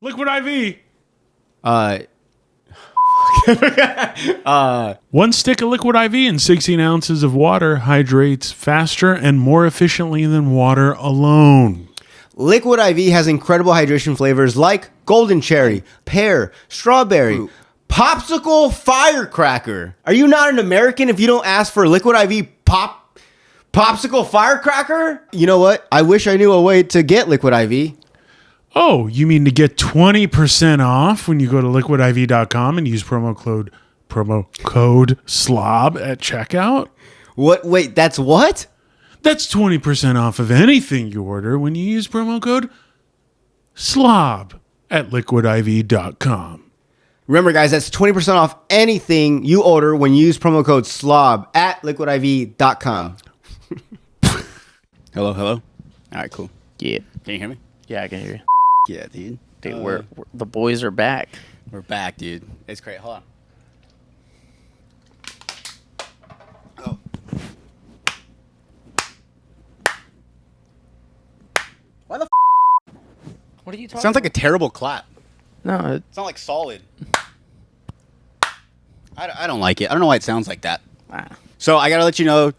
Liquid IV. One stick of Liquid IV and 16 ounces of water hydrates faster and more efficiently than water alone. Liquid IV has incredible hydration flavors like golden cherry, pear, strawberry, popsicle firecracker. Are you not an American if you don't ask for Liquid IV popsicle firecracker? You know what? I wish I knew a way to get Liquid IV. Oh, you mean to get 20% off when you go to liquidiv.com and use promo code SLOB at checkout? What? Wait, that's what? That's 20% off of anything you order when you use promo code SLOB at liquidiv.com. Remember, guys, that's 20% off anything you order when you use promo code SLOB at liquidiv.com. Hello? All right, cool. Yeah. Can you hear me? Yeah, I can hear you. Yeah, dude. Dude, we're the boys are back. We're back, dude. It's great. Hold on. Oh. Why the What are you talking Sounds like a terrible clap. No, It's not like solid. I don't like it. I don't know why it sounds like that. So I got to let you know,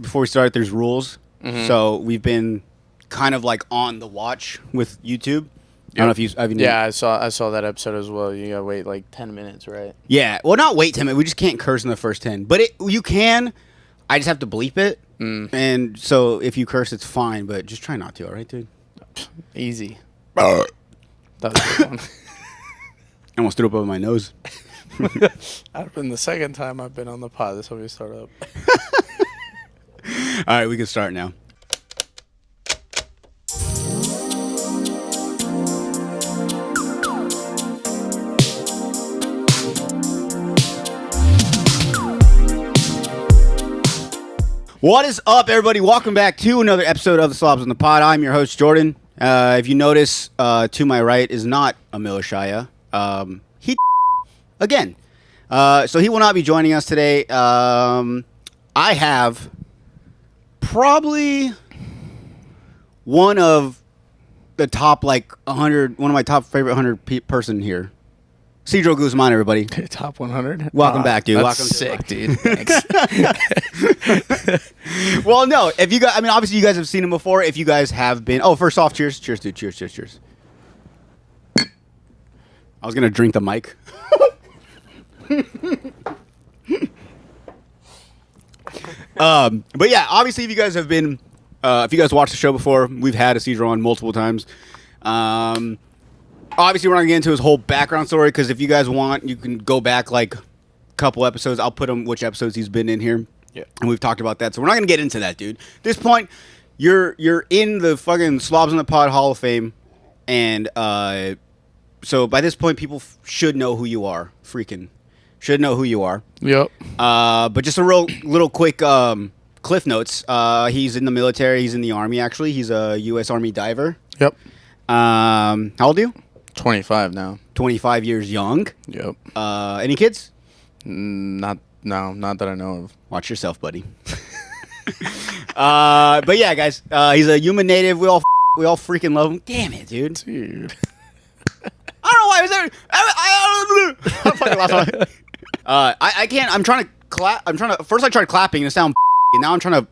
before we start, there's rules. Mm-hmm. So we've been kind of like on the watch with YouTube. I don't know if you... Yeah, I saw that episode as well. You gotta wait like 10 minutes, right? Yeah. Well, not wait 10 minutes. We just can't curse in the first 10. But you can. I just have to bleep it. And so if you curse, it's fine. But just try not to, all right, dude? Easy. That was a good one. I almost threw up over my nose. I've been the second time I've been on the pod. That's how we start up. All right, we can start now. What is up, everybody? Welcome back to another episode of the Slobs on the Pod. I'm your host, Jordan. If you notice, to my right is not Emil Shaya. He again. So he will not be joining us today. I have probably one of the top, like, 100, one of my top favorite 100 person here. Isidro Guzman, everybody. Top 100. Welcome back, dude. That's Welcome sick, dude. Thanks. Well, no. If you guys, I mean, obviously you guys have seen him before. If you guys have been, first off, cheers, dude, cheers. I was gonna drink the mic. But yeah, obviously, if you guys have been, if you guys watched the show before, we've had Isidro on multiple times. Obviously, we're not going to get into his whole background story, because if you guys want, you can go back like a couple episodes. I'll put him which episodes he's been in here. Yeah. And we've talked about that. So we're not going to get into that, dude. At this point, you're in the fucking Slobs on the Pod Hall of Fame. And so by this point, people should know who you are. Should know who you are. Yep. But just a real little quick cliff notes. He's in the military. He's in the Army, actually. He's a U.S. Army diver. Yep. How old are you? 25 now. 25 years young. Yep. Any kids? Not that I know of. Watch yourself, buddy. But yeah, guys, he's a Yuma native. We all freaking love him. Damn it, dude. I don't know why I was there. I fucking lost my. I can't. I'm trying to clap. First, I tried clapping and it sounded. And now I'm trying to.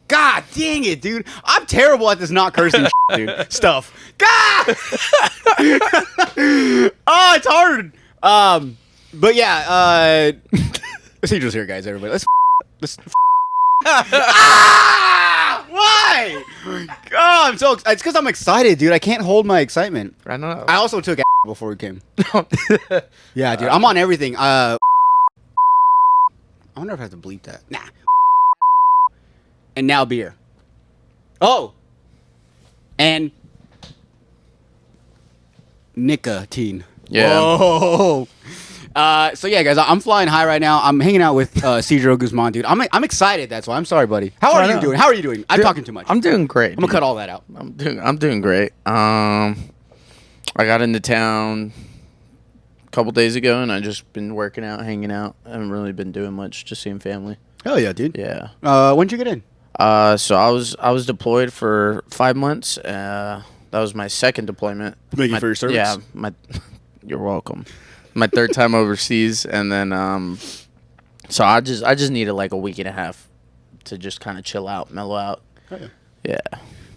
God dang it, dude. I'm terrible at this not cursing dude. Stuff. God! Oh, it's hard. But yeah, Isidro's here, guys, everybody. Let's why? God, I'm so it's because I'm excited, dude. I can't hold my excitement. I know. I also took before we came. Yeah, dude. I'm on everything. I wonder if I have to bleep that. Nah. And now beer. Oh. And nicotine. Yeah. Whoa. So yeah, guys, I'm flying high right now. I'm hanging out with Isidro Guzman, dude. I'm excited. That's why. I'm sorry, buddy. How are you doing? I'm talking too much. I'm doing great. I'm gonna cut all that out. I'm doing great. I got into town a couple days ago, and I just been working out, hanging out. I haven't really been doing much, just seeing family. Hell yeah, dude. Yeah. When'd you get in? So I was deployed for 5 months. That was my second deployment. Thank you for your service. Yeah, you're welcome. My third time overseas, and then so I just needed like a week and a half to just kind of chill out, mellow out. Oh, yeah.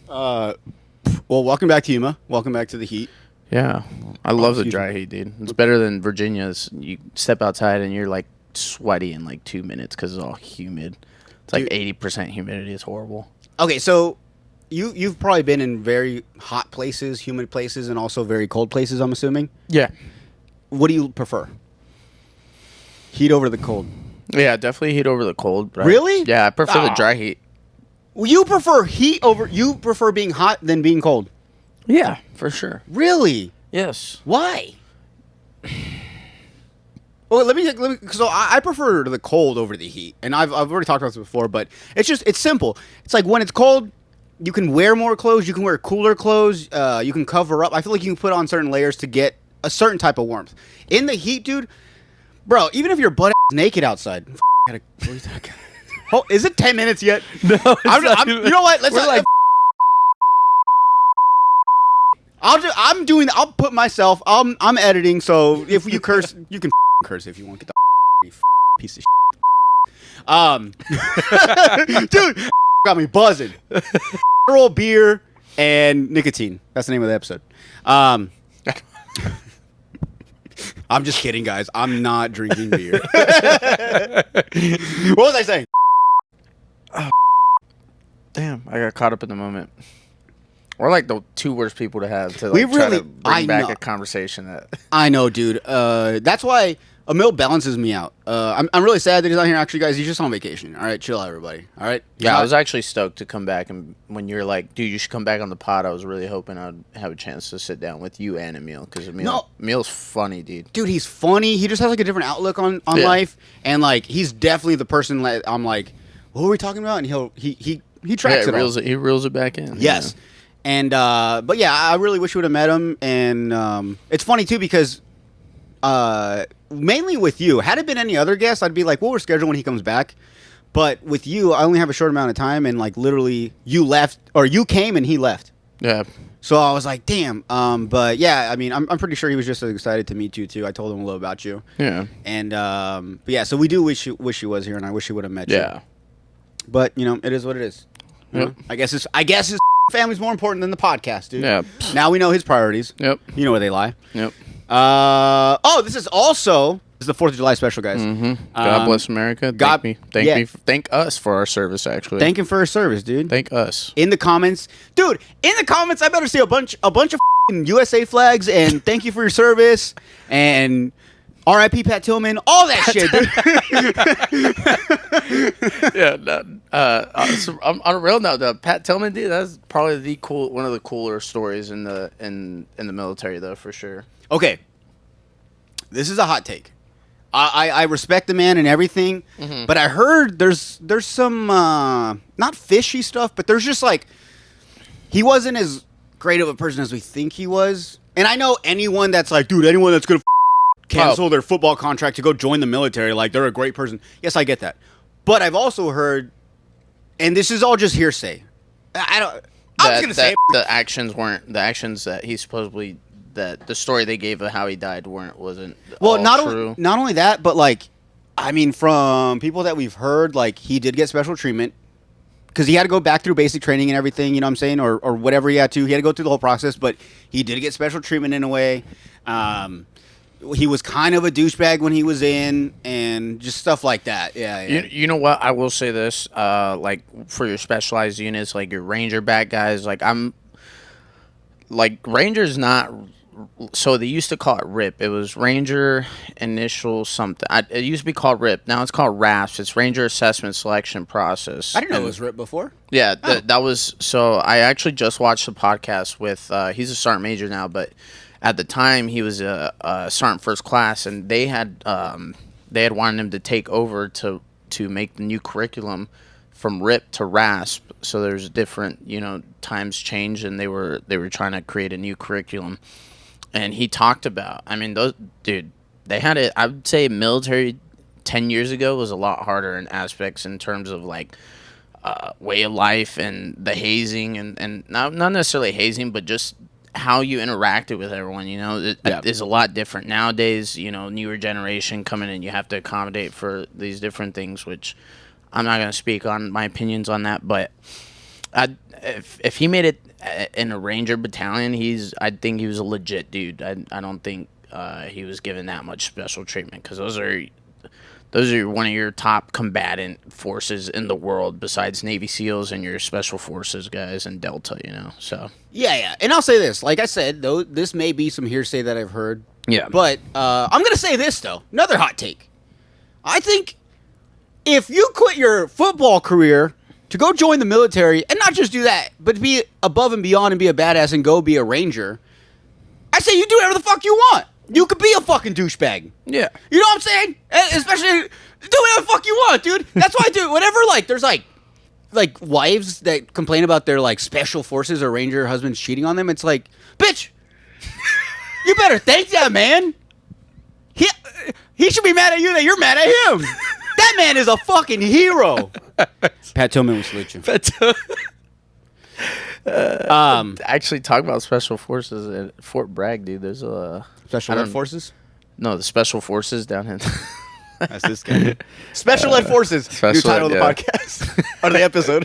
Well, welcome back to Yuma. Welcome back to the heat. Yeah, I love the dry heat, dude. It's better than Virginia. You step outside and you're like sweaty in like 2 minutes because it's all humid. It's like 80% humidity. It's horrible. Okay, so you've probably been in very hot places, humid places, and also very cold places, I'm assuming. Yeah. What do you prefer? Heat over the cold? Yeah, definitely heat over the cold. But Really? Yeah, I prefer the dry heat. Well, you prefer being hot than being cold? Yeah, for sure. Really? Yes. Why? Well, let me. So I prefer the cold over the heat, and I've already talked about this before, but it's simple. It's like when it's cold, you can wear more clothes, you can wear cooler clothes, you can cover up. I feel like you can put on certain layers to get a certain type of warmth. In the heat, dude, bro, even if you're butt naked outside, oh, is it 10 minutes yet? No, you know what? I'll put myself. I'm editing, so if you curse, you can curse if you want. Get the you piece of dude, got me buzzing. Earl beer and nicotine. That's the name of the episode. I'm just kidding, guys. I'm not drinking beer. What was I saying? Oh, damn, I got caught up in the moment. We're like the two worst people to have to try to bring back a conversation. I know, dude. That's why Emil balances me out. I'm really sad that he's not here. Actually, guys, he's just on vacation. All right, chill out, everybody. All right. Yeah, I was actually stoked to come back, and when you're like, dude, you should come back on the pod, I was really hoping I'd have a chance to sit down with you and Emil, because Emil's funny, dude. Dude, he's funny. He just has like a different outlook on life, and like he's definitely the person that I'm like, what were we talking about? And he tracks it. He reels it back in. Yes. Yeah. And but yeah, I really wish we would have met him. And it's funny too because mainly with you, had it been any other guest, I'd be like, well, we're scheduled when he comes back. But with you, I only have a short amount of time, and like literally, you left or you came and he left. Yeah. So I was like, damn. But yeah, I mean, I'm pretty sure he was just excited to meet you too. I told him a little about you. Yeah. And but yeah, so we do wish he was here, and I wish he would have met you. Yeah. But you know, it is what it is. Yep. I guess his family's more important than the podcast, dude. Yeah. Now we know his priorities. Yep. You know where they lie. Yep. This is the 4th of July special, guys. Mm-hmm. God bless America. Thank us for our service, actually. Thank him for his service, dude. Thank us. In the comments, dude. In the comments, I better see a bunch of USA flags and thank you for your service and R.I.P. Pat Tillman, all that shit, dude. Yeah. So on a real note, the Pat Tillman, dude, that's probably one of the cooler stories in the military, though, for sure. Okay, this is a hot take. I respect the man and everything, but I heard there's some not fishy stuff, but there's just like he wasn't as great of a person as we think he was. And I know anyone that's like, dude, anyone that's gonna cancel their football contract to go join the military, like they're a great person. Yes, I get that, but I've also heard, and this is all just hearsay. I'm just gonna say the actions that he supposedly. That the story they gave of how he died wasn't true. Not only that, but like, I mean, from people that we've heard, like he did get special treatment because he had to go back through basic training and everything. You know what I'm saying, or whatever he had to. He had to go through the whole process, but he did get special treatment in a way. He was kind of a douchebag when he was in, and just stuff like that. Yeah. You know what? I will say this. Like for your specialized units, like your Ranger back guys, Ranger's not. So they used to call it RIP. It was Ranger Initial something. It used to be called RIP. Now it's called RASP. It's Ranger Assessment Selection Process. I didn't know it was RIP before. Yeah, that was. So I actually just watched the podcast with. He's a sergeant major now, but at the time he was a sergeant first class, and they had wanted him to take over to make the new curriculum from RIP to RASP. So there's different, times change, and they were trying to create a new curriculum. And he talked about, they had it. I would say military 10 years ago was a lot harder in aspects in terms of way of life and the hazing and not necessarily hazing, but just how you interacted with everyone. It is a lot different nowadays. Newer generation coming in, you have to accommodate for these different things, which I'm not going to speak on my opinions on that. But if he made it in a Ranger battalion, I think he was a legit dude. I don't think he was given that much special treatment, because those are one of your top combatant forces in the world, besides Navy SEALs and your Special Forces guys and Delta, so. Yeah. And I'll say this. Like I said, though, this may be some hearsay that I've heard. Yeah. But I'm going to say this, though. Another hot take. I think if you quit your football career to go join the military, and not just do that, but be above and beyond and be a badass and go be a Ranger, I say you do whatever the fuck you want. You could be a fucking douchebag. Yeah. You know what I'm saying? And especially, do whatever the fuck you want, dude. That's why I do. Whenever, there's, wives that complain about their, Special Forces or Ranger husbands cheating on them, it's like, bitch, you better thank that man. He should be mad at you that you're mad at him. That man is a fucking hero. Pat Tillman will salute you. Actually, talk about Special Forces at Fort Bragg, dude. There's a... Special Ed Forces? No, the Special Forces down in... That's this guy. Special Ed Forces. New title of the podcast. Or the episode.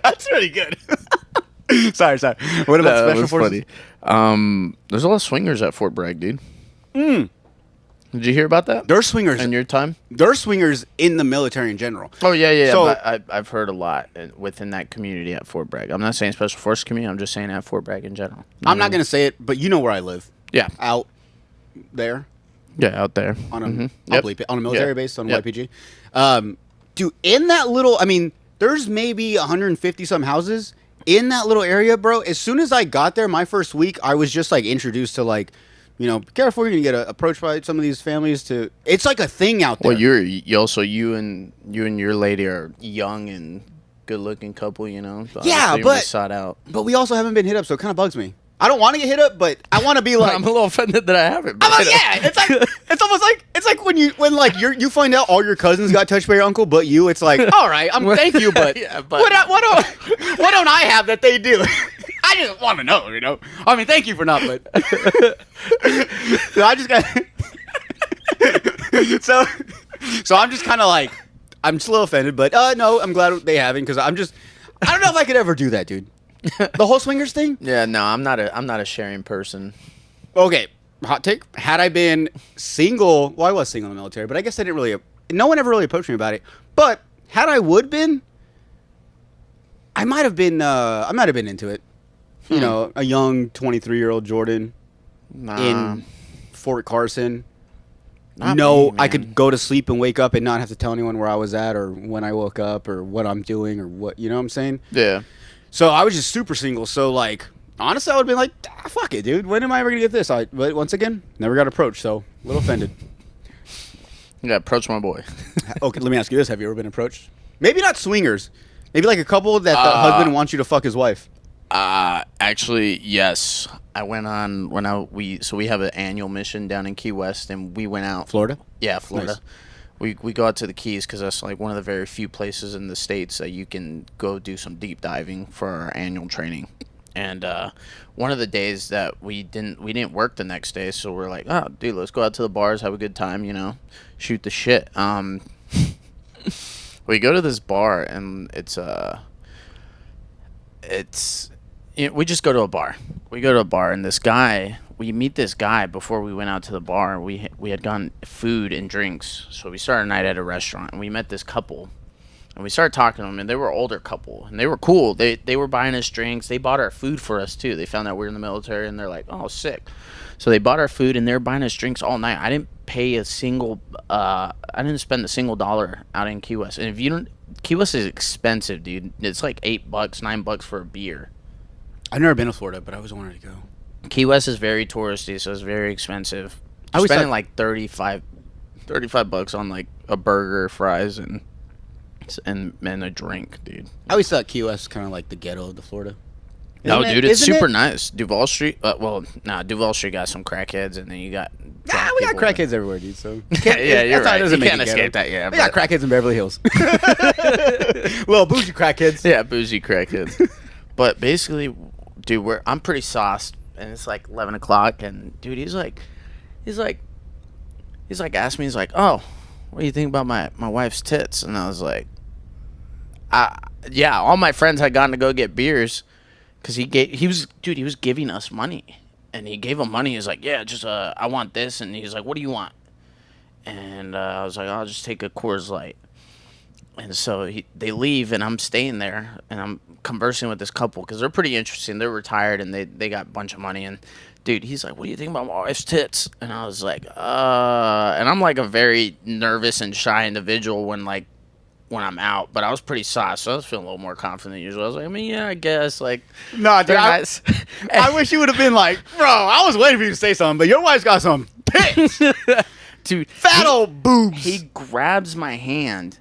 That's pretty good. Sorry. What about Special Forces? Funny. There's a lot of swingers at Fort Bragg, dude. Did you hear about that? They're swingers. In your time? They're swingers in the military in general. Oh, yeah. So, but I've heard a lot within that community at Fort Bragg. I'm not saying Special Forces community. I'm just saying at Fort Bragg in general. I'm not going to say it, but you know where I live. Yeah. Out there. Yeah, out there. On a military base on YPG. Dude, in that little... I mean, there's maybe 150-some houses in that little area, bro. As soon as I got there, my first week, I was just, introduced to, be careful, you're going to get approached by some of these families to... It's like a thing out there. Well, you and your lady are young and good-looking couple, So yeah, but... sought out. But we also haven't been hit up, so it kind of bugs me. I don't want to get hit up, but I want to be like... I'm a little offended that I haven't. It's almost like... It's like when you find out all your cousins got touched by your uncle, but you, it's like, all right, thank you, but, what don't I have that they do? I just want to know, I mean, thank you for not, but... So I just got... so I'm just kind of like... I'm just a little offended, but no, I'm glad they haven't, because I don't know if I could ever do that, dude. The whole swingers thing? Yeah, no, I'm not a sharing person. Okay, hot take. Had I been single, well, I was single in the military, but I guess no one ever really approached me about it. But had I been, I might have been into it. A young 23-year-old Jordan in Fort Carson. I could go to sleep and wake up and not have to tell anyone where I was at or when I woke up or what I'm doing or what, you know what I'm saying? Yeah. So I was just super single. So honestly, I would have been like, fuck it, dude. When am I ever going to get this? But once again, never got approached. So a little offended. You got approached my boy. Okay, let me ask you this. Have you ever been approached? Maybe not swingers. Maybe a couple that the husband wants you to fuck his wife. Actually, yes. I went on we have an annual mission down in Key West, and we went out. Florida? Yeah, Florida. Nice. We go out to the Keys because that's one of the very few places in the States that you can go do some deep diving for our annual training. And one of the days that we didn't work the next day, so we're like, oh, dude, let's go out to the bars, have a good time, shoot the shit. We go to this bar, and we just go to a bar. We go to a bar, and we meet this guy before we went out to the bar. We had gotten food and drinks, so we started a night at a restaurant, and we met this couple, and we started talking to them, and they were an older couple, and they were cool. They were buying us drinks. They bought our food for us, too. They found out we were in the military, and they're like, oh, sick. So they bought our food, and they were buying us drinks all night. I didn't spend a single dollar out in Key West. And Key West is expensive, dude. It's like $8, $9 for a beer. I've never been to Florida, but I always wanted to go. Key West is very touristy, so it's very expensive. I was spending $35 on a burger, fries, and a drink, dude. I always thought Key West was kind of like the ghetto of the Florida. No, Isn't it- dude, it's isn't super it? nice. Duval Street. Duval Street got some crackheads, and then you got. Nah, we got people- crackheads everywhere, dude. So Yeah, you're right. Doesn't You make can't it ghetto. escape that. Yeah, We got but- crackheads in Beverly Hills. Little bougie crackheads. Yeah, bougie crackheads. But basically, dude, I'm pretty sauced, and it's like 11 o'clock, and dude, he's like, asked me, he's like, oh, what do you think about my wife's tits? And I was like, yeah, all my friends had gotten to go get beers, because he was giving us money, and he gave them money. He's like, yeah, just I want this, and he's like, what do you want? And I was like, I'll just take a Coors Light. And so they leave, and I'm staying there, and I'm conversing with this couple because they're pretty interesting. They're retired, and they got a bunch of money. And dude, he's like, "What do you think about my wife's tits?" And I was like, And I'm like a very nervous and shy individual when I'm out, but I was pretty sauced, so I was feeling a little more confident than usual. I was like, I mean, yeah, I guess Nah, dude. they're I, nice. I wish you would have been like, bro. I was waiting for you to say something, but your wife's got some tits, Dude, fat old boobs. he grabs my hand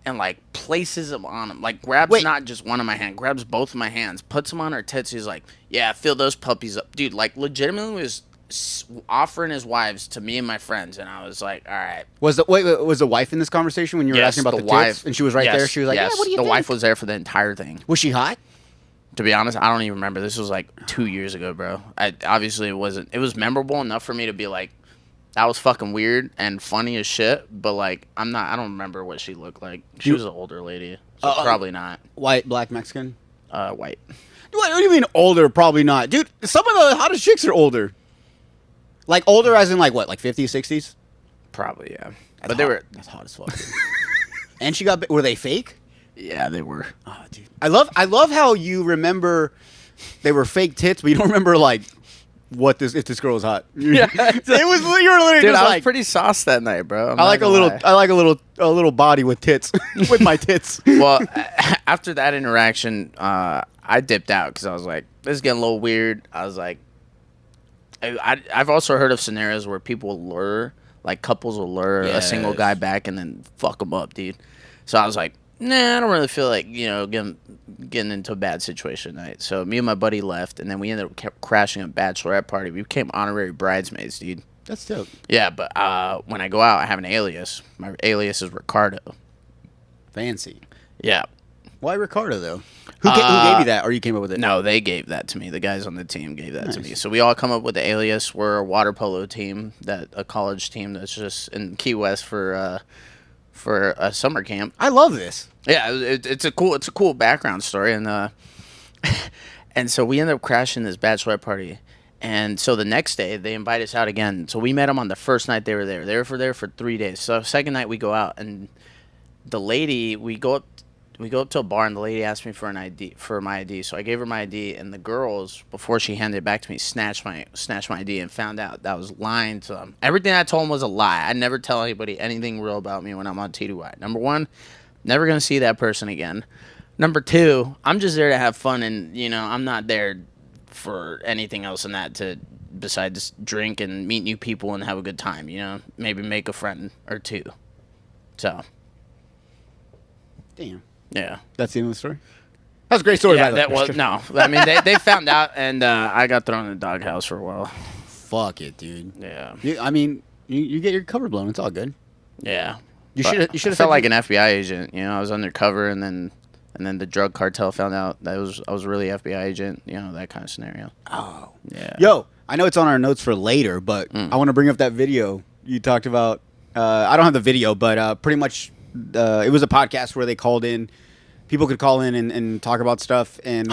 and places them on him. Grabs Wait. not just one of my hand, grabs both of my hands, puts them on her tits. He's like, yeah, fill those puppies up. Dude, legitimately was offering his wives to me and my friends, and I was like, all right. Was the wife in this conversation when you were Yes, asking about the wife. tits? And she was right there. She was like, yes, yeah, what do you the think? wife was there for the entire thing. Was she hot? To be honest, I don't even remember. This was 2 years ago, bro. Obviously, it wasn't. It was memorable enough for me to be like, that was fucking weird and funny as shit. But I don't remember what she looked like. She was an older lady, so probably not. White, black, Mexican? White. What do you mean older? Probably not. Dude, some of the hottest chicks are older. Older as in what, 50s, 60s? Probably, yeah. That's But they hot. were. That's hot as fuck. Dude. And she got, were they fake? Yeah, they were. Oh, dude. I love how you remember they were fake tits, but you don't remember if this girl was hot. Yeah, it was, you were literally Dude, just I was pretty sauced that night, bro. I like a little body with tits, with my tits. Well, after that interaction, I dipped out because I was like, this is getting a little weird. I was like, I've also heard of scenarios where people lure, couples will lure a single guy back and then fuck him up, dude. So I was like, nah, I don't really feel like, getting into a bad situation tonight. So me and my buddy left, and then we ended up crashing a bachelorette party. We became honorary bridesmaids, dude. That's dope. Yeah, but when I go out, I have an alias. My alias is Ricardo. Fancy. Yeah. Why Ricardo, though? Who gave you that, or you came up with it? No, they gave that to me. The guys on the team gave that to me. So we all come up with the alias. We're a water polo team, a college team that's just in Key West for a summer camp. I love this. Yeah, it's a cool background story, and and so we ended up crashing this bachelorette party, and so the next day they invite us out again. So we met them on the first night they were there. They were there for 3 days. So second night we go out, and the lady we go up to a bar, and the lady asked me for my ID. So I gave her my ID, and the girls, before she handed it back to me, snatched my ID and found out that I was lying to them. Everything I told them was a lie. I never tell anybody anything real about me when I'm on T2Y. Number one, never gonna see that person again. Number two, I'm just there to have fun, and I'm not there for anything else than that besides drink and meet new people and have a good time. Maybe make a friend or two. So. Damn. Yeah. That's the end of the story? That was a great story, by Yeah, the way. that was no. I mean, they found out, and I got thrown in the doghouse for a while. Fuck it, dude. Yeah, You get your cover blown. It's all good. yeah. You But should I felt like an FBI agent. I was undercover, and then the drug cartel found out that I was really FBI agent. That kind of scenario. Oh. Yeah. Yo, I know it's on our notes for later, but I want to bring up that video you talked about. I don't have the video, but pretty much it was a podcast where they called in. People could call in and talk about stuff. And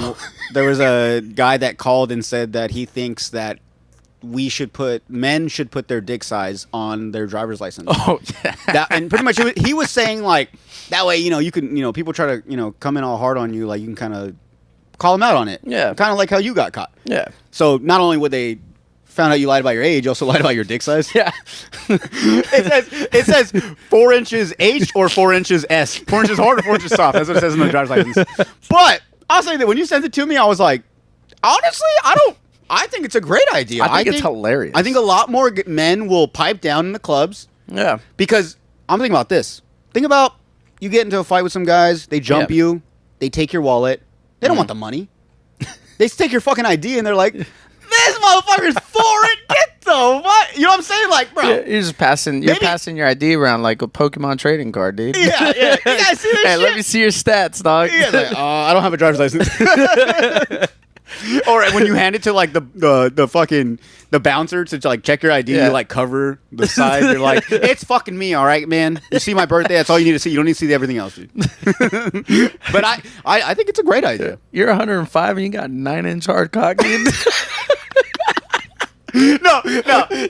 there was a guy that called and said that he thinks that men should put their dick size on their driver's license. Oh, yeah. And pretty much he was saying that way, you can, people try to, come in all hard on you. You can kind of call them out on it. Yeah. Kind of like how you got caught. Yeah. So not only would they found out you lied about your age, you also lied about your dick size. Yeah. it says 4 inches H or 4 inches S. 4 inches hard or 4 inches soft. That's what it says in the driver's license. But I'll say that when you sent it to me, I was like, honestly, I think it's a great idea. I think it's hilarious. I think a lot more men will pipe down in the clubs. Yeah. Because I'm thinking about this. Think about you get into a fight with some guys, they jump Yeah. you, they take your wallet. They don't want the money. They take your fucking ID and they're like, this motherfucker's foreign. Get the what? You know what I'm saying? Like, bro. Yeah, you're just passing. You're passing your ID around like a Pokemon trading card, dude. Yeah. You guys see this Hey, shit? let me see your stats, dog. Yeah, like, I don't have a driver's license. Or when you hand it to like the fucking the bouncer to like check your ID, you like cover the side. You're like, it's fucking me, all right, man. You see my birthday? That's all you need to see. You don't need to see everything else, dude. But I think it's a great idea. You're 105 and you got 9-inch hard cock, dude. No,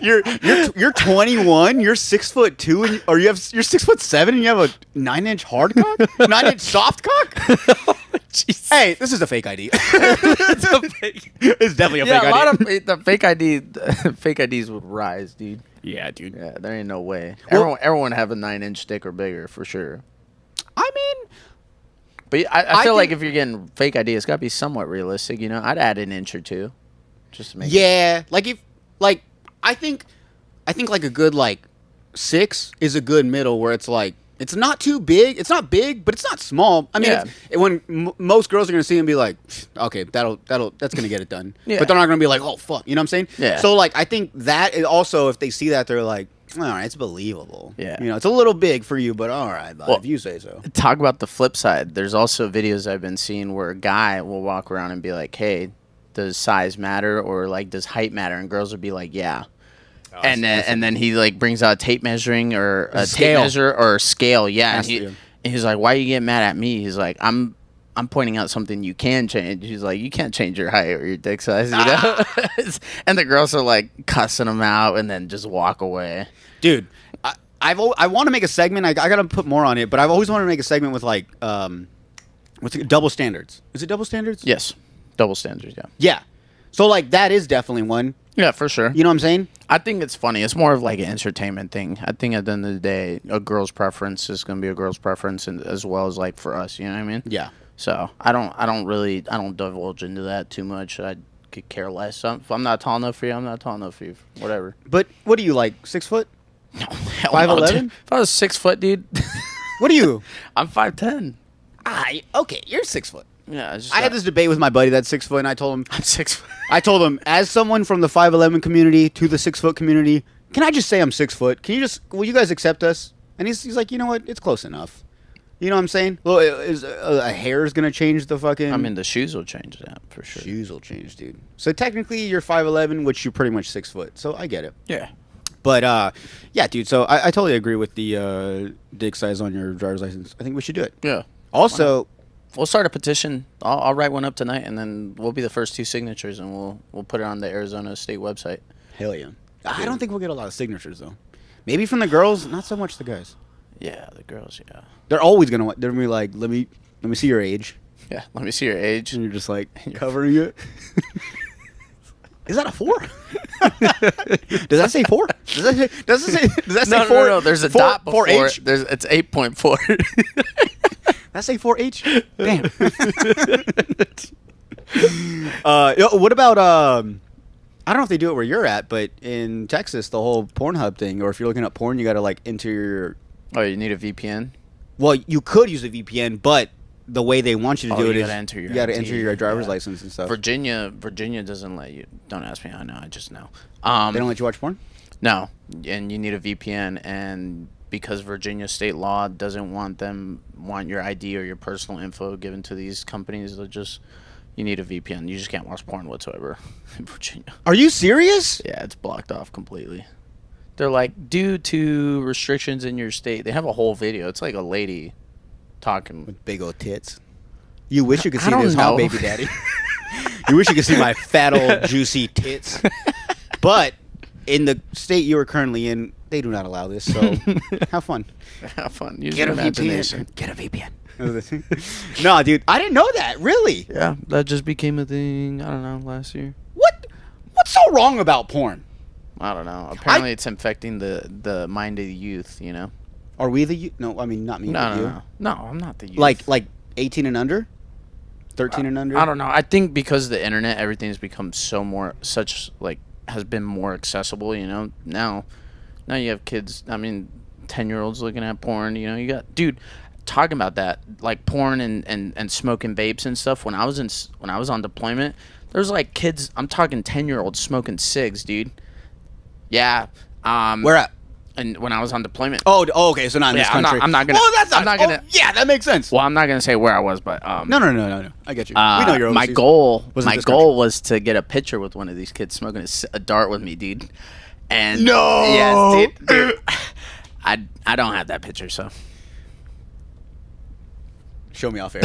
you're 21. You're 6'2", and you're 6'7", and you have a 9-inch hard cock, 9-inch soft cock. Jeez. Hey, this is a fake ID. It's definitely a fake ID. A lot of the fake IDs would rise, dude. Yeah, dude. Yeah, there ain't no way. Well, everyone have a 9-inch stick or bigger for sure. I mean, but I feel like if you're getting fake ID, it's got to be somewhat realistic. You know, I'd add an inch or two, just to make. Yeah, I think like a good like 6 is a good middle where it's like. It's not too big. It's not big, but it's not small. I mean, when most girls are gonna see it and be like, "Okay, that's gonna get it done." Yeah. But they're not gonna be like, "Oh fuck," you know what I'm saying? Yeah. So like, I think that is also, if they see that, they're like, "All right, it's believable." Yeah. You know, it's a little big for you, but all right, Well, if you say so. Talk about the flip side. There's also videos I've been seeing where a guy will walk around and be like, "Hey, does size matter or like does height matter?" And girls will be like, "Yeah." And then he like brings out tape measuring or a tape measure or a scale, yeah. And he's like, "Why are you getting mad at me?" He's like, "I'm pointing out something you can change." He's like, "You can't change your height or your dick size, you know." And the girls are like cussing him out and then just walk away. Dude, I want to make a segment. I gotta put more on it, but I've always wanted to make a segment with like what's it, double standards. Is it double standards? Yes, double standards. Yeah. Yeah. So like that is definitely one. Yeah, for sure. You know what I'm saying? I think it's funny. It's more of like an entertainment thing. I think at the end of the day, a girl's preference is going to be a girl's preference, and as well as like for us. You know what I mean? Yeah. So I don't divulge into that too much. I could care less. If I'm not tall enough for you, I'm not tall enough for you. Whatever. But what are you like? 6 foot? No, hell 5'11"? no, if I was 6 foot, dude. What are you? I'm 5'10". Okay, you're 6 foot. Yeah, I had this debate with my buddy that's 6 foot, and I told him, I'm 6 foot. I told him, as someone from the 5'11" community to the 6 foot community, can I just say I'm 6 foot? Will you guys accept us? And he's like, you know what? It's close enough. You know what I'm saying? Well, a hair is gonna change the fucking. I mean, the shoes will change that for sure. Shoes will change, dude. So technically, you're 5'11", which you're pretty much 6 foot. So I get it. Yeah. But yeah, dude. So I totally agree with the dick size on your driver's license. I think we should do it. Yeah. Also. We'll start a petition. I'll write one up tonight, and then we'll be the first 2 signatures, and we'll put it on the Arizona State website. Hell yeah. I don't think we'll get a lot of signatures though. Maybe from the girls, not so much the guys. Yeah, the girls. Yeah. They're always gonna be like, let me see your age, Yeah. Let me see your age. and you're just like covering it. Is that a 4? Does that say 4? Does that say 4? No. There's a dot before 4H? it. It's 8.4. That say 4H? Damn. What about I don't know if they do it where you're at, but in Texas, the whole Pornhub thing, or if you're looking up porn, you got to like enter your. Oh, you need a VPN? Well, you could use a VPN, but the way they want you to do it is you got to enter your driver's license and stuff. Virginia doesn't let you. Don't ask me. I know. I just know. They don't let you watch porn? No, and you need a VPN, and because Virginia state law doesn't want your ID or your personal info given to these companies, you need a VPN. You just can't watch porn whatsoever in Virginia. Are you serious? Yeah, it's blocked off completely. They're like, due to restrictions in your state, they have a whole video. It's like a lady talking with big old tits. You wish you could see don't this, know. huh, baby daddy? You wish you could see my fat old juicy tits. But in the state you are currently in, they do not allow this. So have fun. Have fun. Use Get your a imagination. VPN. Get a VPN. No, dude, I didn't know that. Really? Yeah, that just became a thing. I don't know, last year. What's so wrong about porn? I don't know. Apparently, it's infecting the mind of the youth. You know. Are we the youth? No, I mean not me. But you. No, I'm not the youth. Like 18 and under, 13 and under. I don't know. I think because of the internet, everything's become has been more accessible. You know, now you have kids. I mean, 10-year-olds looking at porn. You know, you got talking about that, like porn and smoking vapes and stuff. When I was on deployment, there was like kids. I'm talking 10-year-olds smoking cigs, dude. Yeah. Where at? And when I was on deployment. Oh, okay. So not in this country. I'm not gonna. Oh, that's not. I'm not gonna. Yeah, that makes sense. Well, I'm not gonna say where I was, but No. I get you. We know you're my overseas. goal Wasn't this was to get a picture with one of these kids smoking a dart with me, dude. And No! yes, dude. I don't have that picture, so Show me off air.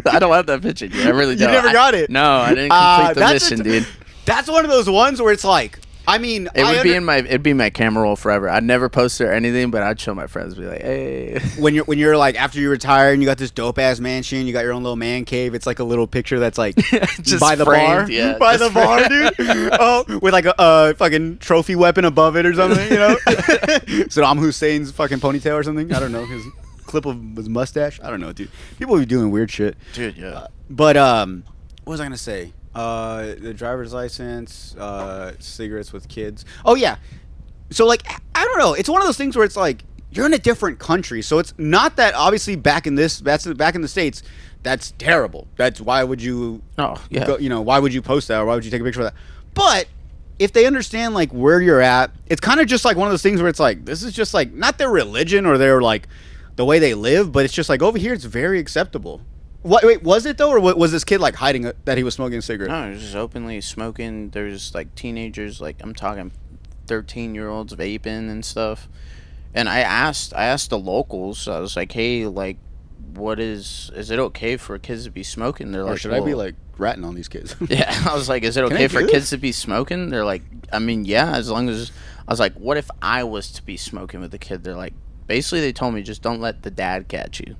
I don't have that picture, dude. I really don't. You never got it. No, I didn't complete the that's mission, dude. That's one of those ones where it's like, I mean, It'd be my camera roll forever. I'd never post it or anything, but I'd show my friends, be like, hey. when you're like after you retire and you got this dope ass mansion, you got your own little man cave. It's like a little picture that's like Just by the framed, bar, yeah, by just the bar, dude. Oh, with like a fucking trophy weapon above it or something, you know? Saddam Hussein's fucking ponytail or something. I don't know, his clip of his mustache. I don't know, dude. People be doing weird shit, Dude, yeah. but what was I gonna say? The driver's license, cigarettes with kids. Oh yeah. So like, I don't know. It's one of those things where it's like you're in a different country, so it's not that obviously back in the States. That's terrible. That's why would you? Oh yeah. Why would you post that or why would you take a picture of that? But if they understand like where you're at, it's kind of just like one of those things where it's like this is just like not their religion or their like the way they live, but it's just like over here it's very acceptable. Wait, was it though, or was this kid like hiding that he was smoking a cigarette? No, he was just openly smoking. There's like teenagers, like I'm talking 13-year-olds vaping and stuff. And I asked the locals. I was like, hey, like, what is it okay for kids to be smoking? They're Or like, should I be like ratting on these kids? yeah. I was like, is it Can I okay for do kids to be smoking? They're like, I mean, yeah, as long as. I was like, what if I was to be smoking with a kid? They're like, basically, they told me just don't let the dad catch you.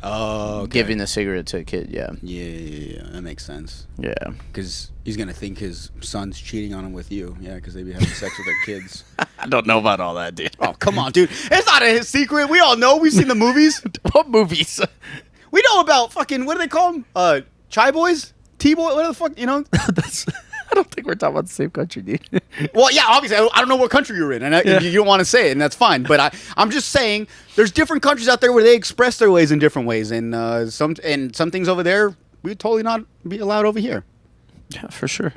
Oh, okay. Giving a cigarette to a kid, yeah. Yeah, that makes sense. Yeah. Because he's gonna think his son's cheating on him with you. Yeah, because they be having sex with their kids. I don't know about all that, dude. Oh, come on, dude. It's not a secret. We all know. We've seen the movies. What movies? We know about fucking, what do they call them? Chai boys? T-boy? What the fuck, you know? I don't think we're talking about the same country, dude. Well, yeah, obviously, I don't know what country you're in, and you don't want to say it, and that's fine. But I'm just saying, there's different countries out there where they express their ways in different ways, and some things over there we would totally not be allowed over here. Yeah, for sure.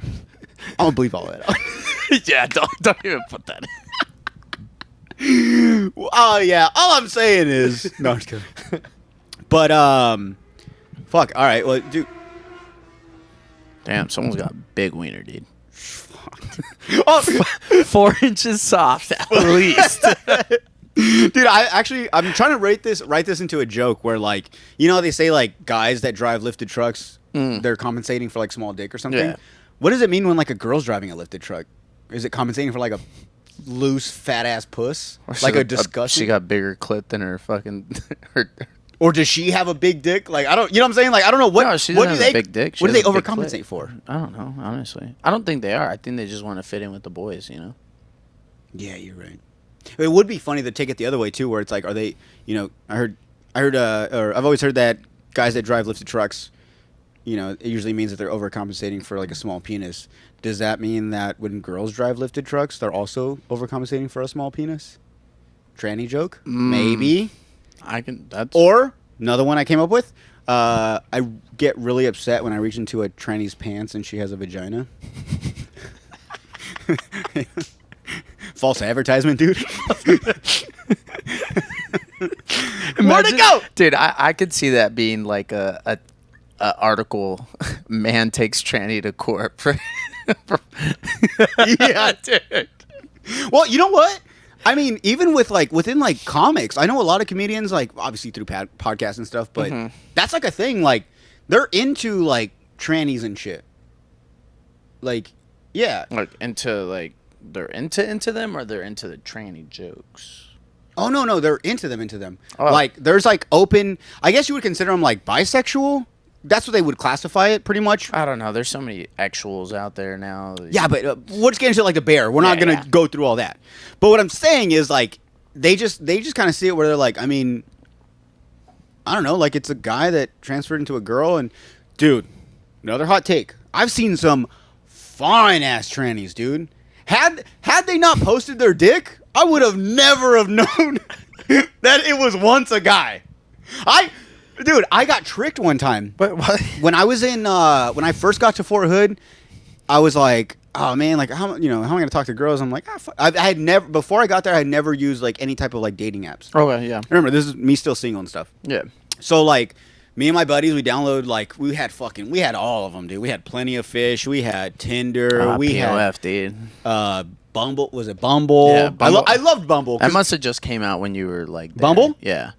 I don't believe all that. Yeah, don't even put that in. Oh yeah, all I'm saying is no, I'm just kidding. But fuck. All right, well, dude. Damn, someone's got a big wiener, dude. Oh, 4 inches soft, at least. Dude, I'm trying to write this into a joke where, like, you know, they say like guys that drive lifted trucks, they're compensating for like small dick or something. Yeah. What does it mean when like a girl's driving a lifted truck? Is it compensating for like a loose fat ass puss, like a disgusting? She got bigger clit than her fucking her. Or does she have a big dick? Like, I don't, you know what I'm saying? Like, I don't know what. No, she what doesn't do have they? a big dick. She What do they has a big overcompensate clit. for? I don't know, honestly. I don't think they are. I think they just want to fit in with the boys, you know. Yeah, you're right. It would be funny to take it the other way too, where it's like, are they? You know, I heard, or I've always heard that guys that drive lifted trucks, you know, it usually means that they're overcompensating for like a small penis. Does that mean that when girls drive lifted trucks, they're also overcompensating for a small penis? Tranny joke, maybe. I can. That's Or another one I came up with. I get really upset when I reach into a tranny's pants and she has a vagina. False advertisement, dude. Where'd it go? Dude, I could see that being like a article. Man takes tranny to court. Yeah, dude. Well, you know what? I mean, even with like within like comics, I know a lot of comedians, like obviously through podcasts and stuff, but that's like a thing. Like they're into like trannies and shit. Like, yeah. Like they're into them, or they're into the tranny jokes. Oh no, they're into them. Oh. Like there's like open. I guess you would consider them like bisexual. That's what they would classify it, pretty much. I don't know. There's so many actuals out there now. Yeah, but we'll just get into it like the bear. We're not gonna go through all that. But what I'm saying is like they just kind of see it where they're like, I mean, I don't know, like it's a guy that transferred into a girl, and dude, another hot take. I've seen some fine ass trannies, dude. Had they not posted their dick, I would have never have known. that it was once a guy. Dude, I got tricked one time. But what? When I was when I first got to Fort Hood, I was like, oh man, like how am I gonna talk to girls? I'm like, I had never before I got there, I had never used like any type of like dating apps. Okay, yeah. Remember, this is me still single and stuff. Yeah. So like me and my buddies, we download like we had all of them, dude. We had Plenty of Fish, we had Tinder, we POF, dude. had Bumble. Was it Bumble? Yeah, Bumble. I loved Bumble. That must have just came out when you were like there. Bumble? Yeah.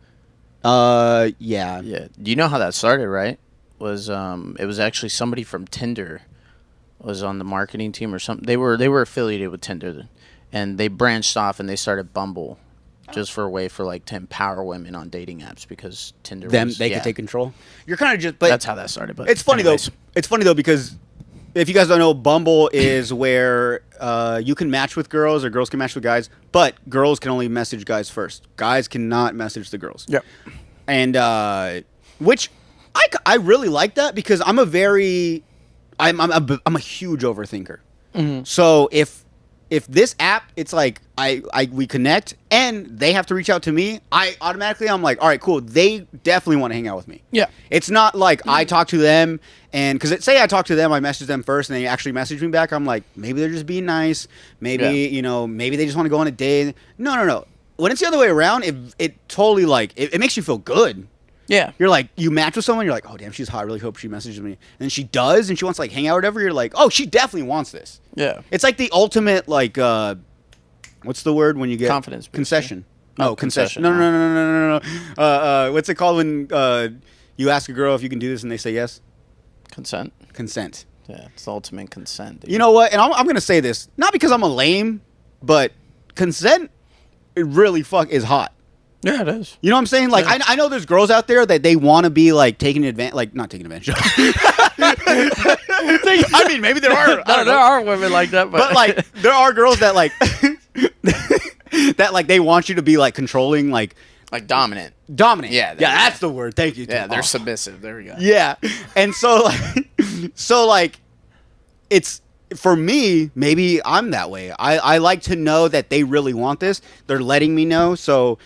Yeah. Yeah. Do you know how that started, right? It was actually somebody from Tinder was on the marketing team or something. They were affiliated with Tinder, and they branched off and they started Bumble, just for a way for like to empower women on dating apps because Tinder They could take control. You're kind of just, but that's how that started. But it's funny anyways. though. It's funny though because if you guys don't know, Bumble is where you can match with girls or girls can match with guys, but girls can only message guys first. Guys cannot message the girls. Yep. And which I really like that because I'm a huge overthinker. Mm-hmm. So if this app, it's like we connect and they have to reach out to me, I'm like, all right, cool. They definitely want to hang out with me. Yeah. It's not like I talk to them and because say I talk to them, I message them first and they actually message me back. I'm like, maybe they're just being nice. Maybe, maybe they just want to go on a date. No. When it's the other way around, it totally like, it makes you feel good. Yeah. You're like, you match with someone, you're like, oh, damn, she's hot. I really hope she messages me. And then she does, and she wants to, like, hang out or whatever. You're like, oh, she definitely wants this. Yeah. It's like the ultimate, like, what's the word when you get? Confidence boost, Concession. yeah. No, concession. concession. No. What's it called when you ask a girl if you can do this and they say yes? Consent. Consent. Yeah, it's the ultimate consent. Dude. You know what? And I'm going to say this, not because I'm a lame, but consent, it really is hot. Yeah, it is. You know what I'm saying? Like, I know there's girls out there that they want to be, like, not taking advantage of. I mean, maybe there are. There are women like that. But like, there are girls that, like, that, like, they want you to be, like, controlling, like dominant. Dominant. Yeah. That's the word. Thank you. Yeah, they're submissive. There we go. Yeah. And so, like, it's, for me, maybe I'm that way. I like to know that they really want this. They're letting me know. So,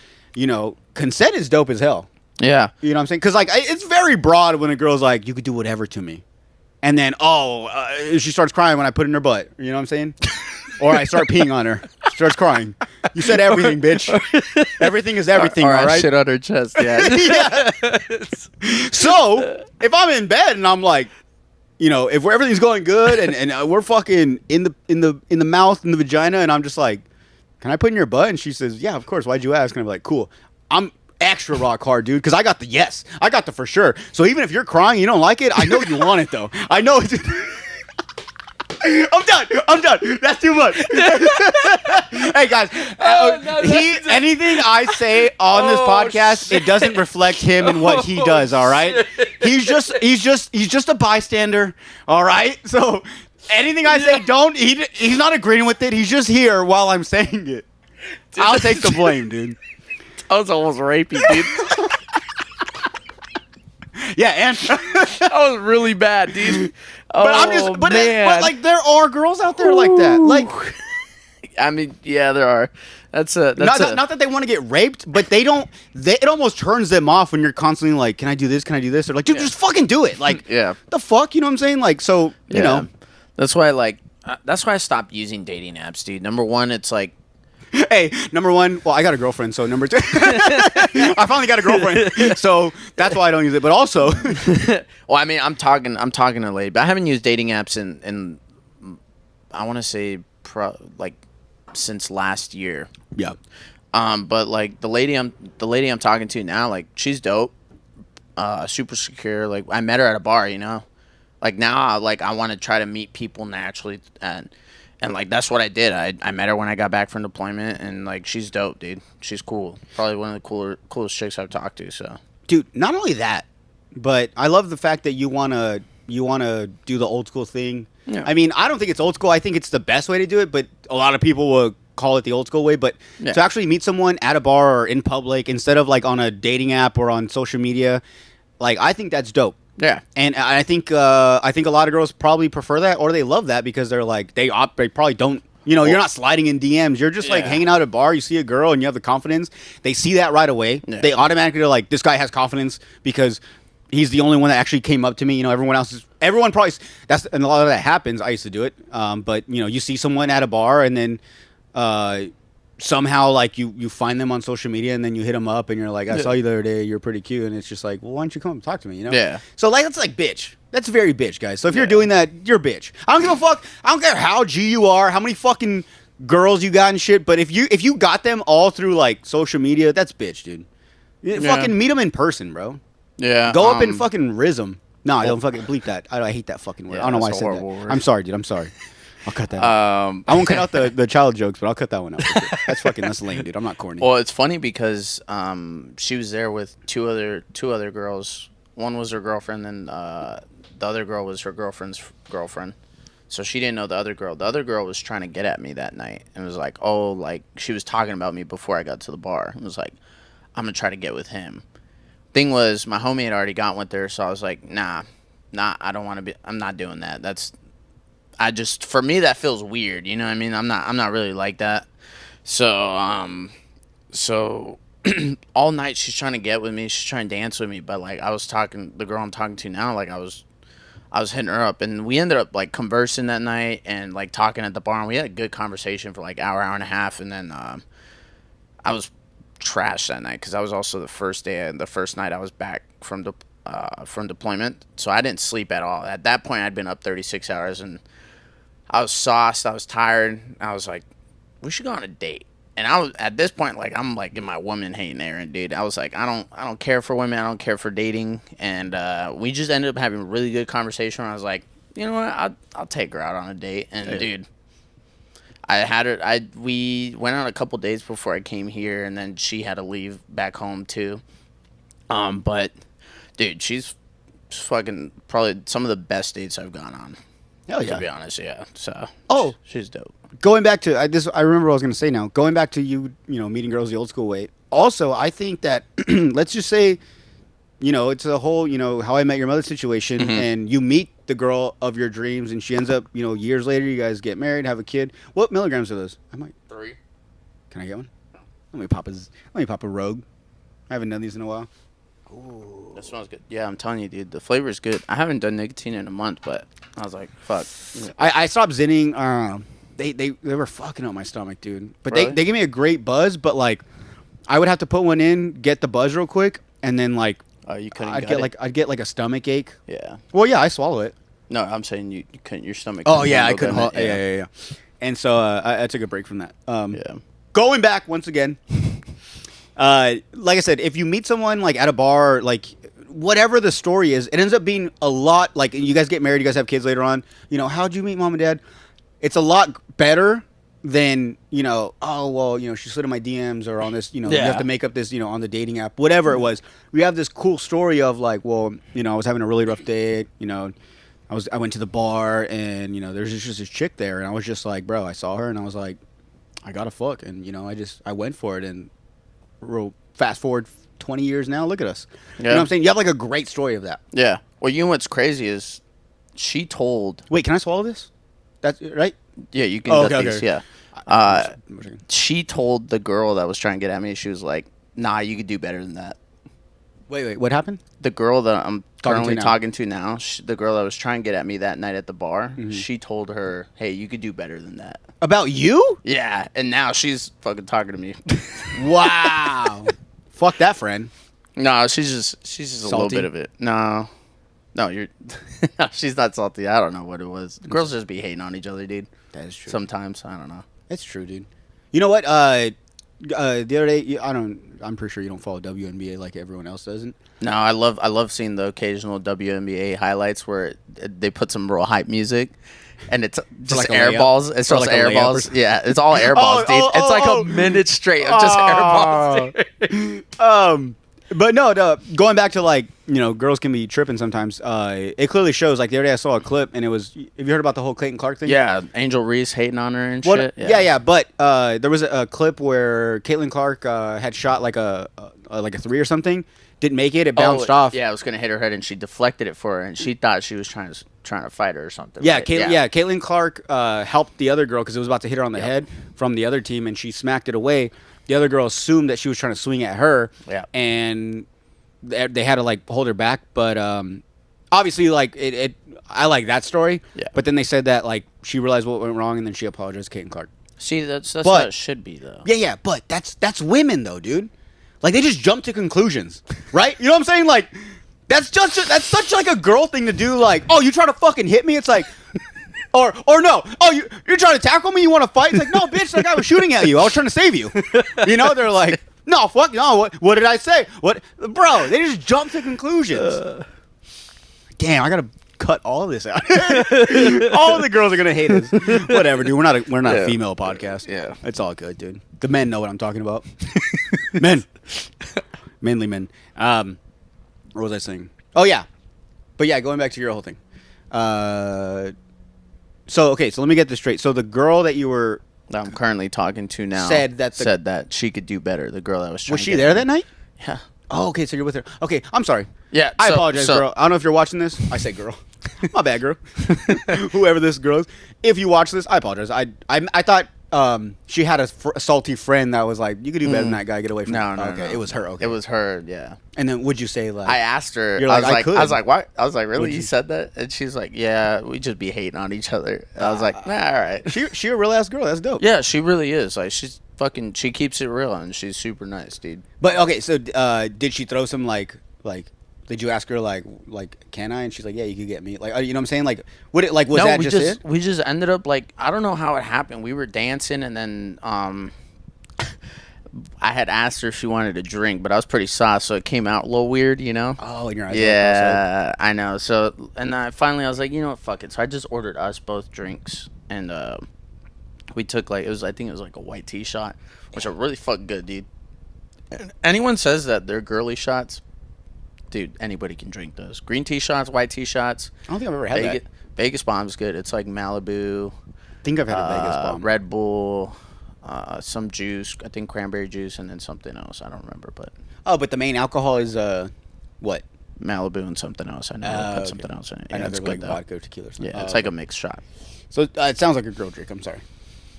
consent is dope as hell. Yeah. You know what I'm saying? Because, like, it's very broad when a girl's like, you could do whatever to me. And then, she starts crying when I put it in her butt. You know what I'm saying? Or I start peeing on her. She starts crying. You said everything, bitch. Everything is everything, all right? Shit on her chest, yeah. Yeah. So, if I'm in bed and I'm like, if everything's going good and we're fucking in the mouth, in the vagina, and I'm just like, can I put in your butt? And she says, yeah, of course. Why'd you ask? And I'm like, cool. I'm extra rock hard, dude, because I got the yes. I got the for sure. So even if you're crying, you don't like it, I know you want it, though. I know it. I'm done. That's too much. Hey, guys. Anything I say on this podcast, it doesn't reflect him and what he does, all right? He's just a bystander, all right? So anything I say, he's not agreeing with it. He's just here while I'm saying it. I'll take the blame, dude. That was almost rapey, dude. Yeah, and that was really bad, dude. But like there are girls out there like that. Like, I mean, yeah, there are. Not that they want to get raped, but it almost turns them off when you're constantly like, can I do this? Can I do this? They're like, dude, just fucking do it. Like, yeah, the fuck, you know what I'm saying? Like, so you know, that's why I stopped using dating apps, dude. Number one, it's like, hey, number one, well, I got a girlfriend, so number two, I finally got a girlfriend, so that's why I don't use it. But also, well, I mean, I'm talking to lady, but I haven't used dating apps in I want to say since last year. Yeah. But like the lady I'm talking to now, like she's dope, super secure. Like I met her at a bar, like now, I want to try to meet people naturally and like that's what I did. I met her when I got back from deployment, and like she's dope, dude. She's cool. Probably one of the coolest chicks I've talked to. So, dude, not only that, but I love the fact that you wanna do the old school thing. Yeah. I mean, I don't think it's old school. I think it's the best way to do it, but a lot of people will call it the old school way. But to actually meet someone at a bar or in public instead of like on a dating app or on social media, like I think that's dope. Yeah, and I think a lot of girls probably prefer that, or they love that because they're like they probably don't You know, you're not sliding in DMs. You're just like Yeah. hanging out at a bar. You see a girl and you have the confidence. They see that right away. Yeah. They automatically are like, this guy has confidence because he's the only one that actually came up to me. You know, everyone probably, and a lot of that happens. I used to do it. But, you know, you see someone at a bar and then somehow like you find them on social media and then you hit them up and you're like, I saw you the other day. You're pretty cute. And it's just like, well, why don't you come talk to me? You know? Yeah. So like, that's like bitch. That's very bitch, guys. So if you're doing that, you're bitch. I don't give a fuck. I don't care how G you are, how many fucking girls you got and shit. But if you got them all through like social media, that's bitch, dude. Fucking meet them in person, bro. Yeah. Go up and fucking riz them. No, I don't fucking bleep that. I hate that fucking word. Yeah, I don't know why I that's a said that. horrible word. I'm sorry, dude. I'm sorry. I'll cut that out. I won't cut out the child jokes, but I'll cut that one out. That's lame, dude. I'm not corny. Well, it's funny because she was there with two other girls. One was her girlfriend, and the other girl was her girlfriend's girlfriend. So she didn't know the other girl. The other girl was trying to get at me that night and was like, oh, like she was talking about me before I got to the bar. It was like, I'm gonna try to get with him. Thing was, my homie had already got with her, so I was like, nah, I don't want to be. I'm not doing that. For me, that feels weird. You know what I mean? I'm not really like that. So all night she's trying to get with me. She's trying to dance with me, but like the girl I'm talking to now, like I was hitting her up, and we ended up like conversing that night and like talking at the bar. And we had a good conversation for like hour and a half, and then I was trashed that night because I was also the first night I was back from deployment, so I didn't sleep at all. At that point, I'd been up 36 hours, and I was sauced. I was tired. I was like, we should go on a date. And I was at this point, like I'm like in my woman hating era, dude. I was like, I don't care for women. I don't care for dating. And we just ended up having a really good conversation. Where I was like, you know what? I'll take her out on a date. And dude, I had her. We went on a couple dates before I came here, and then she had to leave back home too. But dude, she's fucking probably some of the best dates I've gone on. Hell yeah. To be honest, yeah. So she's dope. Going back to I remember what I was going to say now. Going back to you know, meeting girls the old school way. Also, I think that let's just say, you know, it's a whole, you know, How I Met Your Mother situation, and you meet the girl of your dreams, and she ends up, you know, years later, you guys get married, have a kid. What milligrams are those? 3. Can I get one? Let me pop a Rogue. I haven't done these in a while. Ooh, that smells good. Yeah, I'm telling you, dude, the flavor is good. I haven't done nicotine in a month, but I was like, fuck. I stopped zinning. They were fucking up my stomach, dude. But Really? they gave me a great buzz, but like I would have to put one in, get the buzz real quick, and then like You couldn't. I'd get like a stomach ache. Yeah. Well, yeah, I swallow it. No, I'm saying you couldn't. Your stomach. Oh yeah, I couldn't couldn't. handle Yeah. And so I took a break from that. Yeah. Going back once again. Like I said, if you meet someone like at a bar, like whatever the story is, it ends up being a lot. Like you guys get married, you guys have kids later on. You know, how'd you meet mom and dad? It's a lot better than, you know, oh well, you know, she slid in my DMs or on this, you know, you have to make up this, you know, on the dating app, whatever it was. We have this cool story of like, well, you know, I was having a really rough day, you know, I went to the bar and, you know, there's just this chick there, and I was just like, bro, I saw her and I was like, I gotta fuck, and you know, I went for it, and fast forward 20 years now, look at us. You know what I'm saying? You have like a great story of that. Yeah. Well, you know what's crazy is she told. Wait, can I swallow this? That's right? Yeah, you can get these. Okay. Yeah. She told the girl that was trying to get at me. She was like, "Nah, you could do better than that." Wait, what happened? The girl that I'm currently Talking talking to now, the girl that was trying to get at me that night at the bar, she told her, "Hey, you could do better than that." About you? Yeah, and now she's fucking talking to me. Wow. Fuck that friend. No, she's just a little bit of it. No, you're. She's not salty. I don't know what it was. Girls just be hating on each other, dude. That is true. Sometimes I don't know. It's true, dude. You know what? The other day, I'm pretty sure you don't follow WNBA like everyone else doesn't. No, I love seeing the occasional WNBA highlights where they put some real hype music, and it's just like air balls. It's just air balls. Yeah, it's all air balls, dude. It's like a minute straight of just air balls. Dude. But no, going back to like, you know, girls can be tripping sometimes. It clearly shows. Like the other day I saw a clip, and it was. Have you heard about the whole Clayton Clark thing? Yeah, Angel Reese hating on her and shit. Yeah. But there was a clip where Caitlin Clark had shot like a 3 or something, didn't make it. It bounced off. Yeah, it was gonna hit her head, and she deflected it for her, and she thought she was trying to fight her or something. Yeah, right? Caitlin Clark helped the other girl because it was about to hit her on the head from the other team, and she smacked it away. The other girl assumed that she was trying to swing at her, and they had to like hold her back. But obviously, like I like that story. Yeah. But then they said that like she realized what went wrong, and then she apologized to Caitlin Clark. See, that's how it should be, though. Yeah, but that's women though, dude. Like they just jump to conclusions, right? You know what I'm saying? Like that's such like a girl thing to do. Like, oh, you trying to fucking hit me? It's like, or no, oh, you're trying to tackle me? You want to fight? It's like, no, bitch, that guy was shooting at you. I was trying to save you. You know? They're like, no, fuck, no. What did I say? What, bro? They just jump to conclusions. Damn, I gotta cut all of this out. All of the girls are gonna hate us. Whatever, dude. We're not a female podcast. Yeah, it's all good, dude. The men know what I'm talking about. Men, mainly men. What was I saying? Oh yeah, but yeah, going back to your whole thing. So let me get this straight. So the girl that you were that I'm currently talking to now said that she could do better. The girl that was trying. Was she there that night? Yeah. Oh, okay. So you're with her. Okay, I'm sorry. Yeah. I apologize, girl. I don't know if you're watching this. I say girl. My bad, girl. Whoever this girl is. If you watch this, I apologize. I thought she had a salty friend that was like, you could do better than that guy. Get away from No, me. no, Okay, no. it was her. Okay, It was her. Yeah. And then would you say like? I asked her. You're I like, was like, what? I was like, really? Would You you? said that? And she's like, yeah, we just be hating on each other. I was like, nah, all right. She a real ass girl. That's dope. Yeah, she really is. Like, she keeps it real, and she's super nice, dude. But okay, so did she throw some like? Did you ask her like can I? And she's like, yeah, you could get me. Like, you know what I'm saying? Like, was that just it? We just ended up like, I don't know how it happened. We were dancing, and then I had asked her if she wanted a drink, but I was pretty soft, so it came out a little weird, you know? Oh, in your eyes. Yeah, I know. So, and finally I was like, you know what, fuck it. So I just ordered us both drinks, and we took like, I think it was like a white tea shot, which are really fucking good, dude. Anyone says that they're girly shots, dude, anybody can drink those. Green tea shots, white tea shots. I don't think I've ever had that. Vegas Bomb's good. It's like Malibu. I think I've had a Vegas Bomb. Red Bull, some juice, I think cranberry juice, and then something else. I don't remember, but. Oh, but the main alcohol is what? Malibu and something else. I know they put something else in it. I know it's they're good like though. vodka or tequila or something. Yeah, it's like a mixed shot. So it sounds like a girl drink. I'm sorry.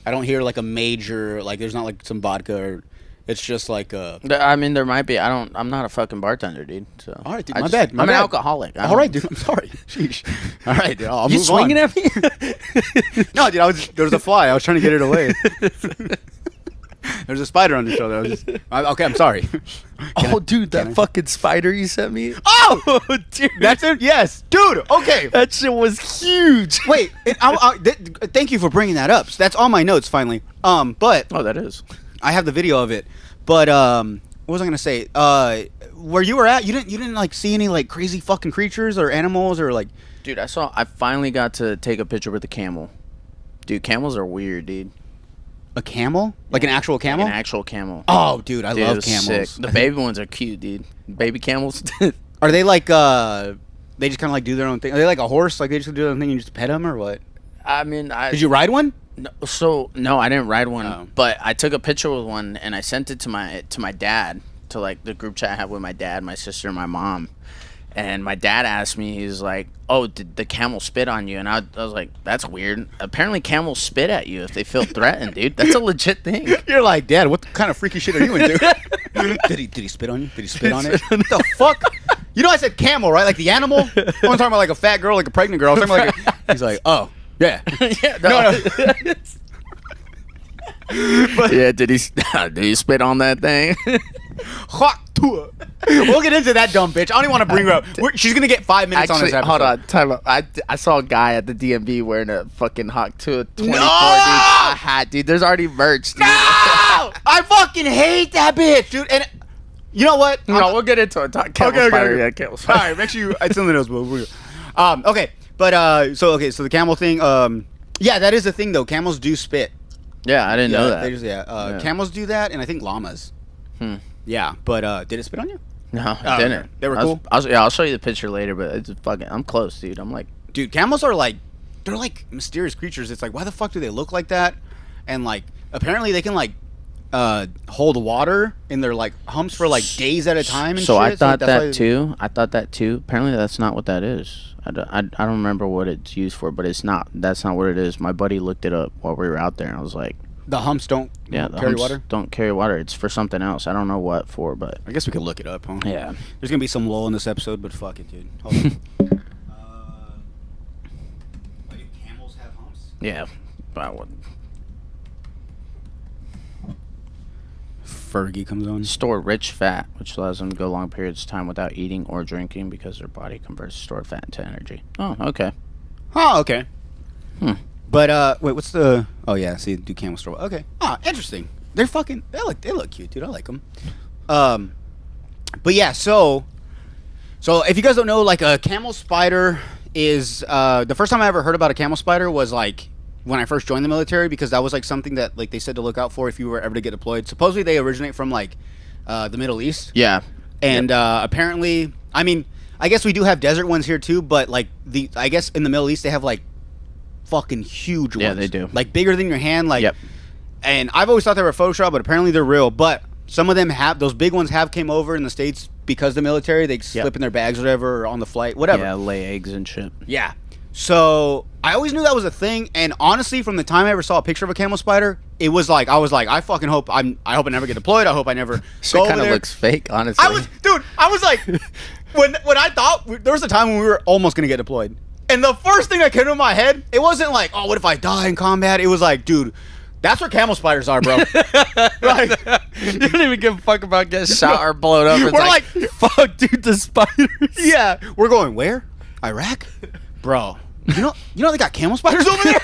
I don't hear like a major, like there's not like some vodka or it's just like I mean, there might be. I'm not a fucking bartender, dude. So. All right, dude. My bad. I'm an alcoholic. All right, dude. I'm sorry. Sheesh. All right, dude. I'll You move swinging on. at me? No, dude. There was a fly. I was trying to get it away. There's a spider on the shoulder. Okay, I'm sorry. Dude, that fucking spider you sent me. Oh, dude. That's it? Yes. Dude, okay. That shit was huge. Wait, thank you for bringing that up. So that's on my notes, finally. But Oh, that is. I have the video of it. But, what was I going to say? Where you were at, you didn't like see any like crazy fucking creatures or animals or like... Dude, I finally got to take a picture with a camel. Dude, camels are weird, dude. A camel? Like an actual camel? Like an actual camel. Oh, dude, I love it was camels. sick. The baby ones are cute, dude. Baby camels. Are they like, they just kind of like do their own thing? Are they like a horse? Like they just do their own thing and you just pet them or what? I mean, Did you ride one? No, I didn't ride one, Oh. but I took a picture with one and I sent it to my dad, to like the group chat I have with my dad, my sister, and my mom. And my dad asked me, he's like, "Oh, did the camel spit on you?" And I was like, "That's weird. Apparently, camels spit at you if they feel threatened, dude. That's a legit thing." You're like, Dad, what kind of freaky shit are you into? Did he spit on you? Did he spit on it? What the fuck? You know, I said camel, right? Like the animal. I wasn't talking about like a fat girl, like a pregnant girl. I was talking about like he's like, oh, yeah. Yeah, No. Yeah, did he spit on that thing? We'll get into that dumb bitch. I don't even want to bring her up. She's gonna get 5 minutes on this episode. Hold on, time out. I saw a guy at the DMV wearing a fucking Hawk 2 24, No! dude. A hat, dude. There's already merch, dude. No! I fucking hate that bitch, dude. And you know what? No, we'll get into it. Camel spider. Yeah, camel spider. All right, make sure it's in the notes. Okay, but so the camel thing. Yeah, that is a thing though. Camels do spit. Yeah, I didn't know that. They just, camels do that, and I think llamas. Yeah, but did it spit on you? No, Oh, it didn't. okay. They were cool? I'll show you the picture later, but it's fucking. I'm close, dude. I'm like, Dude, camels are like, they're like mysterious creatures. It's like, why the fuck do they look like that? And like, apparently they can like hold water in their like humps for like days at a time. And So shit. I thought that's why- that too. I thought that too. Apparently, that's not what that is. I don't remember what it's used for, but it's not. That's not what it is. My buddy looked it up while we were out there, and I was like, The humps don't "Yeah, the carry humps water. don't carry water. It's for something else. I don't know what for, but I guess we could look it up, huh? yeah." There's gonna be some lull in this episode, but fuck it, dude. Hold on. Do camels have humps? Yeah, but I wouldn't. Fergie comes on. Store rich fat, which allows them to go long periods of time without eating or drinking because their body converts stored fat into energy. Oh, okay. Oh, okay. Hmm. Wait, what's the? Oh yeah, see, do camel store? Okay. Ah, interesting. They're fucking. They look cute, dude. I like them. But yeah, so if you guys don't know, like a camel spider is the first time I ever heard about a camel spider was like when I first joined the military, because that was like something that like they said to look out for if you were ever to get deployed. Supposedly they originate from like the Middle East. Yeah. And apparently, I mean, I guess we do have desert ones here too, but like I guess in the Middle East they have like fucking huge ones. Yeah, they do. Like bigger than your hand. Like, Yep. And I've always thought they were Photoshop, but apparently they're real. But some of them those big ones have came over in the States because the military, they slip in their bags or whatever, or on the flight, whatever. Yeah, lay eggs and shit. Yeah. So I always knew that was a thing, and honestly, from the time I ever saw a picture of a camel spider, it was like I was like, I fucking hope I hope I never get deployed. I hope I never Shit go over kind of there. looks fake, honestly. I was like, when I thought there was a time when we were almost gonna get deployed, and the first thing that came to my head, it wasn't like, oh, what if I die in combat? It was like, dude, that's where camel spiders are, bro. Like, you don't even give a fuck about getting shot or blown up. It's We're like, fuck, dude, the spiders. yeah, we're going where? Iraq, bro. You know they got camel spiders over there.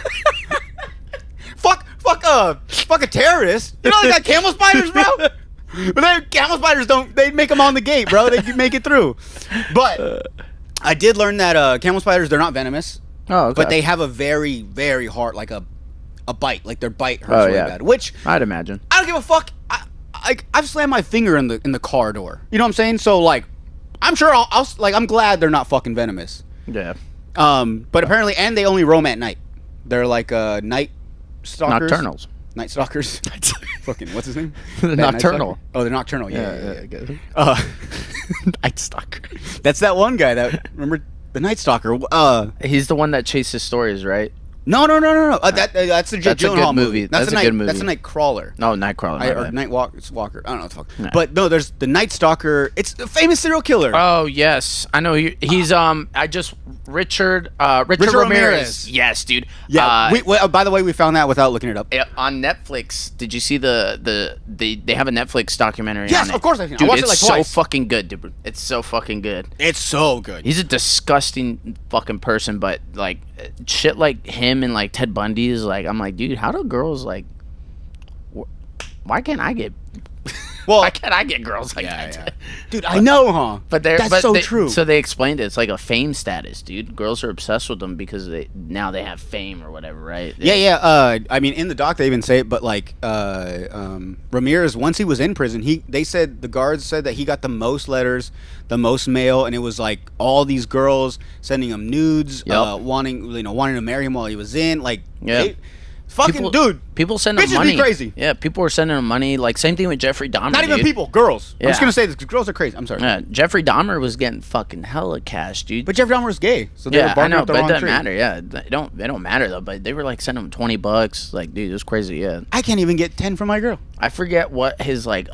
fuck a terrorist. You know they got camel spiders, bro. But camel spiders they make them on the gate, bro. They can make it through. But I did learn that camel spiders, they're not venomous. Oh, okay. But they have a very, very hard, like a bite. Like their bite hurts really bad. Which I'd imagine. I don't give a fuck. I've slammed my finger in the car door. You know what I'm saying? So like, I'm sure I'm glad they're not fucking venomous. Yeah. But apparently, and they only roam at night. They're like night stalkers. Nocturnals. Night stalkers. Fucking what's his name? The That Night nocturnal. Stalker? Oh, they're nocturnal. Yeah. Good. Uh, Night Stalker. that's that one guy that remember the Night Stalker. He's the one that chases stories, right? No. That's the Jake That's a good Gyllenhaal movie. That's a good movie. That's a Night Crawler. No, Nightcrawler. my Or bad. Night Walker. I don't know what the fuck. Yeah. But no, there's the Night Stalker. It's a famous serial killer. Oh yes, I know. He's Richard Ramirez. Ramirez. Yes, dude. Yeah. By the way, we found that without looking it up. On Netflix. Did you see they have a Netflix documentary? Yes, on it. of course I've seen it. I Dude, watched it, it's like, twice. so fucking good, dude. It's so fucking good. It's so good. He's a disgusting fucking person, but like shit like him and like Ted Bundy is like, I'm like, dude, how do girls like? Why can't I get? Well, Why can't I get girls like that? yeah. Dude, I know, huh? But that's so true. So they explained it. It's like a fame status, dude. Girls are obsessed with them because now they have fame or whatever, right? Yeah. I mean, in the doc they even say it, but like Ramirez, once he was in prison, the guards said that he got the most letters, the most mail, and it was like all these girls sending him nudes, Yep. wanting to marry him while he was in. Like, Yeah. fucking dude. People send him Bitches be money. crazy. Yeah, people were sending him money. Like same thing with Jeffrey Dahmer. Not even dude. people, girls. I'm just Yeah. gonna say this. Girls are crazy. I'm sorry. Yeah, Jeffrey Dahmer was getting fucking hella cash, dude. But Jeffrey Dahmer was gay, so they were yeah, I barking know, up the but it wrong doesn't tree. matter. Yeah, they don't matter though. But they were like sending him $20. Like, dude, it was crazy. Yeah, I can't even get 10 from my girl. I forget what his like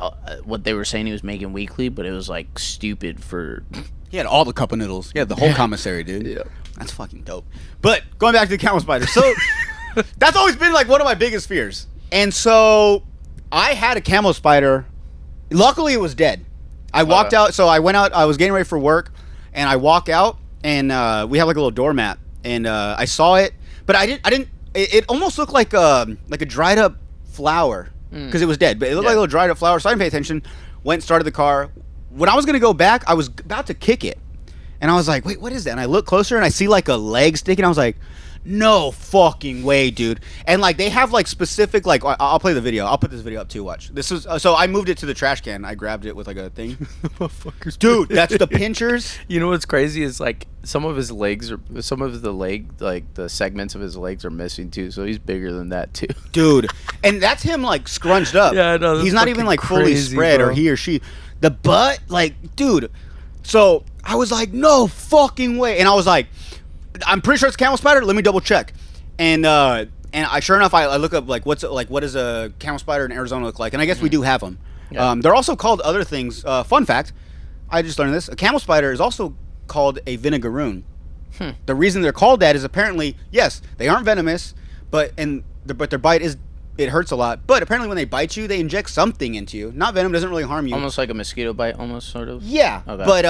what they were saying he was making weekly, but it was like stupid for. He had all the cup of noodles. He had the whole commissary, dude. Yeah. That's fucking dope. But going back to the camel spider. So that's always been like one of my biggest fears. And so I had a camel spider. Luckily it was dead. I walked out. So I went out. I was getting ready for work and I walk out and we have like a little doormat and I saw it, but I didn't, it almost looked like a dried up flower because it was dead, but it looked like a little dried up flower. So I didn't pay attention, went, started the car. When I was going to go back, I was about to kick it. And I was like, wait, what is that? And I look closer and I see like a leg sticking. I was like, no fucking way, dude. And like they have like specific like I'll play the video. I'll put this video up too. Watch. This is so I moved it to the trash can. I grabbed it with like a thing. Dude, that's the pinchers. You know what's crazy is like some of the leg, the segments of his legs are missing too. So he's bigger than that too. Dude, and that's him like scrunched up. Yeah, I know. He's not even like fully crazy, spread, bro. or he or she. The butt, like, dude. So I was like, no fucking way. And I was like, I'm pretty sure it's camel spider. Let me double check. And I sure enough, I look up like what does a camel spider in Arizona look like? And I guess we do have them. Yeah. They're also called other things. Fun fact, I just learned this. A camel spider is also called a vinegaroon. The reason they're called that is apparently, yes, they aren't venomous, but their bite it hurts a lot. But apparently when they bite you, they inject something into you. Not venom, doesn't really harm you. Almost like a mosquito bite, almost sort of. Yeah, Okay. but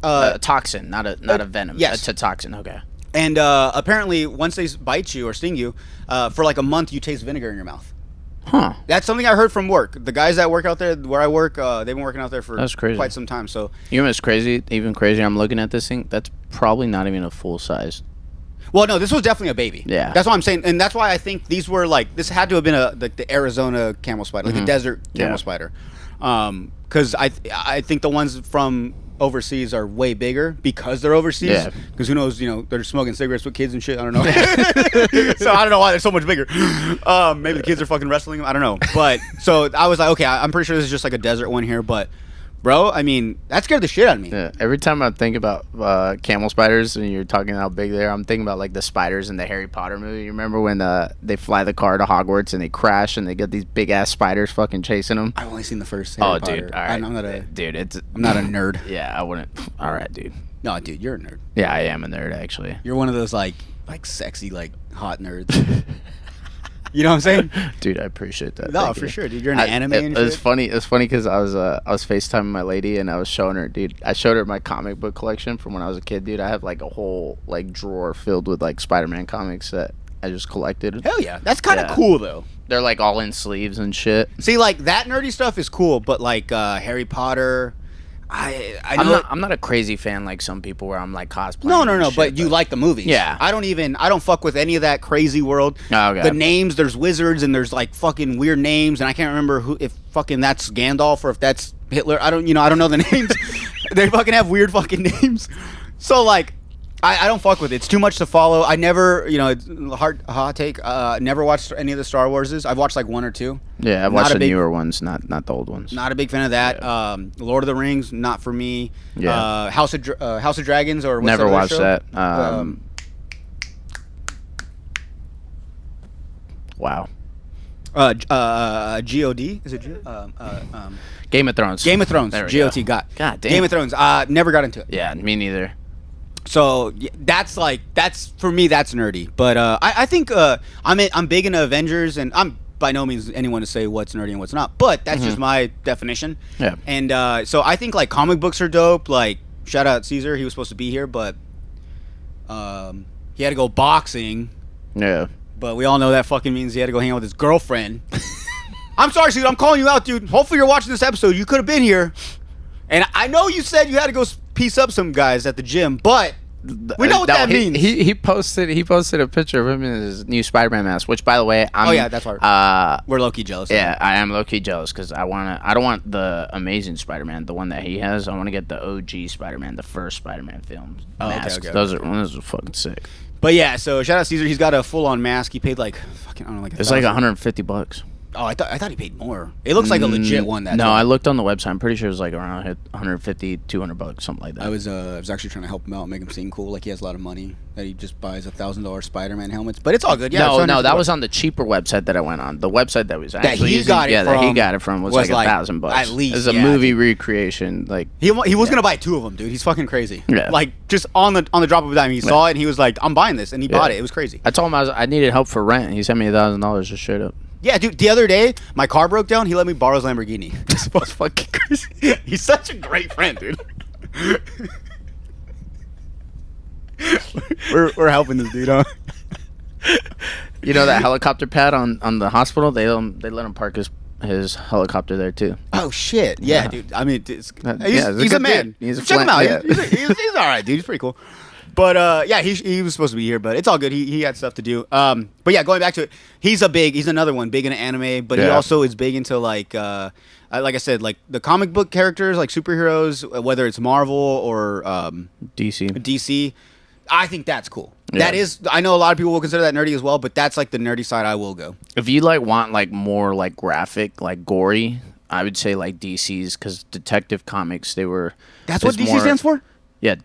A toxin, not a venom. yes. It's a toxin. Okay. and apparently once they bite you or sting you, for like a month you taste vinegar in your mouth. Huh. That's something I heard from work. The guys that work out there where I work, they've been working out there for That's crazy. quite some time. So You know what's crazy? Even crazier. I'm looking at this thing. That's probably not even a full size. well, no, this was definitely a baby. Yeah. That's what I'm saying, and that's why I think these were like this had to have been the Arizona camel spider, like the desert camel Yeah. spider, because I think the ones from overseas are way bigger because they're overseas. Yeah. Because who knows, they're smoking cigarettes with kids and shit. I don't know. So I don't know why they're so much bigger. Maybe the kids are fucking wrestling them. I don't know. But so I was like, okay, I'm pretty sure this is just like a desert one here, but. Bro, I mean, that scared the shit out of me. Yeah. Every time I think about camel spiders and you're talking how big they are, I'm thinking about like the spiders in the Harry Potter movie. You remember when they fly the car to Hogwarts and they crash and they get these big ass spiders fucking chasing them? I've only seen the first Harry Potter. Dude, all right. I'm not a nerd. Yeah, I wouldn't. All right, dude. No, dude, you're a nerd. Yeah, I am a nerd actually. You're one of those like sexy, like hot nerds. You know what I'm saying? Dude, I appreciate that. No, Thank for you. sure, dude. You're into anime and It was shit. funny. It was funny because I was FaceTiming my lady and I was showing her, dude. I showed her my comic book collection from when I was a kid, dude. I have like a whole like drawer filled with like Spider-Man comics that I just collected. Hell yeah, that's kind of Yeah. cool though. They're like all in sleeves and shit. See, like that nerdy stuff is cool, but like Harry Potter, I'm not a crazy fan like some people where I'm like cosplaying. No, and shit, but you like the movies. Yeah. I don't fuck with any of that crazy world. Oh, okay. The names, there's wizards and there's like fucking weird names, and I can't remember if fucking that's Gandalf or if that's Hitler. I don't know the names. They fucking have weird fucking names. So like, I don't fuck with it. It's too much to follow. I never, it's a hot take. Never watched any of the Star Warses. I've watched like one or two. Yeah, I've Not watched a the big- newer ones, not the old ones. Not a big fan of that. Lord of the Rings, not for me. Yeah. House of Dragons or what's Never that other watched show? that. Wow. GOD is it? Game of Thrones. Game of Thrones. There we GOT go. got. God damn. Game of Thrones. Never got into it. Yeah, me neither. So that's for me. That's nerdy. But I think I'm big into Avengers, and I'm by no means anyone to say what's nerdy and what's not. But that's just my definition. Yeah. And so I think like comic books are dope. Like shout out Caesar, he was supposed to be here, but he had to go boxing. Yeah. But we all know that fucking means he had to go hang out with his girlfriend. I'm sorry, dude. I'm calling you out, dude. Hopefully you're watching this episode. You could have been here. And I know you said you had to go piece up some guys at the gym, but we know what that means. He posted a picture of him in his new Spider-Man mask, which by the way, that's why we're low-key jealous. Yeah, I am low-key jealous because I don't want the Amazing Spider-Man, the one that he has. I want to get the OG Spider-Man, the first Spider-Man film. Masks. Okay. Those are fucking sick. But yeah, so shout out Caesar. He's got a full-on mask. He paid like fucking, I don't know, like It's like $1,000. $150. Oh, I thought he paid more. It looks like a legit one. No, I looked on the website. I'm pretty sure it was like around $150, $200, something like that. I was actually trying to help him out, make him seem cool, like he has a lot of money. That he just buys $1,000 Spider-Man helmets, but it's all good. Yeah, no, that was on the cheaper website that I went on. The website that was actually he got it from was like $1,000. At least, it was a movie recreation. Like he was gonna buy two of them, dude. He's fucking crazy. Yeah. Like just on the drop of a dime, he saw it and he was like, "I'm buying this," and he bought it. It was crazy. I told him I needed help for rent. And he sent me $1,000 just straight up. Yeah, dude. The other day, my car broke down. He let me borrow his Lamborghini. This was fucking crazy. He's such a great friend, dude. we're helping this dude, huh? You know that helicopter pad on the hospital? They let him park his helicopter there too. Oh shit! Yeah, dude. I mean, he's a good man. dude. He's a Check him out. yeah. He's all right, dude. He's pretty cool. But yeah, he was supposed to be here, but it's all good. He had stuff to do. But yeah, going back to it, he's another one big into anime, but he also is big into like I said, like the comic book characters, like superheroes, whether it's Marvel or DC. I think that's cool. Yeah. That is, I know a lot of people will consider that nerdy as well, but that's like the nerdy side I will go. If you like want like more like graphic, like gory, I would say like DC's, because Detective Comics, they were. That's what DC stands for? Yeah,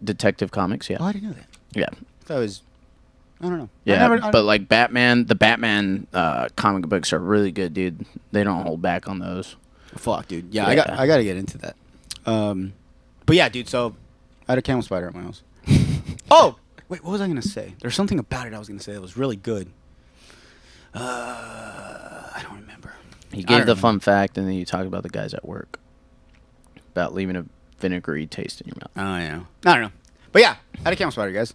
Detective Comics. Yeah. Oh, I didn't know that. Yeah. That was. I don't know. Yeah, but like the Batman comic books are really good, dude. They don't hold back on those. Fuck, dude. Yeah, yeah. I got to get into that. But yeah, dude. So I had a camel spider at my house. Oh, wait. What was I gonna say? There's something about it I was gonna say that was really good. I don't remember. He gave the fun fact, and then you talked about the guys at work about leaving a vinegary taste in your mouth. Oh yeah. I don't know. But yeah, I had a camel spider, guys.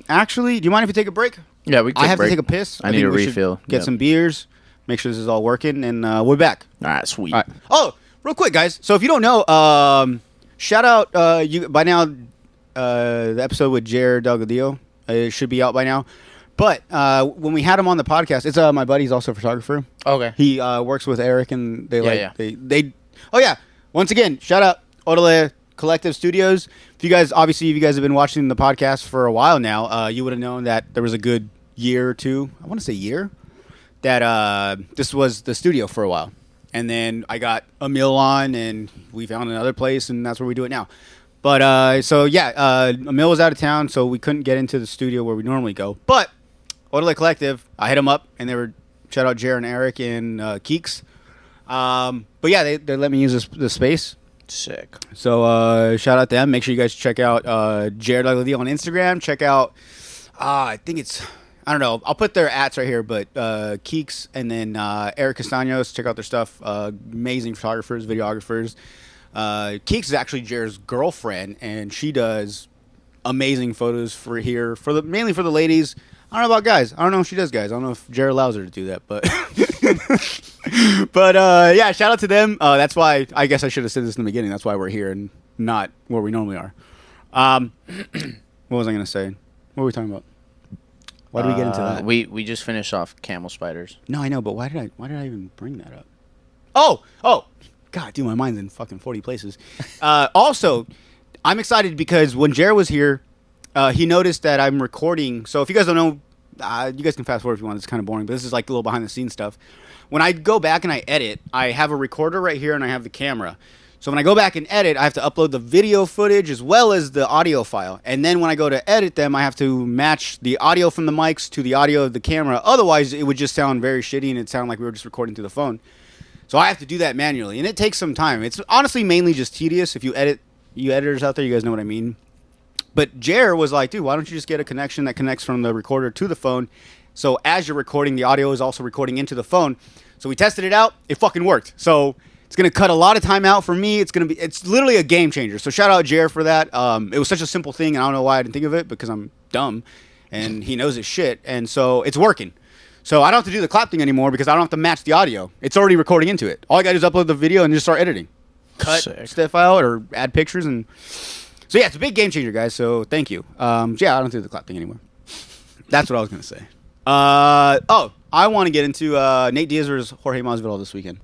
Actually, do you mind if we take a break? Yeah, we. I have to take a piss. I need a refill. Get some beers. Make sure this is all working, and we're back. All right, sweet. All right. Oh, real quick, guys. So if you don't know, shout out you by now. The episode with Jared Delgadillo, it should be out by now. But when we had him on the podcast, it's my buddy. He's also a photographer. Okay. He works with Eric, and they. Oh yeah. Once again, shout out Odele Collective Studios. If you guys have been watching the podcast for a while now, you would have known that there was a good year or two. I want to say year. That this was the studio for a while, and then I got Emil on, and we found another place, and that's where we do it now. But so yeah, Emil was out of town, so we couldn't get into the studio where we normally go. But Odele Collective, I hit them up, and they were shout out Jared and Eric and Keeks. But yeah, they let me use the space. Sick. So shout out to them. Make sure you guys check out Jared Delgadillo on Instagram. Check out I think it's. I don't know. I'll put their ats right here, but Keeks and then Eric Castaños. Check out their stuff. Amazing photographers, videographers. Keeks is actually Jared's girlfriend, and she does amazing photos for mainly for the ladies. I don't know about guys. I don't know if she does guys. I don't know if Jared allows her to do that, but but yeah, shout out to them. That's why I guess I should have said this in the beginning. That's why we're here and not where we normally are. What was I going to say? What were we talking about? Why did we get into that? We just finished off camel spiders. I know, but why did I even bring that up? Oh, God, dude, my mind's in fucking 40 places. Also, I'm excited because when Jared was here, he noticed that I'm recording. So if you guys don't know, you guys can fast forward if you want. It's kind of boring, but this is like a little behind the scenes stuff. When I go back and I edit, I have a recorder right here and I have the camera. So when I go back and edit, I have to upload the video footage as well as the audio file. And then when I go to edit them, I have to match the audio from the mics to the audio of the camera. Otherwise, it would just sound very shitty and it'd sound like we were just recording through the phone. So I have to do that manually, and it takes some time. It's honestly mainly just tedious. If you editors out there, you guys know what I mean. But Jer was like, dude, why don't you just get a connection that connects from the recorder to the phone? So as you're recording, the audio is also recording into the phone. So we tested it out. It fucking worked. So it's going to cut a lot of time out for me. It's literally a game changer. So shout out Jer for that. It was such a simple thing, and I don't know why I didn't think of it, because I'm dumb, and he knows his shit. And so it's working. So I don't have to do the clap thing anymore because I don't have to match the audio. It's already recording into it. All I got to do is upload the video and just start editing. Cut, step file, or add pictures. And so yeah, it's a big game changer, guys. So thank you. Yeah, I don't do the clap thing anymore. That's what I was going to say. I want to get into Nate Diaz versus Jorge Masvidal this weekend.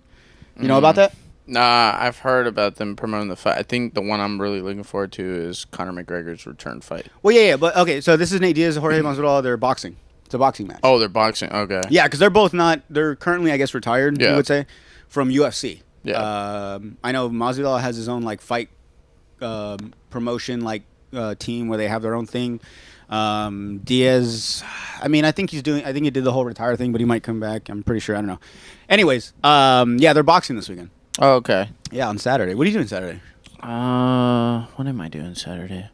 You know about that? Nah, I've heard about them promoting the fight. I think the one I'm really looking forward to is Conor McGregor's return fight. Well, yeah, but okay. So this is Nate Diaz, Jorge Masvidal. They're boxing. It's a boxing match. Oh, they're boxing. Okay. Yeah, because they're both not. They're currently, I guess, retired. Yeah. You would say from UFC. Yeah. I know Masvidal has his own like fight promotion like team where they have their own thing. Diaz, I mean, I think he did the whole retire thing, but he might come back. I'm pretty sure. I don't know. Anyways, yeah, they're boxing this weekend. Oh, okay. Yeah, on Saturday. What are you doing Saturday? What am I doing Saturday?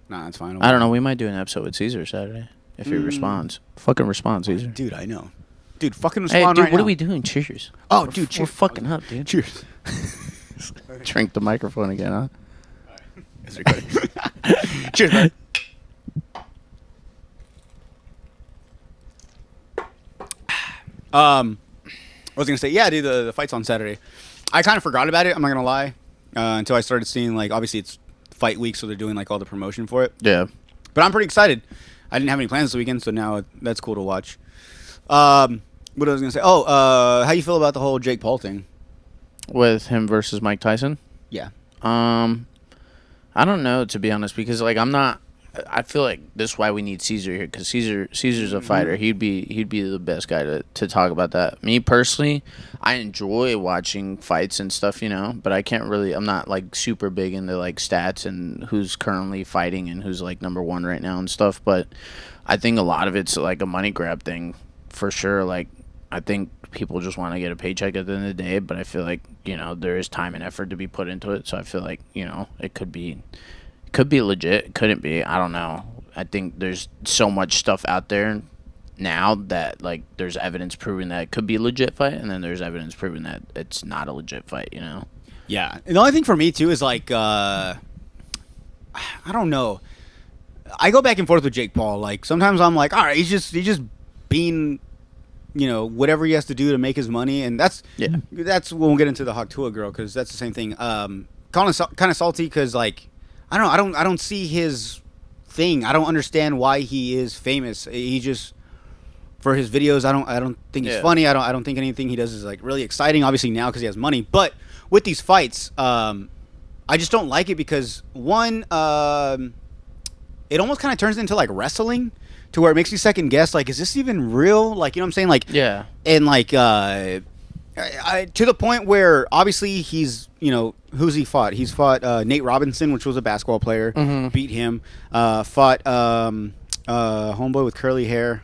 Nah, that's fine. I don't know. We might do an episode with Caesar Saturday if he responds. Fucking respond, Caesar. Dude, I know. Dude, fucking respond right now. What are we doing? Cheers. Oh, dude, cheers. We're fucking up, dude. Cheers. Drink the microphone again, huh? It's recording. Cheers, man. I was gonna say, yeah, dude, the fight's on Saturday. I kind of forgot about it. I'm not gonna lie, until I started seeing, like, obviously it's fight week, so they're doing like all the promotion for it. Yeah. But I'm pretty excited. I didn't have any plans this weekend, so now that's cool to watch. What I was gonna say? How you feel about the whole Jake Paul thing? With him versus Mike Tyson? Yeah. I don't know, to be honest, because like I feel like this is why we need Caesar here, because Caesar's a fighter. He'd be the best guy to talk about that. Me personally, I enjoy watching fights and stuff, but I can't really. I'm not like super big into like stats and who's currently fighting and who's like number one right now and stuff. But I think a lot of it's like a money grab thing for sure. Like I think people just want to get a paycheck at the end of the day, but I feel like there is time and effort to be put into it. So I feel like it could be legit, couldn't be. I don't know. I think there's so much stuff out there now that like there's evidence proving that it could be a legit fight, and then there's evidence proving that it's not a legit fight. Yeah. And the only thing for me too is like I don't know. I go back and forth with Jake Paul. Like sometimes I'm like, all right, he's just being whatever he has to do to make his money, and that's when we'll get into the Hawk-Tua girl, because that's the same thing. Kind of salty because like I don't see his thing. I don't understand why he is famous. He just for his videos. I don't think he's funny. I don't think anything he does is like really exciting. Obviously now because he has money, but with these fights, I just don't like it because one, it almost kind of turns into like wrestling. To where it makes you second guess, like, is this even real? Like, you know what I'm saying? Like, yeah. And like, to the point where obviously he's, who's he fought? He's fought Nate Robinson, which was a basketball player, beat him. Fought homeboy with curly hair.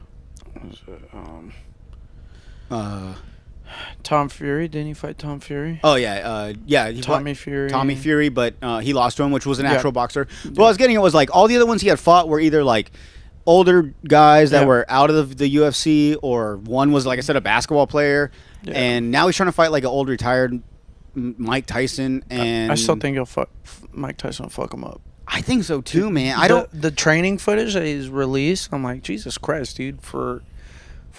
Tom Fury, didn't he fight Tom Fury? Oh yeah, Tommy Fury. Tommy Fury, but he lost to him, which was an actual boxer. But what I was getting at was like all the other ones he had fought were either like older guys that were out of the UFC, or one was, like I said, a basketball player, and now he's trying to fight like an old retired Mike Tyson. And I still think Mike Tyson will fuck him up. I think so too, man. The training footage that he's released, I'm like, Jesus Christ, dude. For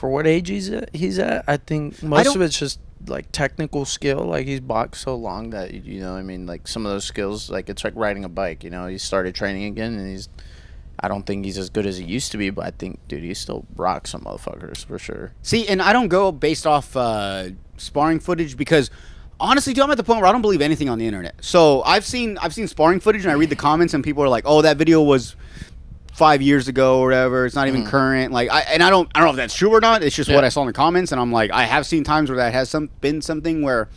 what age he's at, I think most of it's just like technical skill. Like he's boxed so long that like some of those skills, like it's like riding a bike. He started training again, and I don't think he's as good as he used to be, but I think, dude, he still rocks some motherfuckers for sure. See, and I don't go based off sparring footage because, honestly, dude, I'm at the point where I don't believe anything on the internet. So I've seen sparring footage, and I read the comments, and people are like, "Oh, that video was 5 years ago or whatever. It's not even current." Like, I don't know if that's true or not. It's just what I saw in the comments, and I'm like, I have seen times where that has been something where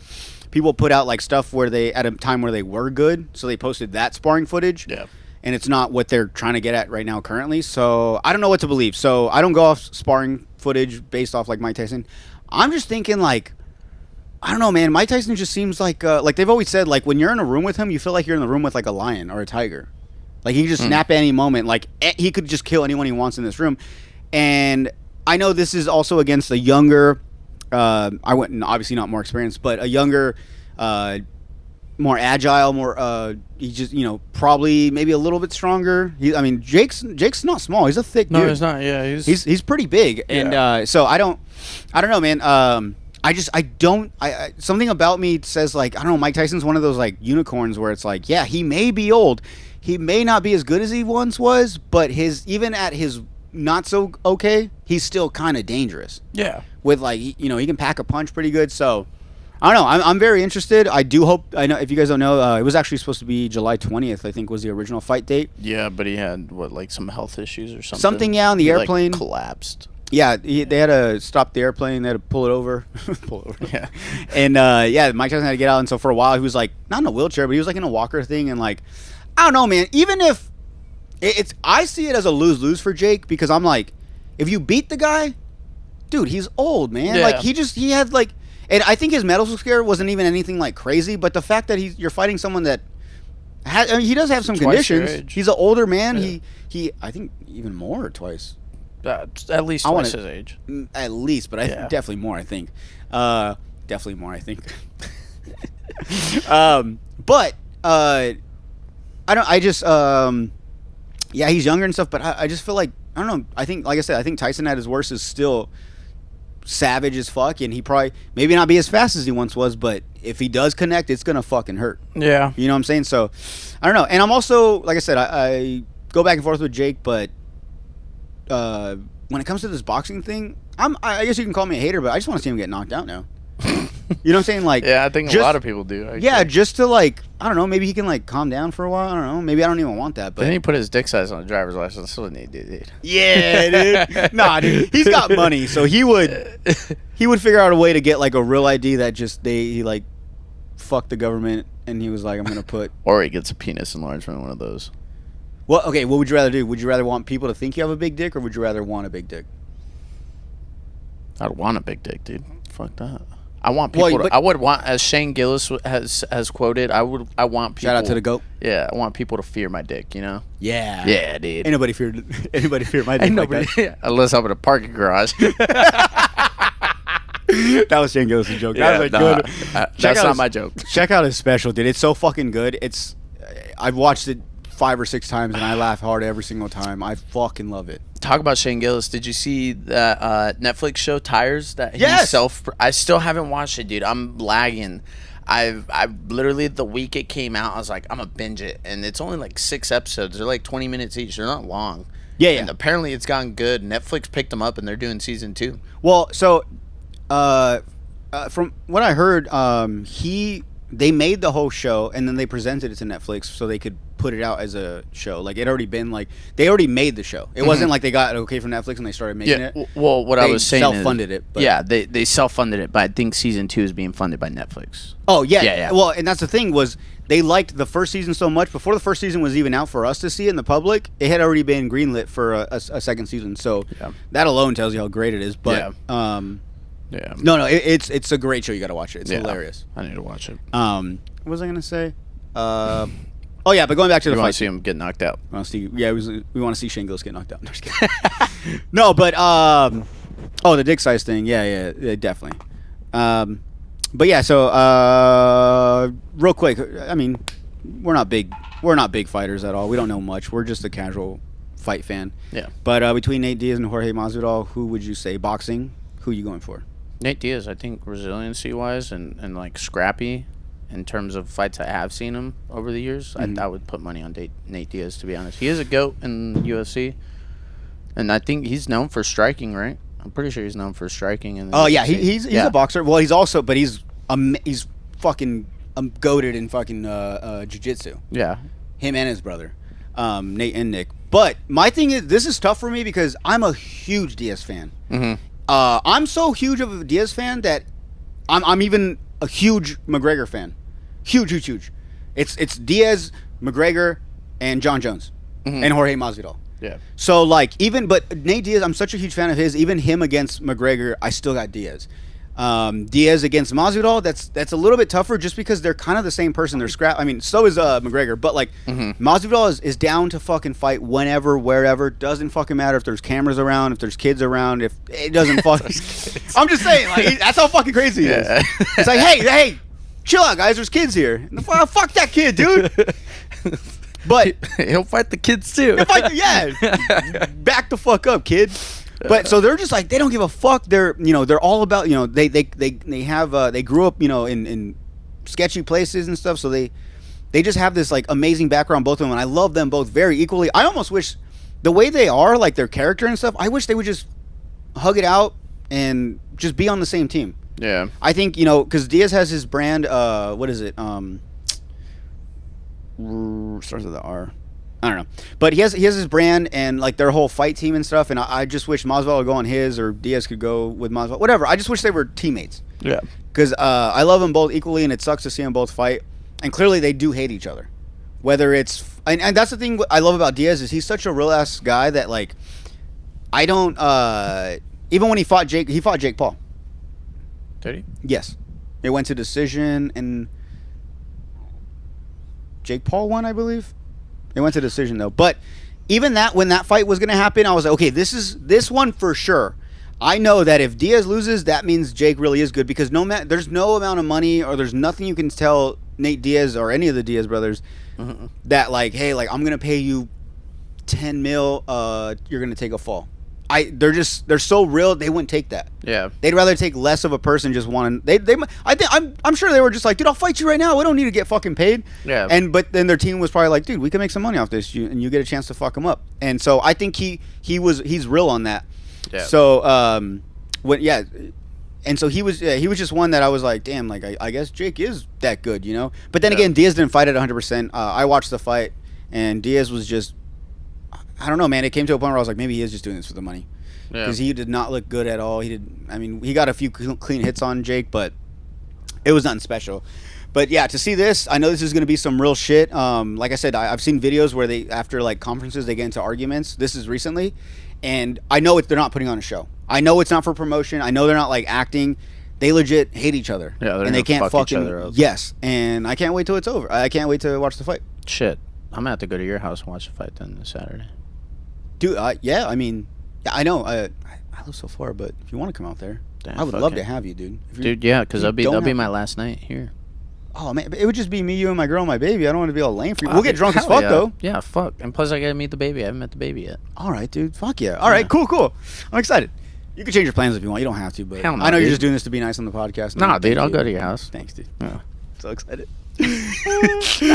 people put out like stuff where they at a time where they were good, so they posted that sparring footage. Yeah. And it's not what they're trying to get at right now currently. So I don't know what to believe. So I don't go off sparring footage based off like Mike Tyson. I'm just thinking like, I don't know, man. Mike Tyson just seems like they've always said, like when you're in a room with him, you feel like you're in the room with like a lion or a tiger. Like he can just snap at any moment. Like he could just kill anyone he wants in this room. And I know this is also against a younger, I wouldn't, obviously not more experienced, but a younger, more agile, more he's just probably maybe a little bit stronger. Jake's not small. He's a thick dude. No, he's not. Yeah, he's pretty big, and so I don't know, man. Something about me says like I don't know. Mike Tyson's one of those like unicorns where it's like, yeah, he may be old, he may not be as good as he once was, but even at his not so okay, he's still kind of dangerous. Yeah, with like he can pack a punch pretty good. So. I don't know. I'm very interested. I do hope. I know if you guys don't know, it was actually supposed to be July 20th. I think was the original fight date. Yeah, but he had some health issues or something. Something, yeah, on the airplane collapsed. Yeah, they had to stop the airplane. They had to pull it over. Yeah, and Mike Tyson had to get out. And so for a while, he was like not in a wheelchair, but he was like in a walker thing. And like, I don't know, man. Even if I see it as a lose-lose for Jake because I'm like, if you beat the guy, dude, he's old, man. Yeah. Like he had like. And I think his medical scare wasn't even anything like crazy, but the fact that you're fighting someone that he does have some twice conditions. He's an older man. Yeah. He I think even more or twice. At least twice his age. At least, but definitely more. I think. Definitely more. I think. But I don't. I just he's younger and stuff, but I just feel like I don't know. I think, like I said, I think Tyson at his worst is still. savage as fuck, and he probably maybe not be as fast as he once was, but if he does connect, it's gonna fucking hurt. Yeah. You know what I'm saying? So I don't know. And I'm also, like I said, I go back and forth with Jake, but when it comes to this boxing thing, I guess you can call me a hater, but I just want to see him get knocked out now. You know what I'm saying? Like, yeah, I think a lot of people do. Actually. Yeah, just to like, I don't know, maybe he can like calm down for a while. I don't know. Maybe I don't even want that. But then he put his dick size on the driver's license. So dude. Yeah, dude. Nah, dude. He's got money, so he would figure out a way to get like a real ID that just he like fucked the government, and he was like, I'm gonna put. Or he gets a penis enlargement, one of those. Well, okay. What would you rather do? Would you rather want people to think you have a big dick, or would you rather want a big dick? I'd want a big dick, dude. Fuck that. I want people. I would want, as Shane Gillis has quoted. I want people. Shout out to the GOAT. Yeah, I want people to fear my dick. You know. Yeah. Yeah, dude. Ain't nobody feared my dick. Ain't nobody. Like unless I'm in a parking garage. That was Shane Gillis' joke. Yeah, that was good. That's not my joke. Check out his special, dude. It's so fucking good. I've watched it 5 or 6 times, and I laugh hard every single time. I fucking love it. Talk about Shane Gillis. Did you see that Netflix show Tires? That yes. I still haven't watched it, dude. I'm lagging. I literally the week it came out, I was like, I'm gonna binge it, and it's only like 6 episodes. They're like 20 minutes each. They're not long. Yeah, yeah. And apparently it's gone good. Netflix picked them up, and they're doing season 2. Well, so from what I heard, they made the whole show, and then they presented it to Netflix so they could put it out as a show. Like, it already been like they already made the show. It wasn't like they got it okay from Netflix and they started making it. Well, what I was saying, self-funded it. But. Yeah, they self-funded it, but I think season 2 is being funded by Netflix. Oh yeah. Yeah. Well, and that's the thing was they liked the first season so much. Before the first season was even out for us to see it in the public, it had already been greenlit for a second season. So that alone tells you how great it is. But yeah. No, it's a great show. You got to watch it. It's hilarious. I need to watch it. What was I gonna say? Oh yeah, but going back to the fight. You want to see him get knocked out? We want to see Shane Gillis get knocked out. No, just kidding. No, but the dick size thing. Yeah, definitely. But yeah, so real quick, I mean, we're not big fighters at all. We don't know much. We're just a casual fight fan. Yeah. But between Nate Diaz and Jorge Masvidal, who would you say boxing? Who are you going for? Nate Diaz, I think resiliency wise and like scrappy in terms of fights I have seen him over the years. I would put money on Nate Diaz, to be honest. He is a GOAT in UFC, and I think he's known for striking, right? I'm pretty sure he's known for striking. Oh yeah, he's a boxer. Well, he's also, but he's fucking goated in fucking jiu-jitsu. Yeah, him and his brother, Nate and Nick. But my thing is, this is tough for me because I'm a huge Diaz fan. Mm-hmm. I'm so huge of a Diaz fan that I'm even a huge McGregor fan. Huge. It's Diaz, McGregor, and John Jones, and Jorge Masvidal. Yeah. So like but Nate Diaz, I'm such a huge fan of his. Even him against McGregor, I still got Diaz. Diaz against Masvidal, that's a little bit tougher just because they're kind of the same person. They're scrap. I mean, so is McGregor, but like Masvidal is down to fucking fight whenever, wherever. Doesn't fucking matter if there's cameras around, if there's kids around, if it doesn't fucking. I'm just saying, like that's how fucking crazy he is. It's like, hey, chill out, guys. There's kids here. Fuck that kid, dude. But he'll fight the kids too. Back the fuck up, kid. But so they're just like, they don't give a fuck. They're all about, they grew up, in sketchy places and stuff. So they just have this like amazing background, both of them, and I love them both very equally. I almost wish the way they are, like their character and stuff, I wish they would just hug it out and just be on the same team. Yeah. I think, because Diaz has his brand, what is it? Starts with the R. I don't know. But he has his brand and like their whole fight team and stuff, and I just wish Masvidal would go on his, or Diaz could go with Masvidal. Whatever. I just wish they were teammates. Yeah. Because I love them both equally, and it sucks to see them both fight. And clearly they do hate each other. Whether it's... And that's the thing I love about Diaz is he's such a real-ass guy that, like, I don't... even when he fought Jake Paul. Did he? Yes. It went to decision, and Jake Paul won, I believe. It went to decision, though. But even that, when that fight was going to happen, I was like, okay, this one for sure. I know that if Diaz loses, that means Jake really is good, because there's no amount of money, or there's nothing you can tell Nate Diaz or any of the Diaz brothers that, like, hey, like, I'm going to pay you $10 million, you're going to take a fall. they're so real. They wouldn't take that. Yeah. They'd rather take less of a person just wanting. I'm sure they were just like, dude, I'll fight you right now. We don't need to get fucking paid. Yeah. But then their team was probably like, dude, we can make some money off this, and you get a chance to fuck him up. And so I think he's real on that. Yeah. So and so he was just one that I was like, damn, like I guess Jake is that good, you know. But then again, Diaz didn't fight at 100%. I watched the fight, and Diaz was just, I don't know, man. It came to a point where I was like, maybe he is just doing this for the money, because he did not look good at all. He got a few clean hits on Jake, but it was nothing special. But yeah, to see this, I know this is going to be some real shit. Like I said, I've seen videos where they, after like conferences, they get into arguments. This is recently, and I know they're not putting on a show. I know it's not for promotion. I know they're not like acting. They legit hate each other. Yeah, and they can't fuck each fucking other up. Yes, and I can't wait till it's over. I can't wait to watch the fight. Shit, I'm gonna have to go to your house and watch the fight then this Saturday. Dude, yeah, I mean, I know. I live so far, but if you want to come out there, Damn, I would love to have you, dude. Dude, yeah, because that'll be my last night here. Oh man, it would just be me, you, and my girl, and my baby. I don't want to be all lame for you. We'll get drunk as fuck though. Yeah, fuck. And plus, I gotta meet the baby. I haven't met the baby yet. All right, dude. Fuck yeah. All right, cool. I'm excited. You can change your plans if you want. You don't have to, but Hell no, I know you're dude. just doing this to be nice on the podcast. Nah, dude, I'll go to your house. Thanks, dude. Yeah. So excited. Sleepover.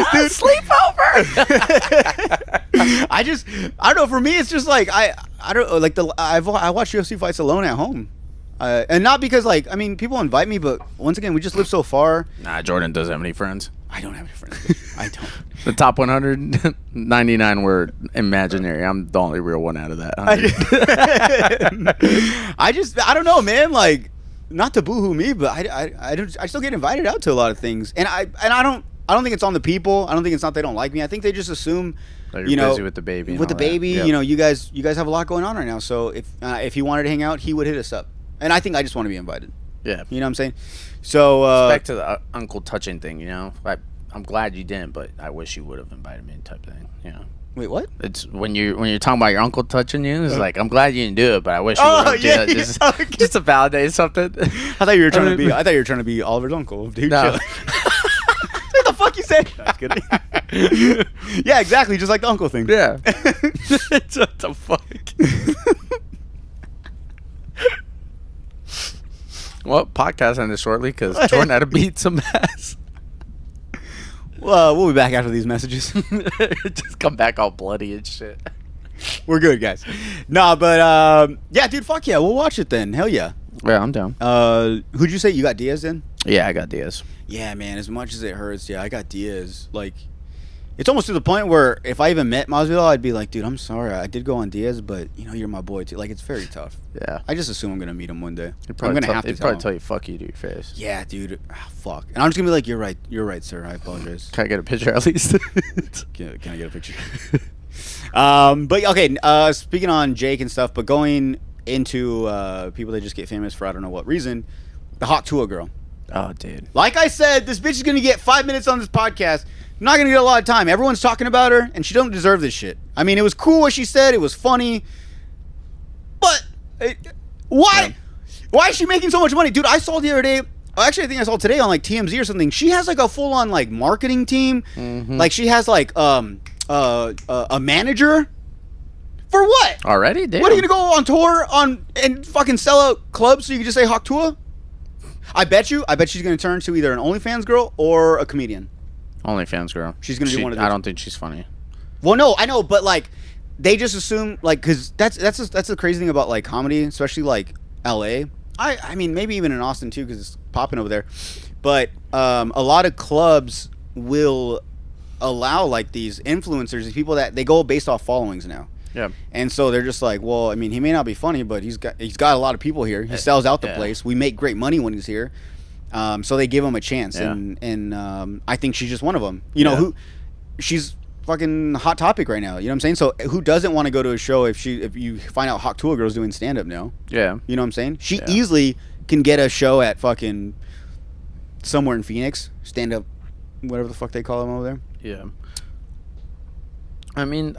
I don't know. For me, it's just like I don't like I watch UFC fights alone at home, and not because like people invite me, but once again, we just live so far. Nah, Jordan doesn't have any friends. I don't have any friends. I don't. The top 199 were imaginary. I'm the only real one out of that. I don't know, man. Like, not to boohoo me, but I still get invited out to a lot of things, and I don't think it's on the people. I don't think it's not they don't like me. I think they just assume, Like you're busy with the baby. With the baby, yep. you guys have a lot going on right now. So if he wanted to hang out, he would hit us up, and I think I just want to be invited. Yeah. You know what I'm saying? So back to the uncle touching thing. I'm glad you didn't, but I wish you would have invited me, type thing. Wait, what? It's when you're talking about your uncle touching you. It's like, I'm glad you didn't do it, but I wish you would have done it just to validate something. I thought you were trying to be Oliver's uncle, dude. No. What the fuck you say? That's good. Yeah, exactly, just like the uncle thing. Yeah. What the fuck? Well, podcast ended shortly because Jordan had to beat some ass. Well, we'll be back after these messages. Just come back all bloody and shit. We're good, guys. Nah, but yeah, dude, fuck yeah, we'll watch it then. Hell yeah. Yeah, I'm down. Who'd you say you got Diaz in? Yeah, I got Diaz. Yeah, man. As much as it hurts, yeah, I got Diaz. Like, it's almost to the point where if I even met Masvidal, I'd be like, dude, I'm sorry, I did go on Diaz, but you're my boy too. Like, it's very tough. Yeah. I just assume I'm gonna meet him one day. He'd I'm gonna have to he'd probably tell you "fuck you" to your face. Yeah, dude. Fuck. And I'm just gonna be like, you're right, sir. I apologize. Can I get a picture at least? Can I get a picture? But okay. Speaking on Jake and stuff, but going into people that just get famous for I don't know what reason, the Hawk Tua girl. Oh, dude. Like I said, this bitch is gonna get 5 minutes on this podcast. Not gonna get a lot of time. Everyone's talking about her, and she don't deserve this shit. I mean, it was cool what she said. It was funny, but why? Yeah. Why is she making so much money, dude? I saw the other day. Actually, I think I saw today on like TMZ or something. She has like a full on like marketing team. Mm-hmm. Like she has like a manager. For what? Already? Damn. What are you gonna go on tour and fucking sell out clubs so you can just say Hawk Tua? I bet she's gonna turn to either an OnlyFans girl or a comedian. OnlyFans girl. She's gonna do one of these. I don't think she's funny. Well, no, I know, but like, they just assume like, cause that's the crazy thing about like comedy, especially like LA. I mean, maybe even in Austin too, cause it's popping over there. But a lot of clubs will allow like these influencers, these people that they go based off followings now. Yeah. And so they're just like, well, I mean, he may not be funny, but he's got a lot of people here. He sells out the place. We make great money when he's here. So they give him a chance, and I think she's just one of them. Who she's fucking hot topic right now. You know what I'm saying? So who doesn't want to go to a show if you find out Hawk Tua girl's doing stand up now? Yeah. You know what I'm saying? She easily can get a show at fucking somewhere in Phoenix, stand up, whatever the fuck they call them over there. Yeah. I mean,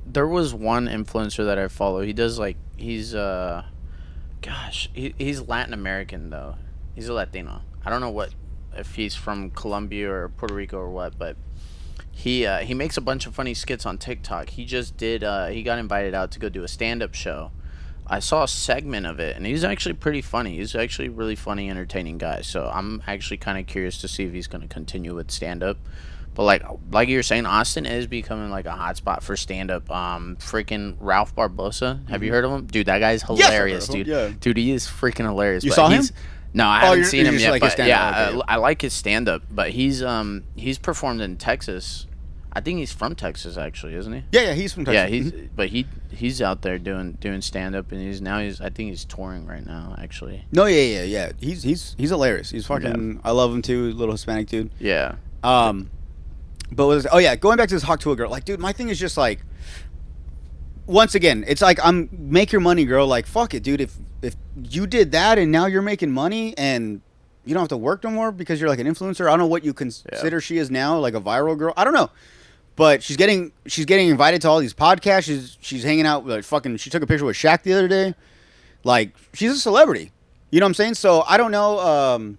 there was one influencer that I follow. He does like he's Latin American though. He's a Latino. I don't know if he's from Colombia or Puerto Rico or what, but he makes a bunch of funny skits on TikTok. He just did he got invited out to go do a stand-up show I saw a segment of it, and he's actually pretty funny. He's actually a really funny, entertaining guy. So I'm actually kind of curious to see if he's going to continue with stand-up. But like you were saying, Austin is becoming like a hotspot for stand-up. Freaking Ralph Barbosa. Have you heard of him? Dude, that guy's hilarious, dude. Yeah. Dude, he is freaking hilarious. You saw him? No, I haven't seen him yet. Like but yeah, okay. I like his stand-up. But he's performed in Texas. I think he's from Texas, actually, isn't he? Yeah, he's from Texas. Yeah, he's out there doing stand-up, and I think he's touring right now, actually. No, yeah. He's hilarious. He's fucking. Yeah. I love him too. Little Hispanic dude. Yeah. But going back to this Hawk Tuah girl, like, dude, my thing is just like, once again, it's like make your money, girl. Like, fuck it, dude. If you did that and now you're making money and you don't have to work no more because you're like an influencer. I don't know what you consider she is now, like a viral girl. I don't know. But she's getting invited to all these podcasts. She's hanging out with she took a picture with Shaq the other day. Like, she's a celebrity. You know what I'm saying? So I don't know.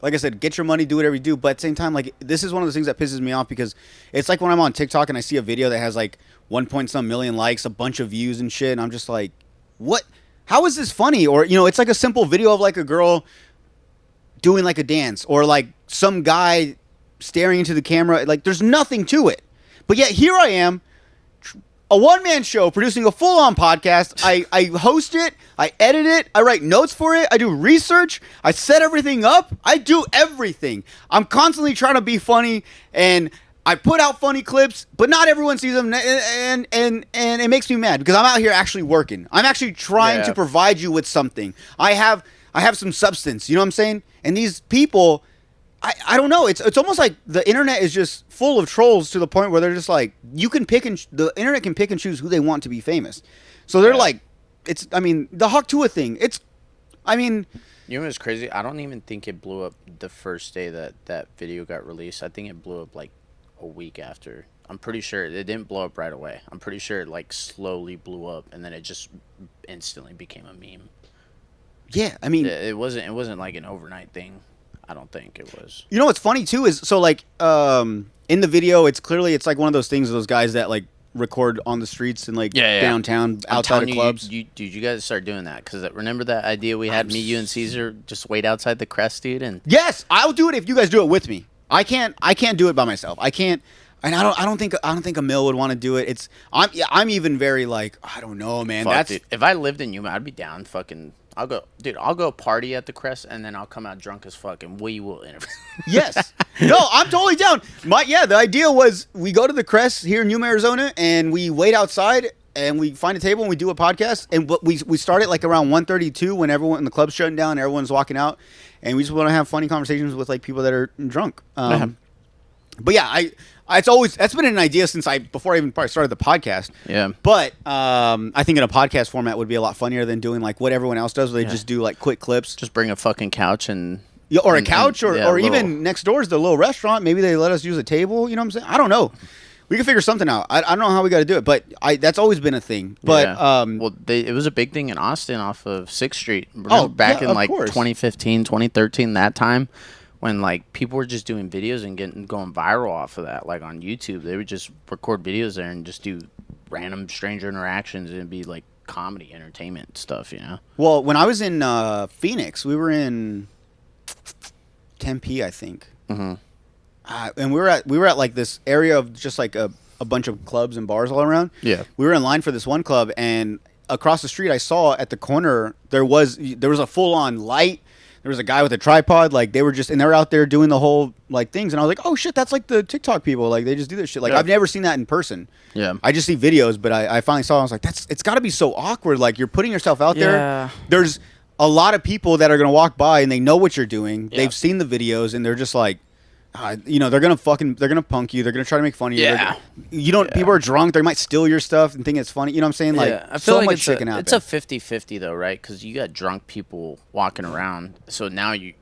Like I said, get your money, do whatever you do. But at the same time, like, this is one of those things that pisses me off because it's like when I'm on TikTok and I see a video that has like 1 million likes, a bunch of views and shit. And I'm just like, what? How is this funny? Or, it's like a simple video of like a girl doing like a dance or like some guy staring into the camera. Like, there's nothing to it. But yet here I am, a one-man show producing a full-on podcast. I host it, I edit it, I write notes for it, I do research, I set everything up, I do everything. I'm constantly trying to be funny, and I put out funny clips, but not everyone sees them, and it makes me mad because I'm out here actually working. I'm actually trying to provide you with something. I have some substance, you know what I'm saying? And these people, I don't know. It's almost like the internet is just full of trolls to the point where they're just like, the internet can pick and choose who they want to be famous. So they're like, the Hawk Tuah thing. You know what's crazy? I don't even think it blew up the first day that video got released. I think it blew up like a week after. I'm pretty sure it didn't blow up right away. I'm pretty sure it like slowly blew up and then it just instantly became a meme. Yeah, it wasn't like an overnight thing. I don't think it was. You know what's funny too is in the video it's like one of those things, those guys that like record on the streets and like downtown outside of clubs. Dude, you guys start doing that because remember that idea we had, me, you, and Caesar just wait outside the Crest, dude. And yes, I'll do it if you guys do it with me. I can't do it by myself. I can't. And I don't think Emil would want to do it. I'm even very like, I don't know, man. Dude, if I lived in Yuma, I'd be down. Fucking, I'll go party at the Crest and then I'll come out drunk as fuck and we will interview. Yes. No, I'm totally down. The idea was we go to the Crest here in Yuma, Arizona, and we wait outside and we find a table and we do a podcast. And we start it like around 1:32 when everyone in the club's shutting down, everyone's walking out, and we just want to have funny conversations with like people that are drunk. But yeah, that's been an idea since before I even probably started the podcast. Yeah. But I think in a podcast format would be a lot funnier than doing like what everyone else does, where they just do like quick clips. Just bring a fucking couch and or even next door is the little restaurant. Maybe they let us use a table. You know what I'm saying? I don't know. We can figure something out. I don't know how we got to do it, but that's always been a thing. But it was a big thing in Austin off of 6th Street. Back in like 2015, 2013, that time. When like people were just doing videos and going viral off of that, like on YouTube, they would just record videos there and just do random stranger interactions and it'd be like comedy, entertainment stuff, you know. Well, when I was in Phoenix, we were in Tempe, I think, and we were at like this area of just like a bunch of clubs and bars all around. Yeah, we were in line for this one club, and across the street, I saw at the corner there was a full on light. There was a guy with a tripod, like they were out there doing the whole like things, and I was like, oh shit, that's like the TikTok people, like they just do this shit. Like I've never seen that in person. Yeah, I just see videos, but I finally saw it. I was like, it's got to be so awkward. Like you're putting yourself out there. There's a lot of people that are gonna walk by and they know what you're doing. Yeah. They've seen the videos and they're just like, they're gonna punk you. They're gonna try to make fun of you. Yeah. People are drunk. They might steal your stuff and think it's funny. You know what I'm saying? Like, I feel like much shit can happen. It's a 50-50 though, right? Because you got drunk people walking around. So now you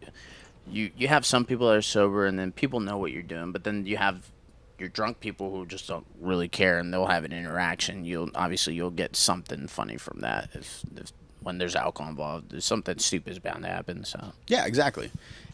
have some people that are sober, and then people know what you're doing. But then you have your drunk people who just don't really care, and they'll have an interaction. You'll get something funny from that. If when there's alcohol involved, there's something stupid is bound to happen. So yeah, exactly.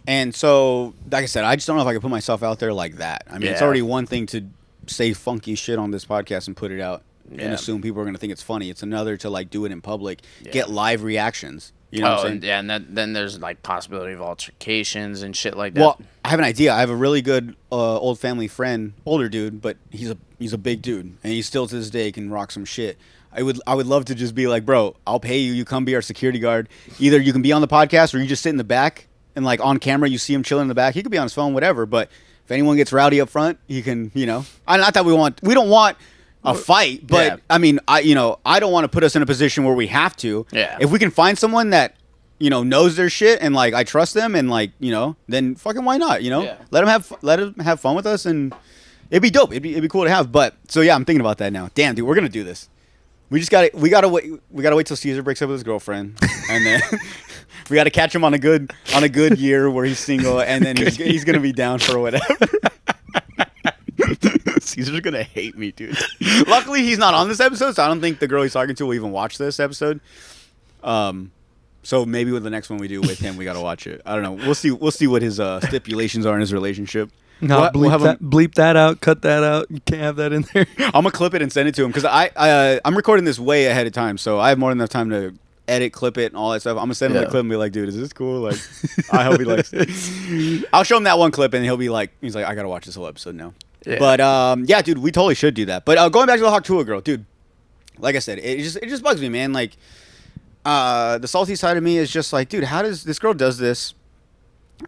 And so, like I said, I just don't know if I can put myself out there like that. I mean, it's already one thing to say funky shit on this podcast and put it out. and assume people are going to think it's funny. It's another to like do it in public, get live reactions. You know what I'm saying? And then there's like possibility of altercations and shit like that. Well, I have an idea. I have a really good old family friend, older dude, but he's a big dude, and he still to this day can rock some shit. I would love to just be like, bro, I'll pay you. You come be our security guard. Either you can be on the podcast or you just sit in the back and like on camera you see him chilling in the back. He could be on his phone, whatever. But if anyone gets rowdy up front, he can. Not that we don't want a fight, but I mean, I don't want to put us in a position where we have to. Yeah. If we can find someone that knows their shit and like I trust them and like then fucking why not? Let them have fun with us and it'd be dope. It'd be cool to have. But so yeah, I'm thinking about that now. Damn, dude, we're gonna do this. We gotta wait till Caesar breaks up with his girlfriend, and then we gotta catch him on a good year where he's single, and then he's gonna be down for whatever. Caesar's gonna hate me, dude. Luckily, he's not on this episode, so I don't think the girl he's talking to will even watch this episode. So maybe with the next one we do with him, we gotta watch it. I don't know. We'll see what his stipulations are in his relationship. No, bleep that out. Cut that out. You can't have that in there. I'm gonna clip it and send it to him because I'm recording this way ahead of time, so I have more than enough time to edit, clip it, and all that stuff. I'm gonna send him the clip and be like, "Dude, is this cool?" Like, I hope he likes it. I'll show him that one clip and he'll be like, "I gotta watch this whole episode now." Yeah. But yeah, dude, we totally should do that. But going back to the Hawk Tua girl, dude. Like I said, it just bugs me, man. Like, the salty side of me is just like, dude, how does this girl does this?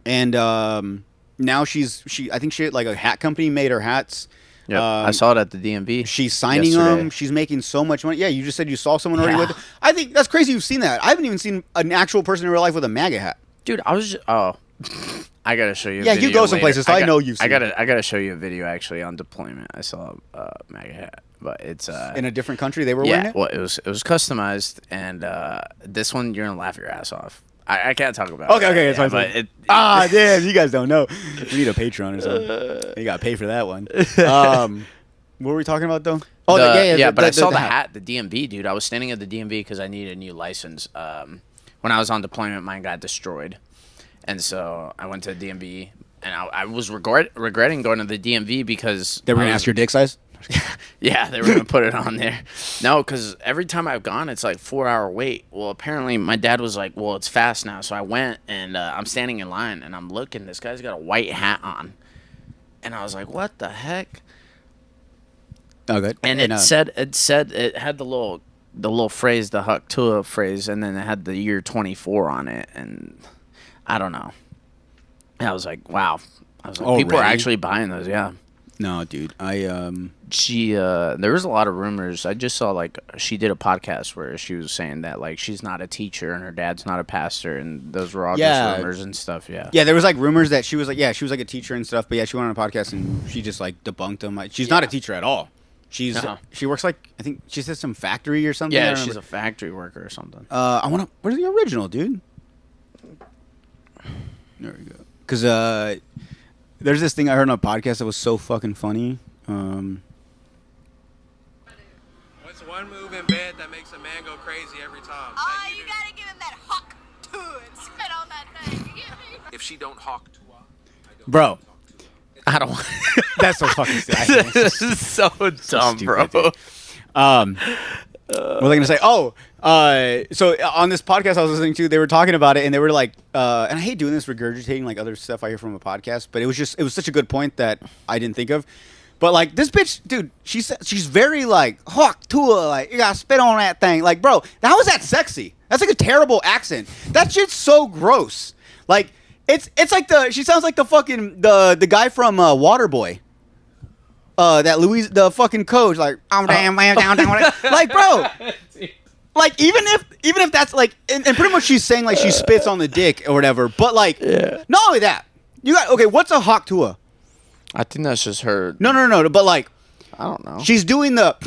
And now I think she like a hat company made her hats. Yeah, I saw it at the DMV. She's signing them. She's making so much money. Yeah, you just said you saw someone already with it. I think that's crazy you've seen that. I haven't even seen an actual person in real life with a MAGA hat. Dude, I was just, I gotta show you a video. Yeah, you go some places, so I know you've seen I gotta show you a video actually on deployment. I saw a MAGA hat. But it's in a different country they were wearing it? Well, it was customized, and this one you're gonna laugh your ass off. I can't talk about it. Okay, it's fine. Damn, you guys don't know. We need a Patreon or something. You gotta pay for that one. What were we talking about though? Oh, but I saw the hat, the DMV, dude. I was standing at the DMV because I needed a new license. When I was on deployment, mine got destroyed, and so I went to the DMV, and I was regretting going to the DMV because they were gonna ask your dick size. Yeah, they were going to put it on there. No, because every time I've gone, it's like 4-hour wait. Well, apparently my dad was like, well, it's fast now. So I went, and I'm standing in line, and I'm looking. This guy's got a white hat on. And I was like, what the heck? Oh, good. And it had the little phrase, the Hawk Tua phrase, and then it had the year 24 on it. And I don't know. And I was like, wow. I was like, people are actually buying those, yeah. No, dude. There was a lot of rumors. I just saw like she did a podcast where she was saying that like she's not a teacher and her dad's not a pastor, and those were all just rumors and stuff. Yeah. Yeah, there was like rumors that she was like a teacher and stuff, but yeah, she went on a podcast and she just like debunked them. Like, she's not a teacher at all. She works like I think she said some factory or something. Yeah, she's a factory worker or something. Where's the original, dude? There we go. Because there's this thing I heard on a podcast that was so fucking funny. What's one move in bed that makes a man go crazy every time? Oh, you gotta give him that hawk to it. Spit on that thing. You get me? If she don't hawk to bro. I don't want. That's so fucking sad. This is so dumb, bro. What was I gonna say? So on this podcast I was listening to, they were talking about it, and they were like, and I hate doing this, regurgitating like other stuff I hear from a podcast, but it was such a good point that I didn't think of. But like this bitch, dude, she's very like Hawk Tua, like you gotta spit on that thing, like bro, how is that sexy? That's like a terrible accent. That shit's so gross. Like it's like she sounds like the fucking the guy from Waterboy. That the fucking coach, like I'm damn down, like bro, like even if that's like, and pretty much she's saying like she spits on the dick or whatever, but like not only that, what's a Hawk Tua? I think that's just her. No, but like I don't know. She's doing the.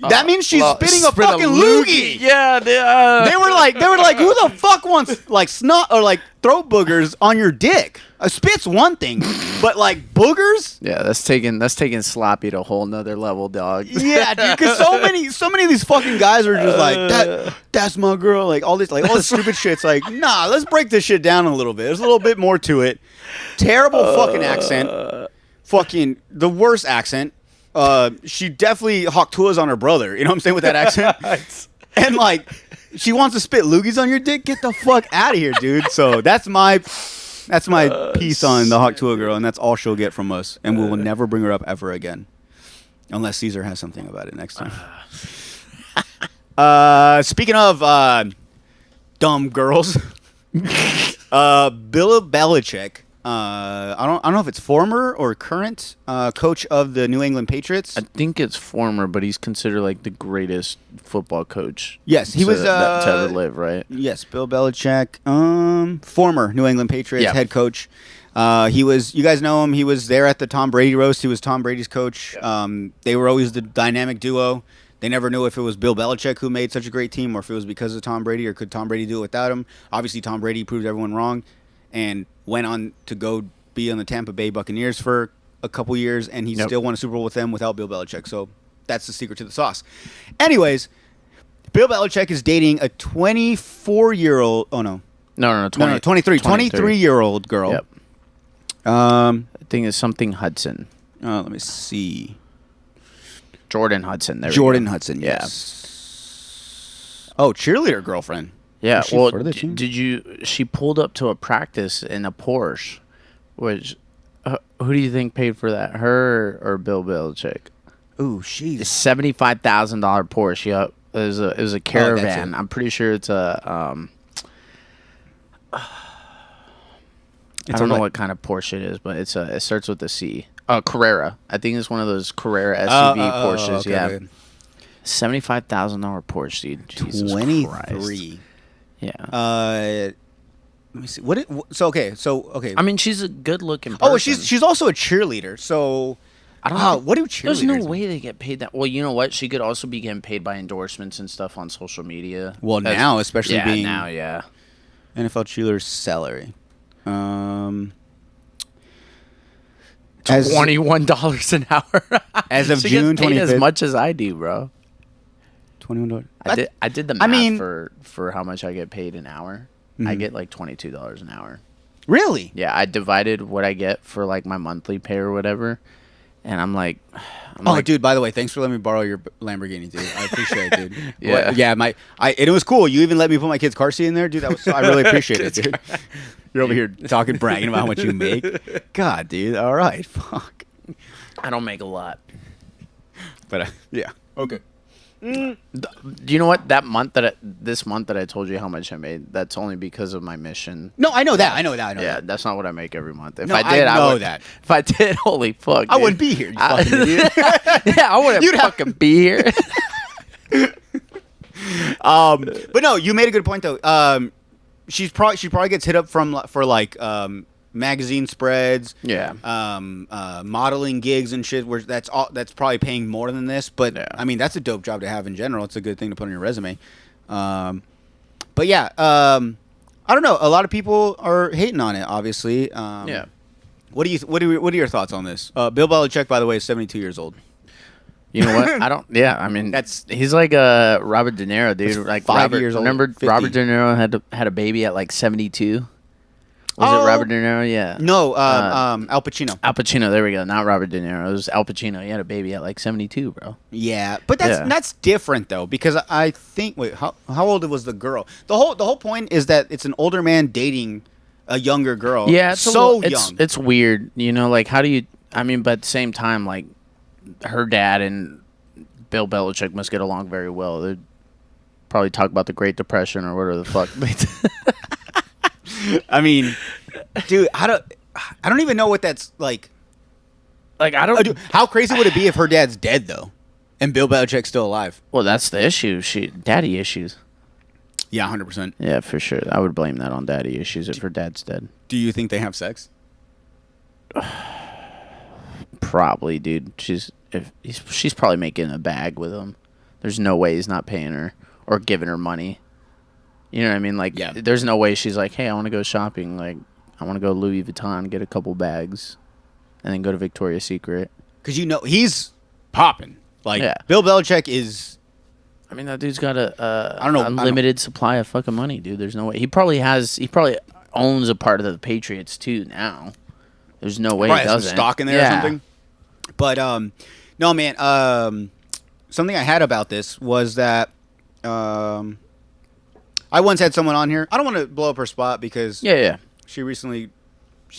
That means she's spitting a fucking loogie. Yeah, they were like, who the fuck wants like snot or like throat boogers on your dick? A spit's one thing, but like boogers? Yeah, that's taking sloppy to a whole nother level, dog. Yeah, dude. Because so many of these fucking guys are just like that's my girl. Like all this stupid shit. It's like, nah, let's break this shit down a little bit. There's a little bit more to it. Terrible fucking accent. Fucking the worst accent. she definitely hawk tuas on her brother. You know what I'm saying with that accent? And like, she wants to spit loogies on your dick. Get the fuck out of here, dude. So that's my piece on the hawk tua girl, and that's all she'll get from us. And we will never bring her up ever again, unless Caesar has something about it next time. Speaking of dumb girls, Bill Belichick. I don't know if it's former or current coach of the New England Patriots. I think it's former, but he's considered like the greatest football coach. Yes, he was to ever live, right? Yes, Bill Belichick, former New England Patriots head coach. He was. You guys know him. He was there at the Tom Brady roast. He was Tom Brady's coach. They were always the dynamic duo. They never knew if it was Bill Belichick who made such a great team, or if it was because of Tom Brady, or could Tom Brady do it without him. Obviously, Tom Brady proved everyone wrong, and went on to go be on the Tampa Bay Buccaneers for a couple years, and he still won a Super Bowl with them without Bill Belichick. So that's the secret to the sauce. Anyways, Bill Belichick is dating a 24-year-old. Oh no, No, 23-year-old girl. Yep. I think it's something Hudson. Let me see. Jordan Hudson. Jordan Hudson. Yes. Oh, cheerleader girlfriend. Yeah, Was she well, for the team? she pulled up to a practice in a Porsche, which, who do you think paid for that, her or Bill Belichick? Ooh, A she's $75,000 Porsche. Yep, it was a Caravan. I'm pretty sure it's a I don't know what kind of Porsche it is, but it starts with a C. Carrera. I think it's one of those Carrera SUV Porsches. Okay, yeah, good. $75,000 Porsche, dude. Jesus 23. Christ. Yeah. Let me see. Okay. I mean, she's a good-looking person. Oh, she's also a cheerleader. So I don't what do cheerleaders? There's no way they get paid that. Well, you know what? She could also be getting paid by endorsements and stuff on social media. Well, now, especially being now, yeah. NFL cheerleader salary. $21 an hour. As of she June gets paid 25th. as much as I do, bro. $21. I did the math for how much I get paid an hour. I get like $22 an hour. Really? Yeah, I divided what I get for like my monthly pay or whatever, and I'm like, dude! By the way, thanks for letting me borrow your Lamborghini, dude. I appreciate it, dude. Yeah. And it was cool. You even let me put my kid's car seat in there, dude. I really appreciate it, dude. You're over here talking, bragging about how much you make. God, dude. All right, fuck. I don't make a lot. But yeah, okay. Do you know what? This month that I told you how much I made, that's only because of my mission. No, I know that. I know Yeah, that. that's not what I make every month. If No, I did, I know would, that. If I did, holy fuck, I dude. wouldn't be here. You fucking idiot. Yeah, I wouldn't fucking be here. But no, you made a good point though. She probably gets hit up for magazine spreads, modeling gigs and shit. Where that's probably paying more than this. But I mean, that's a dope job to have in general. It's a good thing to put on your resume. But yeah, I don't know. A lot of people are hating on it. Obviously, Yeah. What are your thoughts on this? Bill Belichick, by the way, is 72 years old. You know what? I don't. Yeah, I mean, he's like Robert De Niro, dude. Like 5 years old. Remember 50. Robert De Niro had a baby at like 72. Was it Robert De Niro? Yeah. No, Al Pacino. Al Pacino. There we go. Not Robert De Niro. It was Al Pacino. He had a baby at like 72, bro. Yeah, but that's different though, because I think how old was the girl? The whole point is that it's an older man dating a younger girl. Yeah, it's young. It's weird, you know. Like, how do you? I mean, but at the same time, like, her dad and Bill Belichick must get along very well. They'd probably talk about the Great Depression or whatever the fuck. I mean, dude, I don't even know what that's like. Like, I don't. Dude, how crazy would it be if her dad's dead though, and Bill Belichick's still alive? Well, that's the issue. Daddy issues. Yeah, 100%. Yeah, for sure. I would blame that on daddy issues if her dad's dead. Do you think they have sex? Probably, dude. She's probably making a bag with him. There's no way he's not paying her or giving her money. You know what I mean? Like, there's no way she's like, hey, I want to go shopping. Like, I want to go Louis Vuitton, get a couple bags, and then go to Victoria's Secret. Because he's popping. Like, Bill Belichick is. I mean, that dude's got unlimited supply of fucking money, dude. There's no way. He probably owns a part of the Patriots too now. There's no way he doesn't. Some stock in there or something. But No, man. Something I had about this was that I once had someone on here. I don't want to blow up her spot because Yeah. she's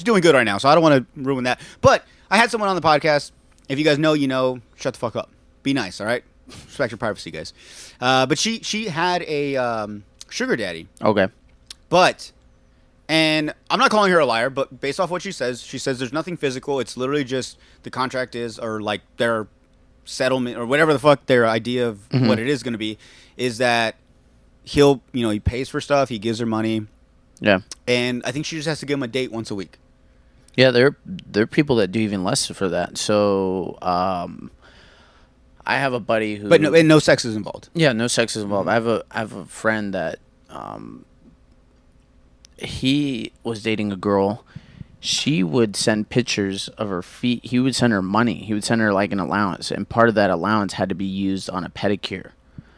doing good right now, so I don't want to ruin that. But I had someone on the podcast. If you guys know, you know. Shut the fuck up. Be nice, all right? Respect your privacy, guys. But she had a sugar daddy. Okay. And I'm not calling her a liar, but based off what she says there's nothing physical. It's literally just the contract is, or like their settlement, or whatever the fuck their idea of what it is going to be, is that he pays for stuff, he gives her money. Yeah. And I think she just has to give him a date once a week. Yeah, there are people that do even less for that. So, I have a buddy who... But no sex is involved. Yeah, no sex is involved. I have a friend that... he was dating a girl. She would send pictures of her feet. He would send her money. He would send her like an allowance, and part of that allowance had to be used on a pedicure.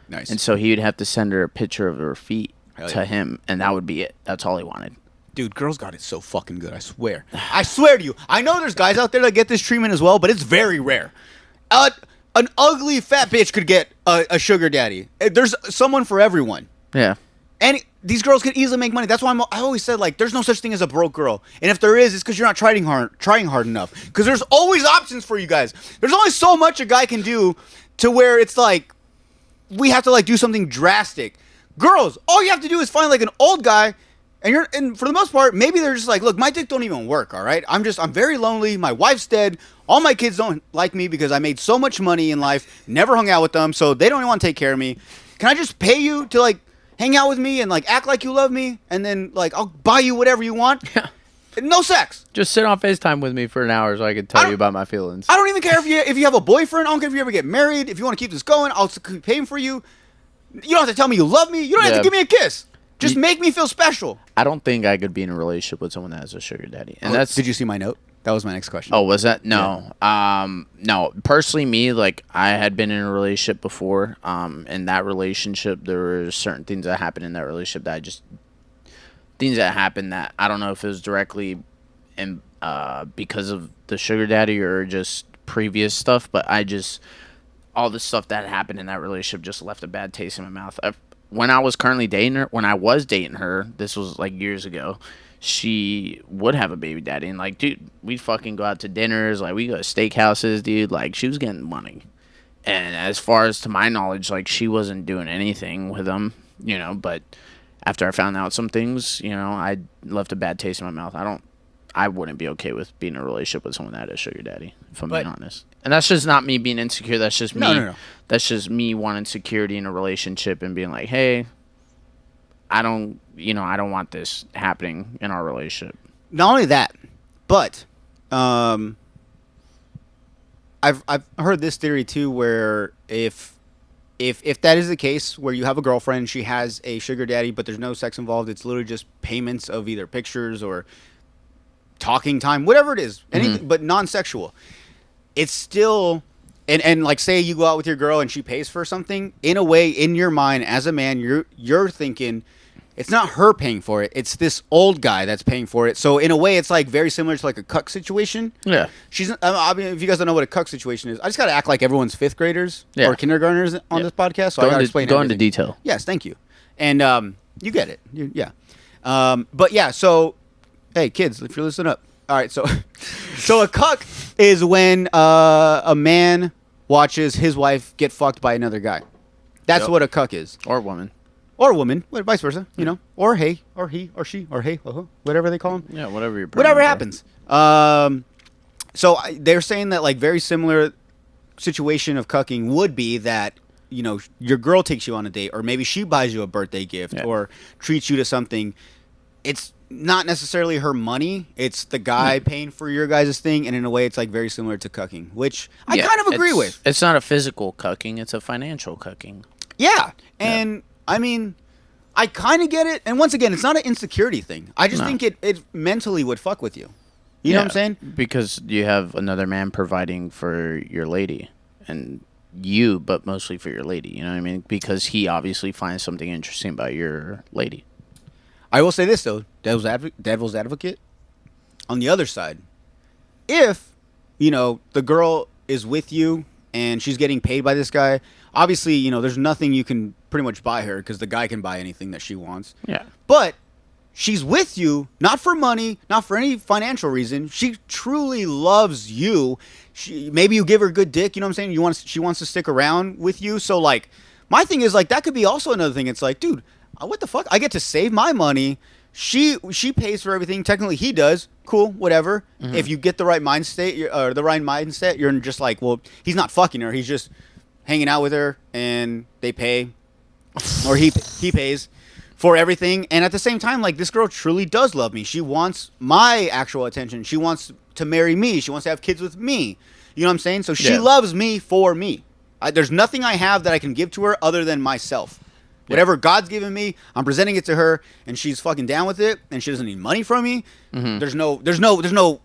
Nice. And so he would have to send her a picture of her feet Hell to yeah. him, and that would be it. That's all he wanted. Dude, girls got it so fucking good. I swear. I swear to you. I know there's guys out there that get this treatment as well, but it's very rare. An ugly fat bitch could get a sugar daddy. There's someone for everyone. Yeah. And these girls can easily make money. That's why I always said, like, there's no such thing as a broke girl. And if there is, it's because you're not trying hard enough. Because there's always options for you guys. There's only so much a guy can do to where it's like, we have to, like, do something drastic. Girls, all you have to do is find, like, an old guy. And for the most part, maybe they're just like, look, my dick don't even work, all right? I'm very lonely. My wife's dead. All my kids don't like me because I made so much money in life, never hung out with them, so they don't even want to take care of me. Can I just pay you to, like, hang out with me and, like, act like you love me, and then, like, I'll buy you whatever you want? Yeah. No sex. Just sit on FaceTime with me for an hour so I can tell you about my feelings. I don't even care if you have a boyfriend. I don't care if you ever get married. If you want to keep this going, I'll keep paying for you. You don't have to tell me you love me. You don't have to give me a kiss. Just make me feel special. I don't think I could be in a relationship with someone that has a sugar daddy. And Did you see my note? That was my next question. Oh, was that? No. Yeah. No. Personally, me, like, I had been in a relationship before. In that relationship, there were certain things that happened in that relationship things that happened that I don't know if it was directly because of the sugar daddy or just previous stuff, but all the stuff that happened in that relationship just left a bad taste in my mouth. When I was dating her, this was like years ago, she would have a baby daddy. And like, dude, we'd fucking go out to dinners. Like, we go to steakhouses, dude. Like, she was getting money. And as far as to my knowledge, like, she wasn't doing anything with him, but after I found out some things, I left a bad taste in my mouth. I wouldn't be okay with being in a relationship with someone that had a sugar daddy, if I'm being honest. And that's just not me being insecure. That's just me. No. That's just me wanting security in a relationship and being like, hey, I don't want this happening in our relationship. Not only that, but I've heard this theory too, where if that is the case, where you have a girlfriend, she has a sugar daddy, but there's no sex involved, it's literally just payments of either pictures or talking time, whatever it is, anything, but non-sexual. It's still, and like, say you go out with your girl and she pays for something, in a way, in your mind as a man, you're thinking it's not her paying for it, it's this old guy that's paying for it. So in a way, it's like very similar to like a cuck situation. Yeah. I mean, if you guys don't know what a cuck situation is, I just gotta act like everyone's fifth graders or kindergartners on this podcast. So I gotta explain. Go into detail. Yes, thank you. And you get it. Yeah. But yeah, so hey kids, if you're listening up. All right, so a cuck is when a man watches his wife get fucked by another guy. That's what a cuck is. Or woman. Or a woman, vice versa, or hey, or he, or she, or hey, whatever they call them. Yeah, whatever happens. So they're saying that, like, very similar situation of cucking would be that, your girl takes you on a date, or maybe she buys you a birthday gift or treats you to something. It's not necessarily her money. It's the guy paying for your guys' thing, and in a way, it's like very similar to cucking, which I kind of agree with. It's not a physical cucking; it's a financial cucking. Yeah, and I mean, I kind of get it. And once again, it's not an insecurity thing. I just think it mentally would fuck with you. You know what I'm saying? Because you have another man providing for your lady, and but mostly for your lady. You know what I mean? Because he obviously finds something interesting about your lady. I will say this, though, devil's advocate. On the other side, if, the girl is with you and she's getting paid by this guy. Obviously, you know, there's nothing you can pretty much buy her because the guy can buy anything that she wants. Yeah. But she's with you, not for money, not for any financial reason. She truly loves you. Maybe you give her good dick, you know what I'm saying? She wants to stick around with you. So, like, my thing is, like, that could be also another thing. It's like, dude, what the fuck? I get to save my money. She pays for everything. Technically, he does. Cool, whatever. Mm-hmm. If you get the right mindset, you're just like, well, he's not fucking her. He's just hanging out with her, and they pay, or he pays for everything. And at the same time, like, this girl truly does love me. She wants my actual attention. She wants to marry me. She wants to have kids with me. You know what I'm saying? So she loves me for me. There's nothing I have that I can give to her other than myself. Whatever God's given me, I'm presenting it to her, and she's fucking down with it, and she doesn't need money from me. Mm-hmm. There's no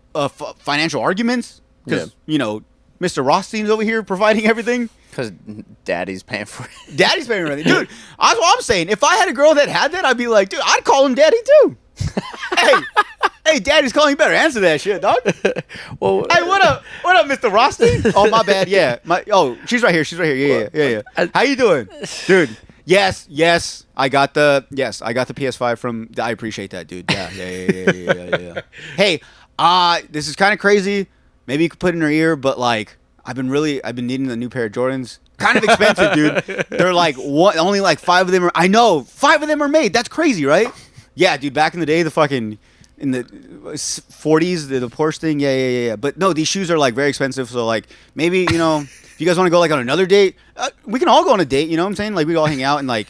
financial arguments because you know, Mr. Rothstein's over here providing everything. Because Daddy's paying for it. Daddy's paying for everything, dude. That's what I'm saying. If I had a girl that had that, I'd be like, dude, I'd call him Daddy too. Hey, Daddy's calling you. Better answer that shit, dog. Well, hey, what up, Mr. Rothstein? Oh, my bad. Yeah, she's right here. Yeah. How you doing, dude? Yes, I got the PS5 from. I appreciate that, dude. Yeah. Hey, this is kind of crazy. Maybe you could put it in her ear, but like, I've been needing a new pair of Jordans. Kind of expensive, dude. They're like only like 5 of them are. I know 5 of them are made. That's crazy, right? Yeah, dude. Back in the day, the fucking in the 40s, the Porsche thing. Yeah. But no, these shoes are like very expensive. So like, maybe, you know, if you guys want to go like on another date, we can all go on a date. You know what I'm saying? Like, we all hang out and like,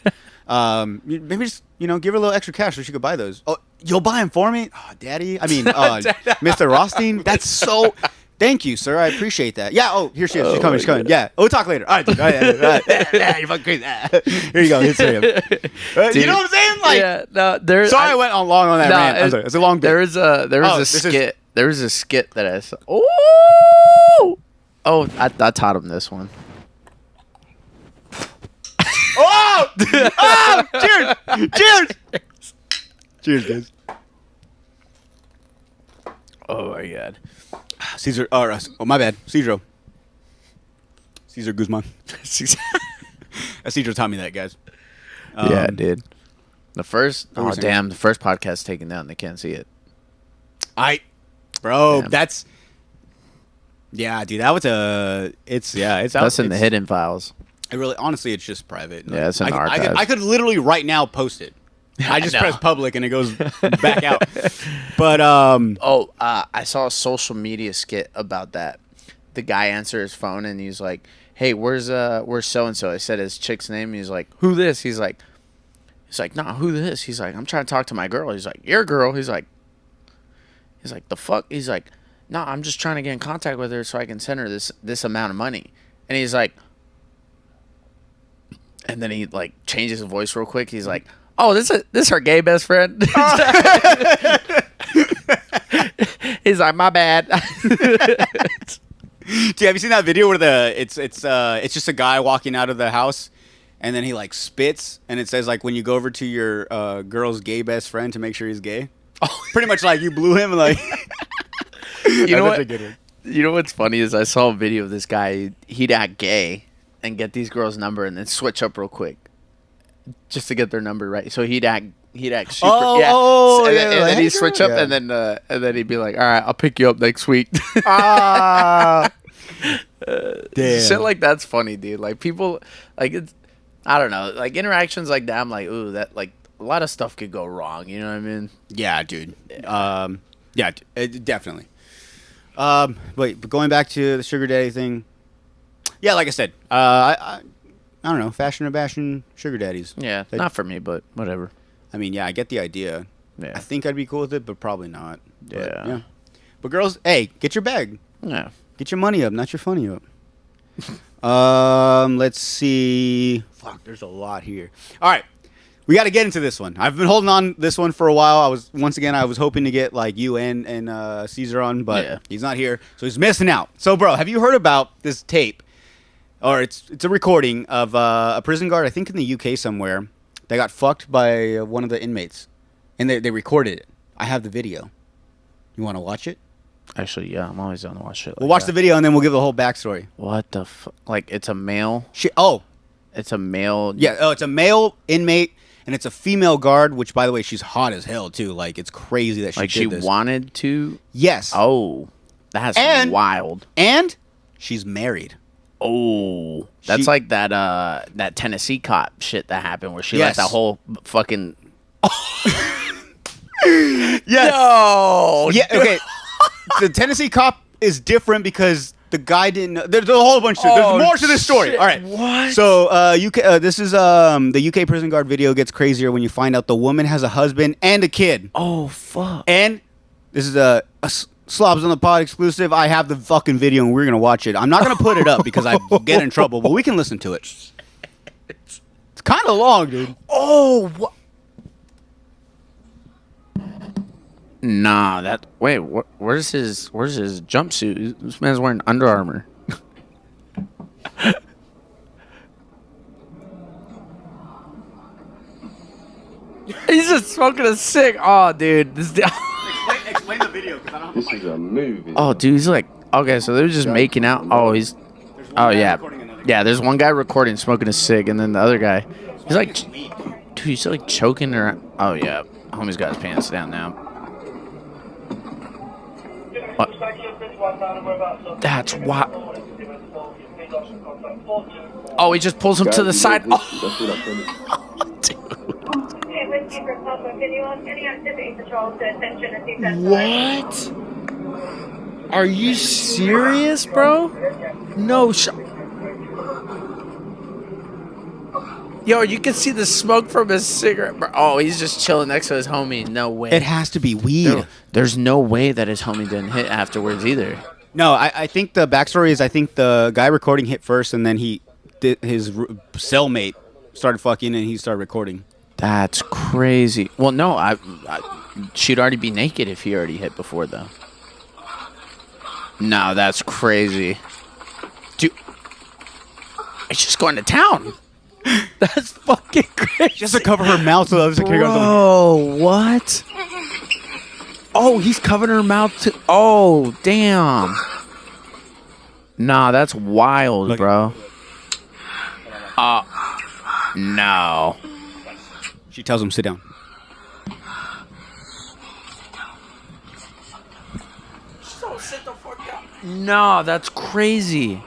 maybe just, you know, give her a little extra cash so she could buy those. Oh, you'll buy them for me? Oh, Daddy. I mean, Mr. Rothstein. That's so. Thank you, sir. I appreciate that. Yeah. Oh, here she is. She's coming. Yeah. We'll talk later. All right, dude. All right. You're fucking crazy. Here you go. Hit him. You know what I'm saying? Like, yeah. No, there. Sorry, I went on long on that rant. I'm sorry. It's a long bit. There was a skit. There was a skit that I saw. I taught him this one. Cheers, guys. Oh my God. Caesar. Oh, my bad. Isidro. Caesar Guzman. Isidro taught me that, guys. Yeah, dude. The first podcast taken down. They can't see it. Bro, Damn. that's. Yeah, dude, that was it's out. That's in the hidden files. It really, honestly, it's just private. Yeah, it's in the archives. I could literally right now post it. I just press public and it goes back out. But I saw a social media skit about that. The guy answered his phone and he's like, "Hey, where's so and so?" I said his chick's name. And he's like, "Who this?" He's like, "Nah, who this?" He's like, "I'm trying to talk to my girl." He's like, "Your girl?" He's like, "The fuck?" He's like, "No, I'm just trying to get in contact with her so I can send her this amount of money." And he's like, and then he like changes his voice real quick. He's like, "Oh, this her gay best friend." He's like, "My bad." Dude, have you seen that video where it's just a guy walking out of the house, and then he like spits, and it says like, when you go over to your girl's gay best friend to make sure he's gay. Oh, pretty much like you blew him. Like, you know what? You know what's funny is I saw a video of this guy. He'd act gay and get these girls' number and then switch up real quick, just to get their number right. So he'd act super. And then he'd switch up, and then he'd be like, "All right, I'll pick you up next week." Damn. Shit like that's funny, dude. Like, people, like, it's, I don't know, like interactions like that. I'm like, ooh, that, like, a lot of stuff could go wrong. You know what I mean? Yeah, dude. Definitely. But going back to the sugar daddy thing. Yeah, like I said, I don't know, fashion or bashing sugar daddies. Yeah, not for me, but whatever. I mean, yeah, I get the idea. Yeah. I think I'd be cool with it, but probably not. Yeah. But girls, hey, get your bag. Yeah. Get your money up, not your funny up. Let's see. Fuck, there's a lot here. All right. We got to get into this one. I've been holding on this one for a while. I was hoping to get like you and Caesar on, but he's not here, so he's missing out. So, bro, have you heard about this tape? Or it's a recording of a prison guard, I think in the UK somewhere, that got fucked by one of the inmates, and they recorded it. I have the video. You want to watch it? Actually, yeah, I'm always down to watch shit. We'll watch the video and then we'll give the whole backstory. What the fuck? Like, it's a male. It's a male. Yeah. Oh, it's a male inmate and it's a female guard. Which, by the way, she's hot as hell too. Like, it's crazy that she did this. Wanted to. Yes. Oh, that's wild. And she's married. Oh, that's like that Tennessee cop shit that happened where she let that whole fucking. Yes. No. Yeah. Okay. The Tennessee cop is different because the guy didn't know. There's a whole bunch. There's more to this story. Shit. All right. What? So UK. This is the UK prison guard video gets crazier when you find out the woman has a husband and a kid. Oh fuck. And this is a Slobs on the Pod exclusive. I have the fucking video and we're gonna watch it. I'm not gonna put it up because I get in trouble, but we can listen to it. It's kind of long, dude. Oh. Nah, wait. Where's his jumpsuit? This man's wearing Under Armour. He's just smoking a cig. Oh, dude, Explain the video because I don't have This is a movie. Oh, dude, he's like, okay, so they're just making out. Oh, yeah. Yeah, there's one guy recording, smoking a cig, and then the other guy, he's like, dude, he's like choking her. Oh, yeah. Homie's got his pants down now. That's why. Oh, he just pulls him to the side. Oh, dude. What? Are you serious, bro? No Yo, you can see the smoke from his cigarette, bro. Oh, he's just chilling next to his homie. No way. It has to be weed. There's no way that his homie didn't hit afterwards either. No, I think the backstory is I think the guy recording hit first, and then his cellmate started fucking, and he started recording. That's crazy. Well, no, she'd already be naked if he already hit before, though. No, that's crazy. Dude, he's just going to town. That's fucking crazy. Just to cover her mouth so the other security guards. Bro, what? Oh, he's covering her mouth too. Oh, damn. Nah, that's wild, bro. No. She tells him, sit down. So sit the fuck down. No, that's crazy.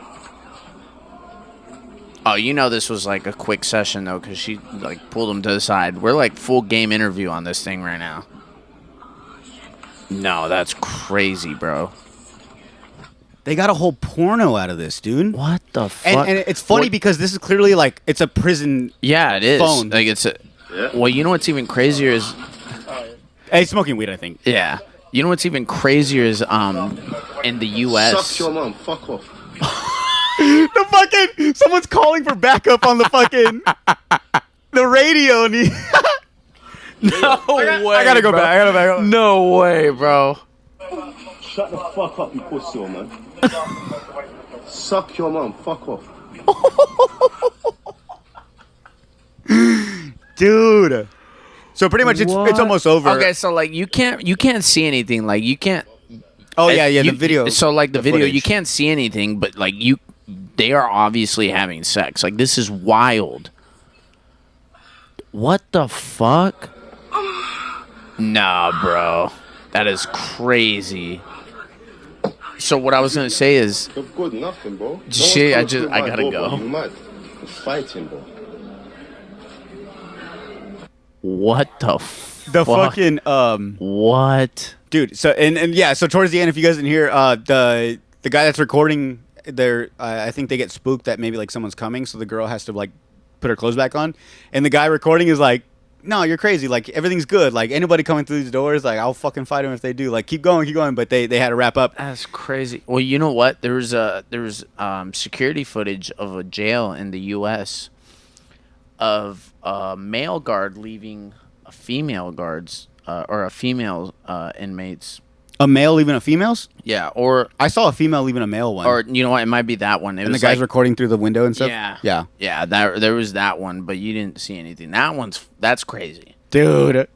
Oh, you know this was like a quick session, though, because she like pulled him to the side. We're like full game interview on this thing right now. No, that's crazy, bro. They got a whole porno out of this, dude. What the fuck? And it's funny because this is clearly like it's a prison. Yeah, it is. Phone. Like it's a. Well, you know what's even crazier is. Hey, he's smoking weed, I think. Yeah. You know what's even crazier is in the U.S. Suck your mom, fuck off. The fucking someone's calling for backup on the fucking the radio. And he No way. I gotta go back. I gotta back up. No way, bro. Shut the fuck up, you pussy, man. Suck your mom, fuck off. Dude. So pretty much it's almost over. Okay, so like you can't see anything. Like you can't. Oh yeah, the video. So like the video, footage. you can't see anything, but like they are obviously having sex. Like this is wild. What the fuck? Nah, bro, that is crazy. So what I was gonna say is, You're good, nothing, bro. shit, I gotta go. You mad? You're fighting, bro. What the The fuck? fucking What? dude. So and yeah. So towards the end, if you guys didn't hear, the guy that's recording, I think they get spooked that maybe like someone's coming, so the girl has to like put her clothes back on, and the guy recording is like, "No, you're crazy. Like everything's good. Like anybody coming through these doors, like I'll fucking fight them if they do. Like keep going. But they had to wrap up. That's crazy. Well, you know what? There was security footage of a jail in the U.S. of a male guard leaving a female guard's or a female inmate's. A male leaving a female's? Yeah, or I saw a female leaving a male one. or you know what? It might be that one. It and the was guy's like, recording through the window and stuff. yeah. There was that one, but you didn't see anything. That's crazy. Dude.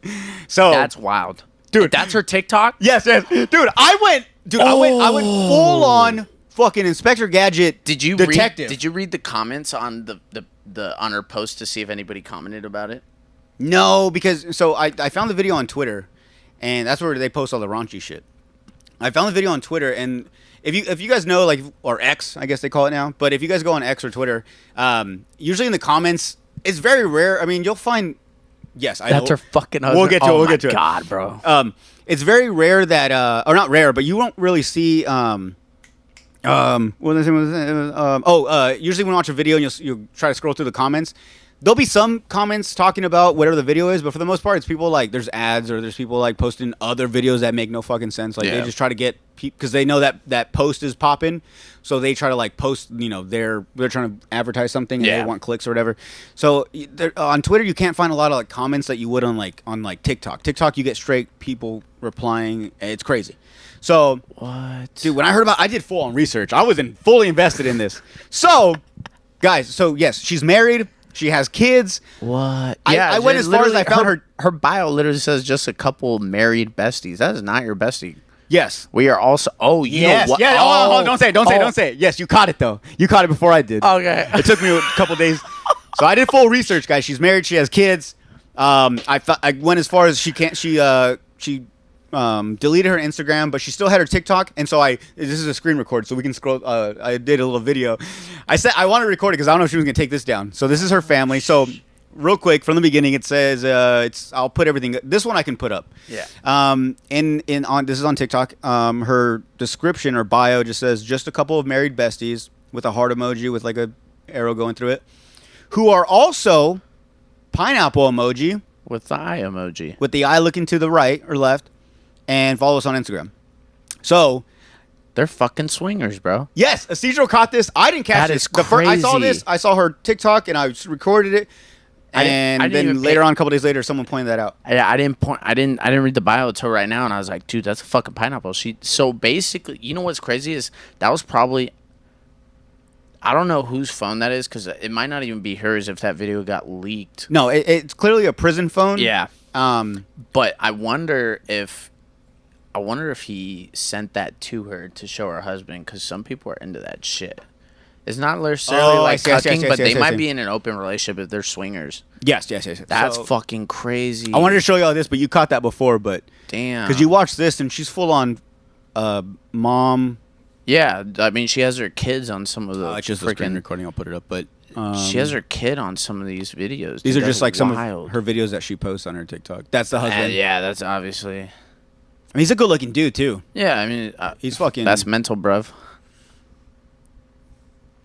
So That's wild, dude, That's her TikTok. yes, dude. I went dude, I went full on fucking Inspector Gadget. Did you detective? Did you read the comments on the on her post to see if anybody commented about it? No, because I found the video on Twitter, and that's where they post all the raunchy shit. I found the video on Twitter, and if you guys know, like, or X, I guess they call it now, but if you guys go on X or Twitter, usually in the comments, it's very rare. I mean, you'll find, yes, That's her fucking husband. We'll get to it. We'll get to it. God, bro. It's very rare that, or not rare, but you won't really see, what was I saying? Usually when you watch a video and you'll try to scroll through the comments, there'll be some comments talking about whatever the video is, but for the most part, it's people like, there's ads or there's people like posting other videos that make no fucking sense. Like they just try to get people, because they know that post is popping, so they try to like post, they're trying to advertise something and they want clicks or whatever. So on Twitter, you can't find a lot of like comments that you would on TikTok. TikTok, you get straight people replying. It's crazy. So, what? Dude, when I did full on research. I was fully invested in this. So, guys, yes, she's married. She has kids. What? I went as far as I found her bio literally says just a couple married besties. That is not your bestie. Yes. We are also. Oh, you yes. know what? Yeah. Oh, don't say it. Don't say it. Yes, you caught it though. You caught it before I did. Okay. It took me a couple days. So I did full research, guys. She's married. She has kids. I went as far as she can't. She deleted her Instagram, but she still had her TikTok, and so this is a screen record, so we can scroll. I did a little video. I said I want to record it because I don't know if she was gonna take this down. So this is her family. So real quick from the beginning, it says I'll put everything. This one I can put up. Yeah. This is on TikTok. Her description or bio just says just a couple of married besties with a heart emoji with like a arrow going through it, who are also pineapple emoji with the eye emoji, with the eye looking to the right or left. And follow us on Instagram. So they're fucking swingers, bro. Yes, Isidro caught this. I didn't catch this. I saw this. I saw her TikTok and I recorded it. And then later on, a couple days later, someone pointed that out. Yeah, I didn't read the bio until right now, and I was like, dude, that's a fucking pineapple. So basically, you know what's crazy is that was probably, I don't know whose phone that is because it might not even be hers if that video got leaked. No, it's clearly a prison phone. Yeah. But I wonder if he sent that to her to show her husband, because some people are into that shit. It's not necessarily cucking, but they might be in an open relationship if they're swingers. Yes. That's fucking crazy. I wanted to show you all this, but you caught that before. But damn, because you watched this and she's full on mom. Yeah, I mean she has her kids on some of the. It's just a screen recording. I'll put it up, but she has her kid on some of these videos. These are just like some of her videos that she posts on her TikTok. That's the husband. Yeah, that's obviously. I mean, he's a good-looking dude too. Yeah, I mean, he's fucking. That's mental, bruv.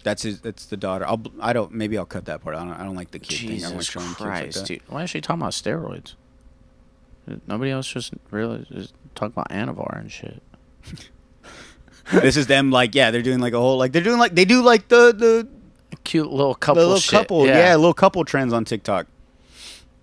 That's the daughter. Maybe I'll cut that part. I don't like the kid thing. Jesus Christ, dude! Why is she talking about steroids? Nobody else just talk about Anavar and shit. This is them they're doing like a whole they do the cute little couple. The little shit. couple, little couple trends on TikTok.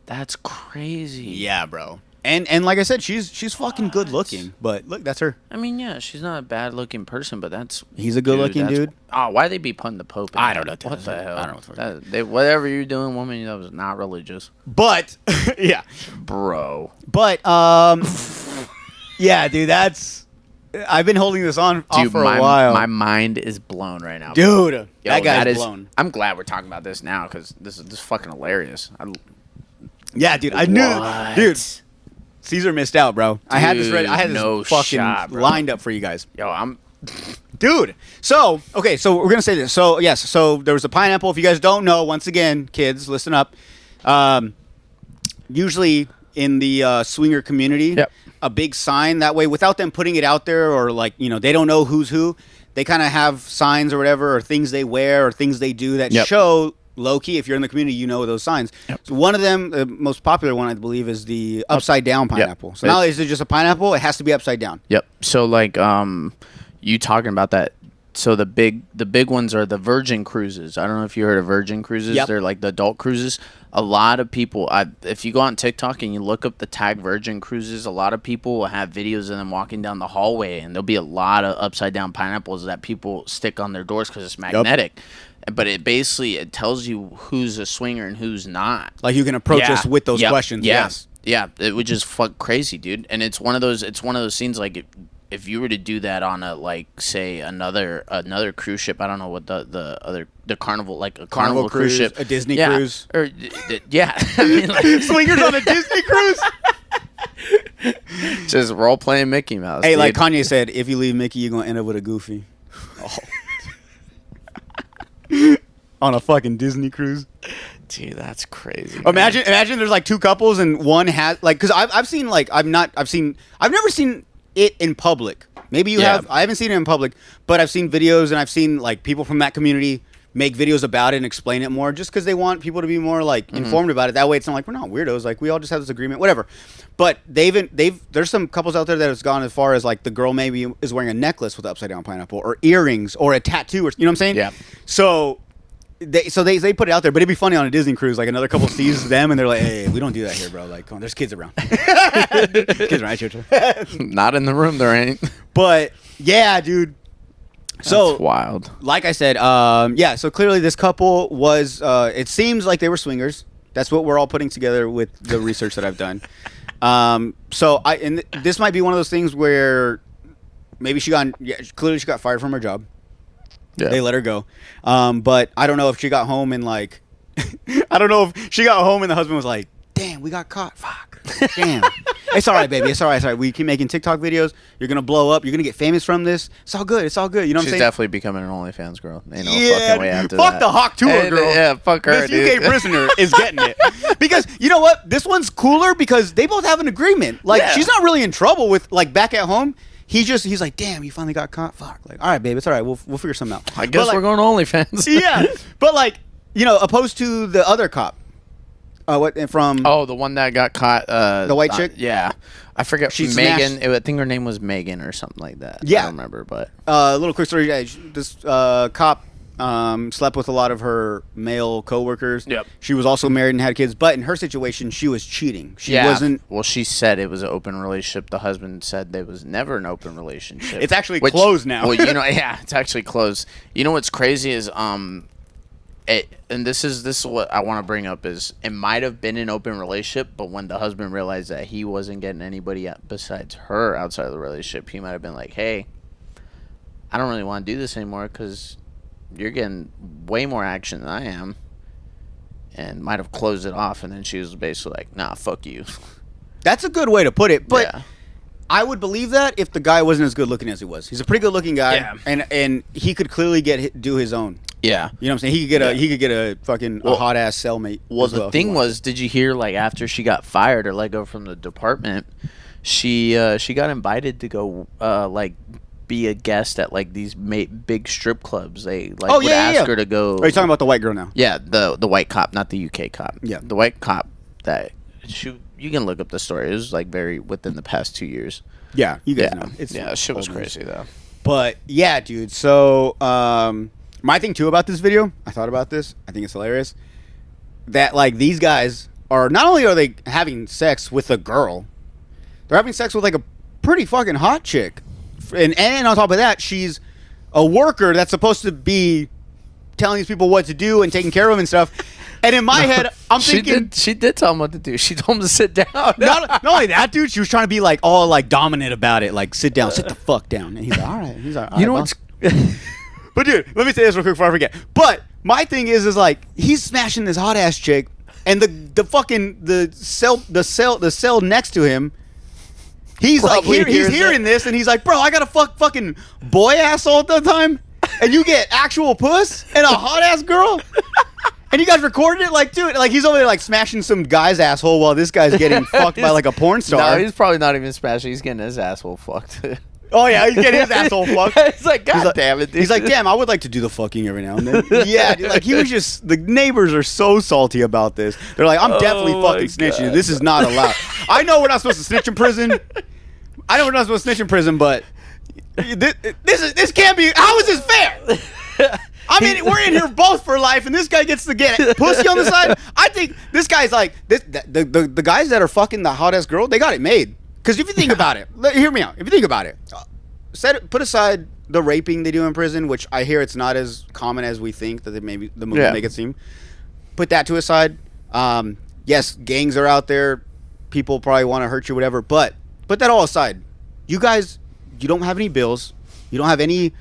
That's crazy. Yeah, bro. And like I said, she's fucking good looking. But look, that's her. I mean, yeah, she's not a bad looking person, but he's a good looking dude. Oh, why they be putting the Pope in I don't know. What the hell? I don't know. Whatever you're doing, woman, that was not religious. But yeah, bro. But yeah, dude, I've been holding this off for a while. My mind is blown right now, dude. That guy's blown. I'm glad we're talking about this now because this is fucking hilarious. Yeah, dude. I knew, dude. Caesar missed out, bro. I had this ready. I had this fucking lined up for you guys. Yo, dude. So, okay, so we're gonna say this. So, yes, so there was a pineapple. If you guys don't know, once again, kids, listen up. Usually in the swinger community, a big sign that way, without them putting it out there, or they don't know who's who. They kind of have signs or whatever, or things they wear, or things they do that show. Low-key, if you're in the community, you know those signs. So one of them, the most popular one, I believe, is the upside-down pineapple. So not only is it just a pineapple, it has to be upside down. Yep. So, you talking about that. So the big ones are the Virgin cruises. I don't know if you heard of Virgin cruises. They're like the adult cruises. A lot of people, if you go on TikTok and you look up the tag Virgin cruises, a lot of people will have videos of them walking down the hallway, and there'll be a lot of upside-down pineapples that people stick on their doors because it's magnetic. But it tells you who's a swinger and who's not. Like you can approach us with those questions. Yeah. Yeah, it would just fuck crazy, dude. And it's one of those scenes like if you were to do that on a like say another cruise ship, I don't know what the Carnival, like a Carnival cruise ship, a Disney cruise, or yeah, I mean, like, swingers on a Disney cruise. Just role playing Mickey Mouse. Hey, dude. like Kanye said, if you leave Mickey, you're gonna end up with a Goofy. Oh. On a fucking Disney cruise. Dude, that's crazy. Imagine there's like two couples and one has like, because I've seen like I've never seen it in public. Maybe you have. I haven't seen it in public, but I've seen videos and I've seen like people from that community make videos about it and explain it more, just because they want people to be more like informed about it. That way, it's not like we're not weirdos. Like we all just have this agreement, whatever. But there's some couples out there that has gone as far as like the girl maybe is wearing a necklace with an upside down pineapple or earrings or a tattoo, or you know what I'm saying? Yeah. So they put it out there, but it'd be funny on a Disney cruise. Like another couple sees them and they're like, "Hey, we don't do that here, bro. Like, come on, there's kids around. Kids around, Not in the room, there ain't. But yeah, dude. So That's wild. Like I said, yeah. So clearly, this couple was. It seems like they were swingers. That's what we're all putting together with the research that I've done. So this might be one of those things where maybe clearly she got fired from her job. Yeah. They let her go. But I don't know if she got home and like, I don't know if she got home and the husband was like, "Damn, we got caught. Fuck. Damn. It's all right, baby. It's all right. It's all right. We keep making TikTok videos. You're gonna blow up. You're gonna get famous from this. It's all good. It's all good." You know what I'm She's saying? definitely becoming an OnlyFans girl. Ain't no fucking way after fuck that. the Hawk Tour Hey, girl. Yeah, fuck her, This dude. UK prisoner is getting it. Because you know what? This one's cooler because they both have an agreement. Like she's not really in trouble with like back at home. He's like, "Damn, you finally got caught. Fuck. Like, all right, babe, it's all right. We'll figure something out." I guess But, we're going to OnlyFans. yeah, but like opposed to the other cop. What from? Oh, the one that got caught. The white chick? Yeah, I forget. She Megan. smashed- I think her name was Megan or something like that. Yeah. I don't remember, but A little quick story. This cop slept with a lot of her male coworkers. Yep. She was also married and had kids, but in her situation, she was cheating. She wasn't. Well, she said it was an open relationship. The husband said there was never an open relationship. It's actually closed now. Well, yeah, it's actually closed. You know what's crazy is and this is what I want to bring up is it might have been an open relationship, but when the husband realized that he wasn't getting anybody besides her outside of the relationship, he might have been like, "Hey, I don't really want to do this anymore because you're getting way more action than I am," and might have closed it off. And then she was basically like, "Nah, fuck you." That's a good way to put it, but Yeah. I would believe that if the guy wasn't as good looking as he was. He's a pretty good looking guy, and he could clearly do his own. Yeah. You know what I'm saying? He could get a fucking a hot ass cellmate. Well, as the if he thing wanted. was, did you hear like after she got fired or let go from the department, she got invited to go like be a guest at like these big strip clubs. They like would ask her to go. Are you talking about the white girl now? Yeah, the white cop, not the UK cop. Yeah. The white cop that you can look up the story. It was like very within the past 2 years. Yeah, you guys Yeah. know. Yeah, shit was old news. crazy though. But yeah, dude. So my thing too about this video, I thought about this. I think it's hilarious that like these guys are not only are they having sex with a girl, they're having sex with like a pretty fucking hot chick, and on top of that, she's a worker that's supposed to be telling these people what to do and taking care of them and stuff. And in my head, I'm thinking she did tell him what to do. She told him to sit down. not only that, dude, she was trying to be like all like dominant about it, like sit down, sit the fuck down. And he's like, all right. He's like, all You know right, what's boss. But dude, let me say this real quick before I forget. But my thing is like he's smashing this hot ass chick, and the cell next to him. He's Probably like he's hears hearing it. this, and he's like, bro, I gotta fucking boy ass all the time, and you get actual puss and a hot ass girl. And you guys recorded it, like, dude, like he's over there like smashing some guy's asshole while this guy's getting fucked by like a porn star. No, he's probably not even smashing. He's getting his asshole fucked. Oh yeah, he's getting his asshole fucked. He's like, God damn it, dude. He's like, damn, I would like to do the fucking every now and then. Yeah, dude, like he was just. The neighbors are so salty about this. They're like, I'm definitely fucking snitching. This is not allowed. I know we're not supposed to snitch in prison. I know we're not supposed to snitch in prison, but this can't be. How is this fair? I mean, we're in here both for life, and this guy gets to get pussy on the side. I think this guy's like the guys that are fucking the hot ass girl. They got it made. Because if you think about it, hear me out. If you think about it, put aside the raping they do in prison, which I hear it's not as common as we think that the movies make it seem. Put that to aside. Yes, gangs are out there. People probably want to hurt you, whatever. But put that all aside. You guys you don't have any bills. You don't have any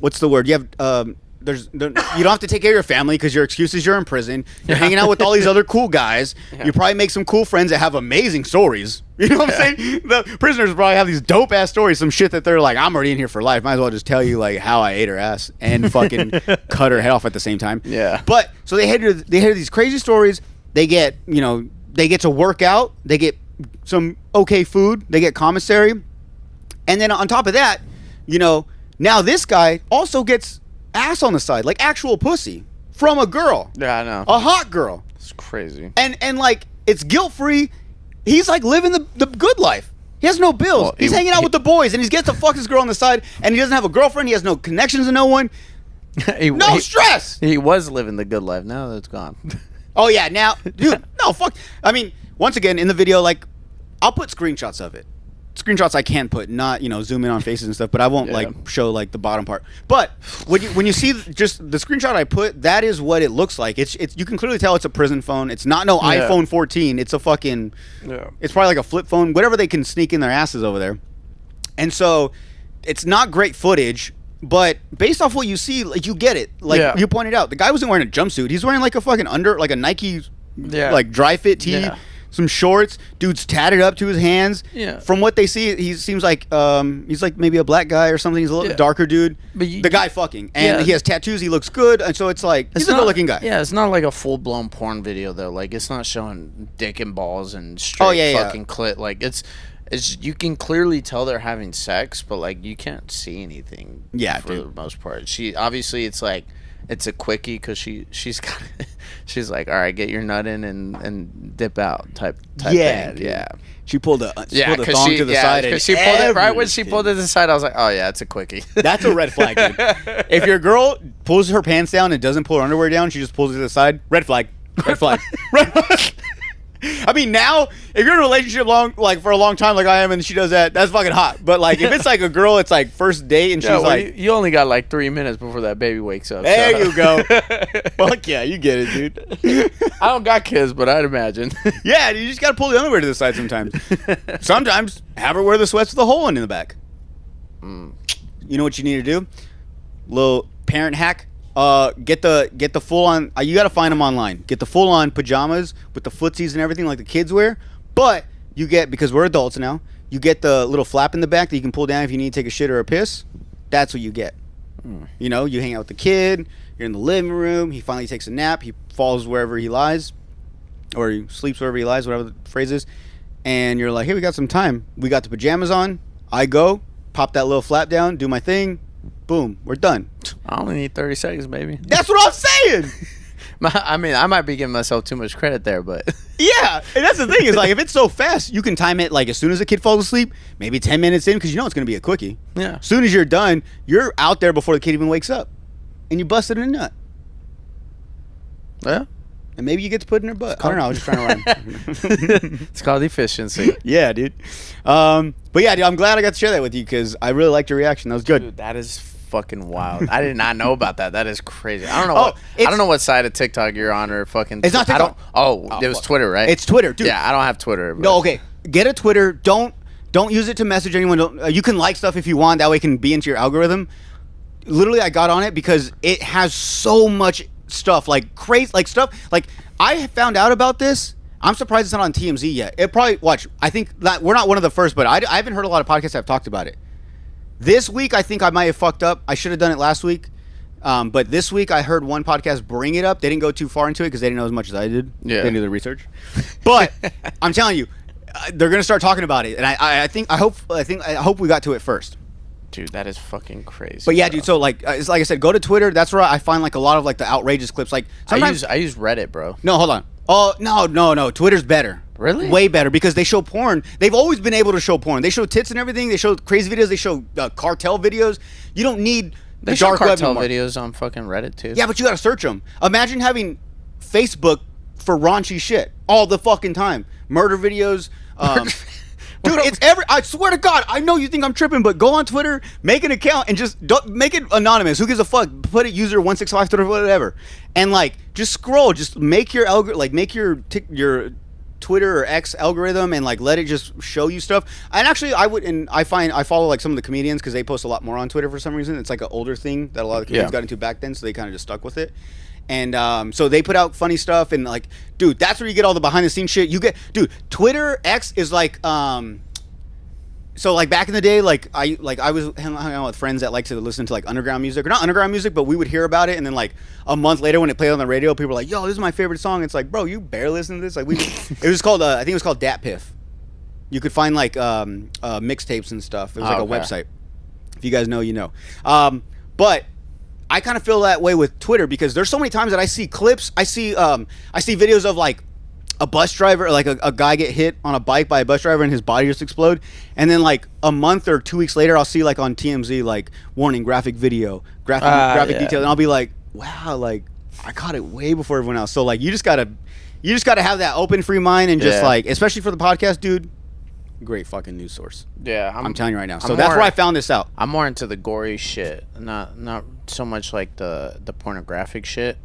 what's the word? You have you don't have to take care of your family because your excuse is you're in prison. You're hanging out with all these other cool guys. You probably make some cool friends that have amazing stories. You know what I'm saying? The prisoners probably have these dope ass stories, some shit that they're like, I'm already in here for life. Might as well just tell you like how I ate her ass and fucking cut her head off at the same time. Yeah. But so they hear these crazy stories. They get to work out. They get some okay food. They get commissary, and then on top of that, now this guy also gets ass on the side, like actual pussy from a girl. Yeah, I know. A hot girl. It's crazy. And like it's guilt free. He's like living the good life. He has no bills. Well, he's hanging out with the boys, and he gets to fuck his girl on the side, and he doesn't have a girlfriend. He has no connections to no one. No stress. He was living the good life. Now it's gone. Oh yeah, now, dude, no fuck. I mean, once again in the video, like, I'll put screenshots of it. Screenshots I can put, not zoom in on faces and stuff, but I won't like show like the bottom part. But when you see just the screenshot I put, that is what it looks like. It's you can clearly tell it's a prison phone. It's not iPhone 14. It's a fucking it's probably like a flip phone, whatever they can sneak in their asses over there. And so it's not great footage, but based off what you see, like you get it. Like you pointed out, the guy wasn't wearing a jumpsuit. He's wearing like a fucking like a Nike like dry fit tee. Yeah. Some shorts. Dude's tatted up to his hands. Yeah. From what they see, he seems like he's like maybe a black guy or something. He's a little darker dude. But the guy fucking. And he has tattoos. He looks good. And so it's like, he's a good looking guy. Yeah, it's not like a full blown porn video though. Like it's not showing dick and balls and straight fucking clit. Like it's you can clearly tell they're having sex, but like you can't see anything. Yeah, for the most part. She obviously it's like. It's a quickie because she's got she's like, all right, get your nut in and dip out type thing. Dude. Yeah. She pulled a thong to the side. Because she pulled it right when she pulled it to the side. I was like, oh yeah, it's a quickie. That's a red flag, dude. If your girl pulls her pants down and doesn't pull her underwear down, she just pulls it to the side. Red flag. Red flag. Red flag. I mean, now if you're in a relationship for a long time, like I am, and she does that, that's fucking hot. But like, if it's like a girl, it's like first date, and she's like, you only got like 3 minutes before that baby wakes up. There you go. Fuck yeah, you get it, dude. I don't got kids, but I'd imagine. Yeah, you just gotta pull the underwear to the side sometimes. Sometimes have her wear the sweats with a hole in the back. You know what you need to do? Little parent hack. Get the full on. You gotta find them online. Get the full on pajamas with the footsies and everything like the kids wear. But you get, because we're adults now, you get the little flap in the back that you can pull down if you need to take a shit or a piss. That's what you get. You hang out with the kid. You're in the living room. He finally takes a nap. He falls wherever he lies, or he sleeps wherever he lies, whatever the phrase is. And you're like, hey, we got some time. We got the pajamas on. I go pop that little flap down, do my thing. Boom, we're done. I only need 30 seconds, baby. That's what I'm saying. I mean, I might be giving myself too much credit there, but yeah, and that's the thing is like if it's so fast, you can time it like as soon as the kid falls asleep, maybe 10 minutes in, because it's gonna be a quickie. Yeah. As soon as you're done, you're out there before the kid even wakes up, and you busted a nut. Yeah. And maybe you get to put it in her butt. I don't know. I was just trying to rhyme. It's called efficiency. Yeah, dude. But yeah, dude, I'm glad I got to share that with you because I really liked your reaction. That was good. Dude, that is fucking wild. I did not know about that. That is crazy. I don't know. I don't know what side of TikTok you're on or fucking. It's not TikTok. It was Twitter, right? It's Twitter, dude. Yeah, I don't have Twitter. But. No, okay. Get a Twitter. Don't use it to message anyone. You can like stuff if you want. That way, it can be into your algorithm. Literally, I got on it because it has so much stuff, like crazy, like stuff. Like I found out about this. I'm surprised it's not on TMZ yet. It probably I think that we're not one of the first, but I haven't heard a lot of podcasts that have talked about it. This week, I think I might have fucked up. I should have done it last week. But this week, I heard one podcast bring it up. They didn't go too far into it because they didn't know as much as I did. Yeah. They didn't do the research. But I'm telling you, they're gonna start talking about it, and I hope we got to it first. Dude, that is fucking crazy. But yeah, dude. So like, it's like I said, go to Twitter. That's where I find like a lot of like the outrageous clips. Like sometimes I use Reddit, bro. No, hold on. Oh no. Twitter's better. Really? Way better because they show porn. They've always been able to show porn. They show tits and everything. They show crazy videos. They show cartel videos. You don't need the they show dark web cartel anymore. videos on fucking Reddit too. Yeah, but you gotta search them. Imagine having Facebook for raunchy shit all the fucking time. Murder videos. Dude, it's I swear to God, I know you think I'm tripping, but go on Twitter, make an account, and just don't make it anonymous. Who gives a fuck? Put it user 165 Twitter, whatever, and like just scroll. Just make your make your Twitter or X algorithm and like let it just show you stuff. And actually, I follow like some of the comedians because they post a lot more on Twitter for some reason. It's like an older thing that a lot of comedians got into back then, so they kind of just stuck with it. And so they put out funny stuff and like, dude, that's where you get all the behind the scenes shit. Twitter X is like so like back in the day, like I was hanging out with friends that like to listen to like underground music, or not underground music, but we would hear about it, and then like a month later when it played on the radio, people were like, "Yo, this is my favorite song." It's like, bro, you barely listen to this. Like it was called I think it was called Dat Piff. You could find like mixtapes and stuff. It was like a website. If you guys know, you know. But I kind of feel that way with Twitter because there's so many times that I see clips, I see videos of like a bus driver, like a guy get hit on a bike by a bus driver and his body just explode, and then like a month or 2 weeks later I'll see like on TMZ like warning, graphic video, graphic detail, and I'll be like, wow, like I caught it way before everyone else. So like you just gotta have that open, free mind, and just like, especially for the podcast, dude, great fucking news source. Yeah, I'm telling you right now. So that's where I found this out. I'm more into the gory shit, not so much like the pornographic shit.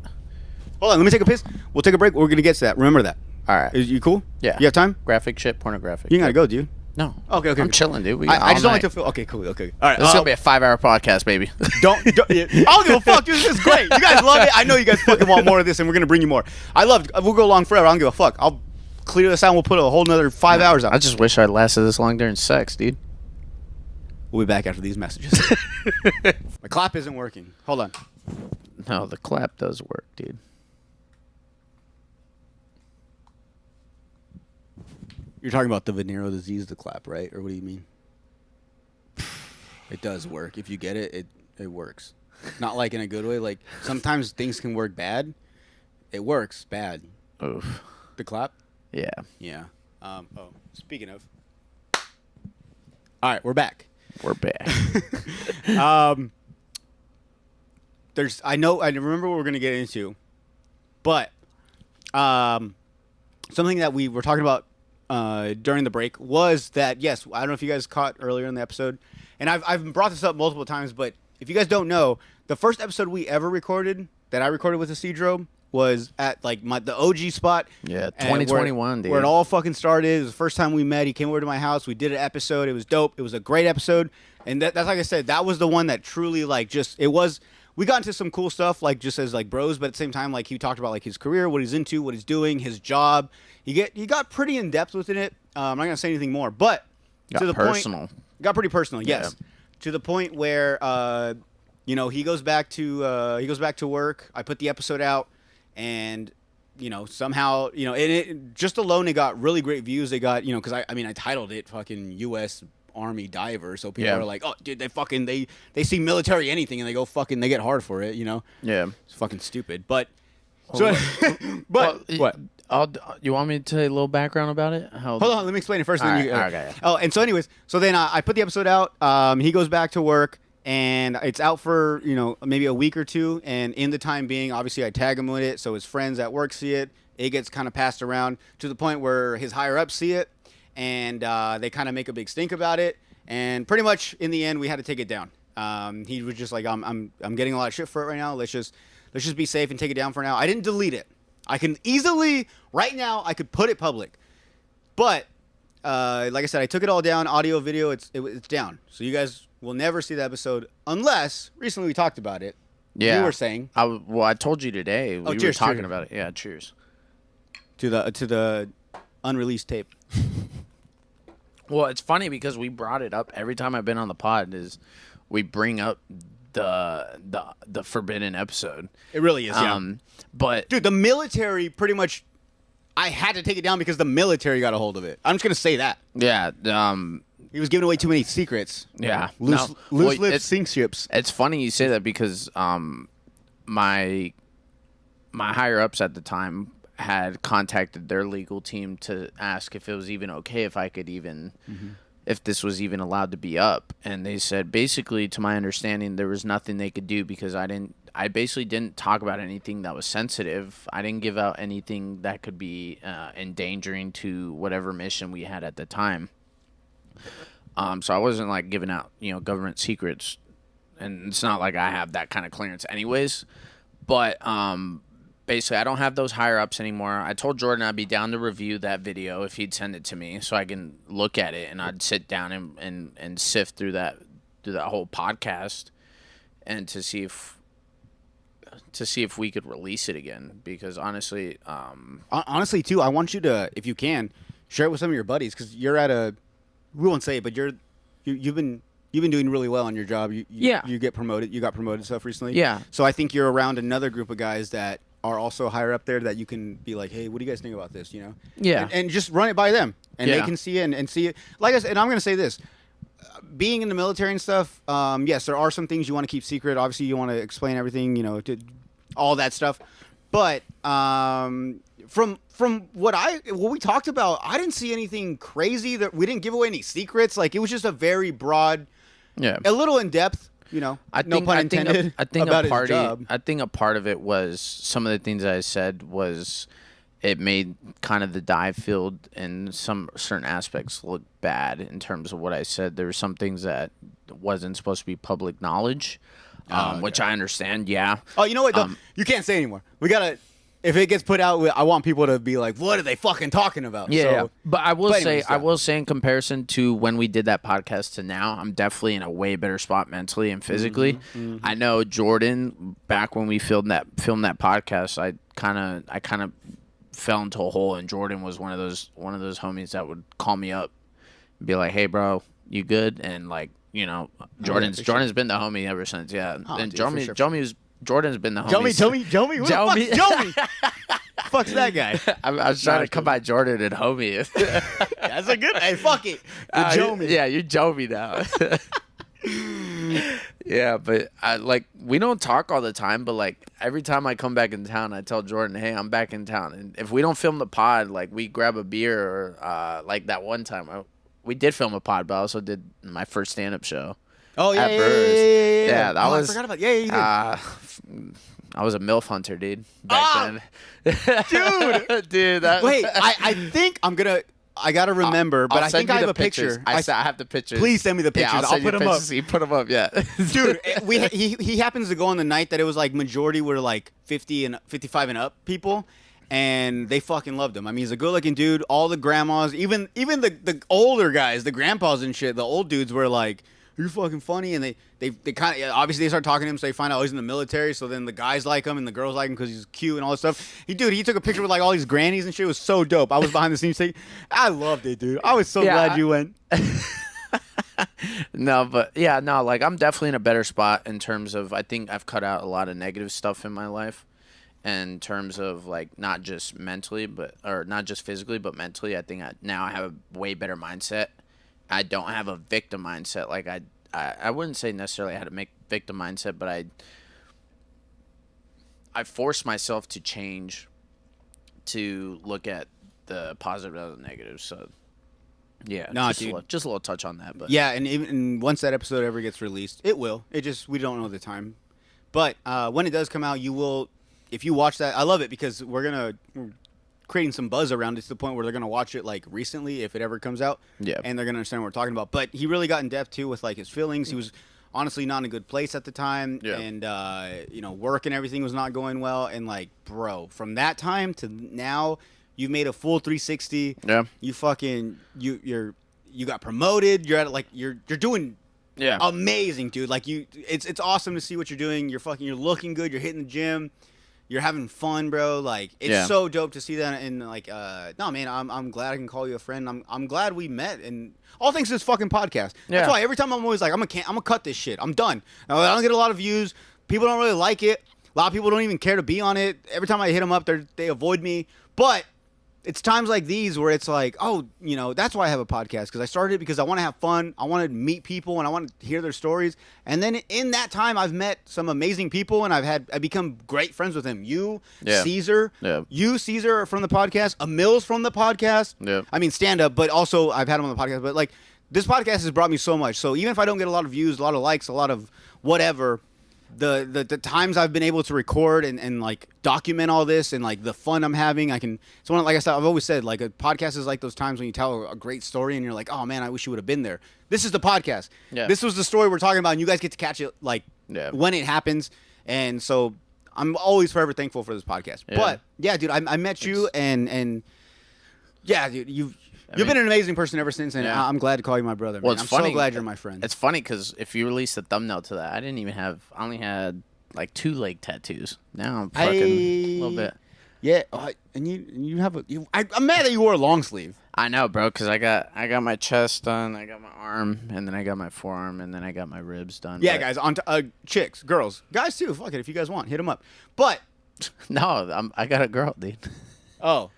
Hold on, let me take a piss. We'll take a break. We're gonna get to that. Remember that. All right. Is you cool? Yeah. You have time? Graphic shit, pornographic. You gotta go, dude. No. Okay. I'm chilling, dude. I just don't like to feel. Okay, cool. Okay. All right. This is gonna be a 5-hour podcast, baby. don't I don't give a fuck, dude. This is great. You guys love it. I know you guys fucking want more of this, and we're gonna bring you more. We'll go long forever. I don't give a fuck. I'll clear this out and we'll put a whole nother 5 hours out. I just wish I'd lasted this long during sex, dude. We'll be back after these messages. My clap isn't working. Hold on. No, the clap does work, dude. You're talking about the venereal disease, the clap, right? Or what do you mean? It does work. If you get it, it works. Not like in a good way. Like sometimes things can work bad. It works bad. Oof. The clap? Yeah. Yeah. Speaking of. All right, we're back. We're back. I remember what we're gonna get into, but something that we were talking about during the break was that, yes, I don't know if you guys caught earlier in the episode, and I've brought this up multiple times, but if you guys don't know, the first episode we ever recorded, that I recorded with Isidro, was at like the OG spot. Yeah, 2021, dude. Where it all fucking started. It was the first time we met. He came over to my house. We did an episode. It was dope. It was a great episode. And that's like I said, that was the one that truly like just, it was, we got into some cool stuff like just as like bros, but at the same time, like he talked about like his career, what he's into, what he's doing, his job. He got pretty in depth within it. I'm not gonna say anything more, but to the personal. Got pretty personal. Yes, Yeah. To the point where he goes back to work. I put the episode out, and somehow it just alone it got really great views. They got because I titled it fucking U.S. Army diver, so people are like, oh dude, they see military anything and they get hard for it. Yeah, it's fucking stupid. But what? You want me to tell you a little background about it? Hold on, let me explain it first. Okay. Oh, and so anyways, then I put the episode out. He goes back to work, and it's out for maybe a week or two. And in the time being, obviously I tag him with it, so his friends at work see it. It gets kind of passed around to the point where his higher ups see it, and they kind of make a big stink about it. And pretty much in the end, we had to take it down. He was just like, I'm getting a lot of shit for it right now. Let's just be safe and take it down for now. I didn't delete it. I can easily, right now, I could put it public. But, like I said, I took it all down. Audio, video, it's down. So you guys will never see the episode unless, recently we talked about it. Yeah. You were saying. I told you today. We cheers, were talking cheers. about it. Yeah, cheers. To the unreleased tape. Well, it's funny because we brought it up every time I've been on the pod is we bring up the forbidden episode. It really is, yeah. But dude, the military pretty much, I had to take it down because the military got a hold of it. I'm just gonna say that. Yeah. He was giving away too many secrets. Yeah. Loose lips sink ships. It's funny you say that because my higher ups at the time had contacted their legal team to ask if it was even okay if I could even if this was even allowed to be up, and they said basically, to my understanding, there was nothing they could do because I basically didn't talk about anything that was sensitive. I didn't give out anything that could be endangering to whatever mission we had at the time. So I wasn't like giving out government secrets, and it's not like I have that kind of clearance anyways. But basically, I don't have those higher ups anymore. I told Jordan I'd be down to review that video if he'd send it to me, so I can look at it, and I'd sit down and sift through that whole podcast, and to see if we could release it again. Because honestly, honestly too, I want you to, if you can, share it with some of your buddies, because you're at a, we won't say it, but you've been doing really well on your job. You get promoted. You got promoted stuff recently. Yeah. So I think you're around another group of guys that are also higher up there that you can be like, hey, what do you guys think about this? You know. Yeah. And just run it by them, and they Yeah. can see it and see it. Like I said, and I'm gonna say this. Being in the military and stuff, yes, there are some things you want to keep secret. Obviously, you want to explain everything, you know, to all that stuff. But from what we talked about, I didn't see anything crazy. That we didn't give away any secrets. Like, it was just a very broad, a little in depth. You know, no pun intended. I think about a part his job. I think a part of it was some of the things I said was it made kind of the dive field and some certain aspects look bad in terms of what I said. There were some things that wasn't supposed to be public knowledge, which I understand. Yeah. Oh, you know what? You can't say anymore. We gotta. If it gets put out, I want people to be like, "What are they fucking talking about?" Yeah. So, But I will anyways, I will say in comparison to when we did that podcast to now, I'm definitely in a way better spot mentally and physically. I know Jordan, back when we filmed that podcast, I kind of fell into a hole, and Jordan was one of those homies that would call me up and be like, "Hey, bro, you good?" And like, you know, Jordan's been the homie ever since. Yeah. And dude, Jordan's been the homie. Jomi, who the fuck's Jomi? Fuck's that guy? I was trying to come by Jordan and homie. That's a good. Hey, fuck it, Jomi. Yeah, you're Jomi now. Yeah, but we don't talk all the time, but like every time I come back in town, I tell Jordan, "Hey, I'm back in town." And if we don't film the pod, like we grab a beer, or like that one time we did film a pod, but I also did my first stand-up show. Oh yeah, at yeah, Burrs. yeah. That was. I forgot about. Yeah, you did. I was a MILF hunter, dude. Back then, dude. Wait, I think I gotta remember, but I think I have a picture. I have the pictures. Please send me the pictures. Yeah, I'll put them up. You put them up, yeah. Dude, he happens to go on the night that it was like majority were like 50 and 55 and up people, and they fucking loved him. I mean, he's a good-looking dude. All the grandmas, even the older guys, the grandpas and shit, the old dudes were like, "You're fucking funny," and they kind of obviously they start talking to him, so they find out he's in the military. So then the guys like him and the girls like him because he's cute and all this stuff. He took a picture with like all these grannies and shit. It was so dope. I was behind the scenes saying, I loved it, dude. I was so glad you went. Like I'm definitely in a better spot in terms of I think I've cut out a lot of negative stuff in my life. In terms of like not just mentally, or not just physically, but mentally, I think now I have a way better mindset. I don't have a victim mindset. Like I wouldn't say necessarily I had to make victim mindset, but I forced myself to change to look at the positive and the negative. So yeah, just a little touch on that. But yeah, and once that episode ever gets released, it will. We don't know the time, but when it does come out, you will. If you watch that, I love it because we're creating some buzz around it to the point where they're going to watch it like recently if it ever comes out. Yeah. And they're going to understand what we're talking about. But he really got in depth too with like his feelings. He was honestly not in a good place at the time. Yeah. And, work and everything was not going well. And like, bro, from that time to now, you've made a full 360. Yeah. You fucking, you got promoted. You're at you're doing amazing, dude. Like it's awesome to see what you're doing. You're looking good. You're hitting the gym. You're having fun, bro. Like it's so dope to see that. And like, no, man, I'm glad I can call you a friend. I'm glad we met. And all thanks to this fucking podcast. Yeah. That's why every time I'm always like, I'm gonna cut this shit. I'm done. Now, I don't get a lot of views. People don't really like it. A lot of people don't even care to be on it. Every time I hit them up, they avoid me. But it's times like these where it's like, oh, that's why I have a podcast, because I started it because I want to have fun. I want to meet people and I want to hear their stories. And then in that time, I've met some amazing people and I become great friends with them. You, Caesar, Caesar from the podcast, Emil's from the podcast. Yeah. I mean, stand up, but also I've had him on the podcast. But like, this podcast has brought me so much. So even if I don't get a lot of views, a lot of likes, a lot of whatever, the times I've been able to record and like document all this and like the fun I'm having, like I said, I've always said, like, a podcast is like those times when you tell a great story and you're like, oh man, I wish you would have been there. This is the podcast. Yeah. This was the story we're talking about, and you guys get to catch it like when it happens. And so I'm always forever thankful for this podcast. Yeah. But yeah, dude, I met you and yeah, dude, you've been an amazing person ever since, and Yeah. I'm glad to call you my brother. Well, Man. it's I'm funny. so glad you're my friend. It's funny because if you released the thumbnail to that, I only had like 2 leg tattoos. Now I'm fucking a little bit. Yeah, and you have I'm mad that you wore a long sleeve. I know, bro, because I got my chest done, I got my arm, and then I got my forearm, and then I got my ribs done. Yeah, but- guys, on chicks, girls, guys too. Fuck it, if you guys want, hit them up. But No, I got a girl, dude. oh,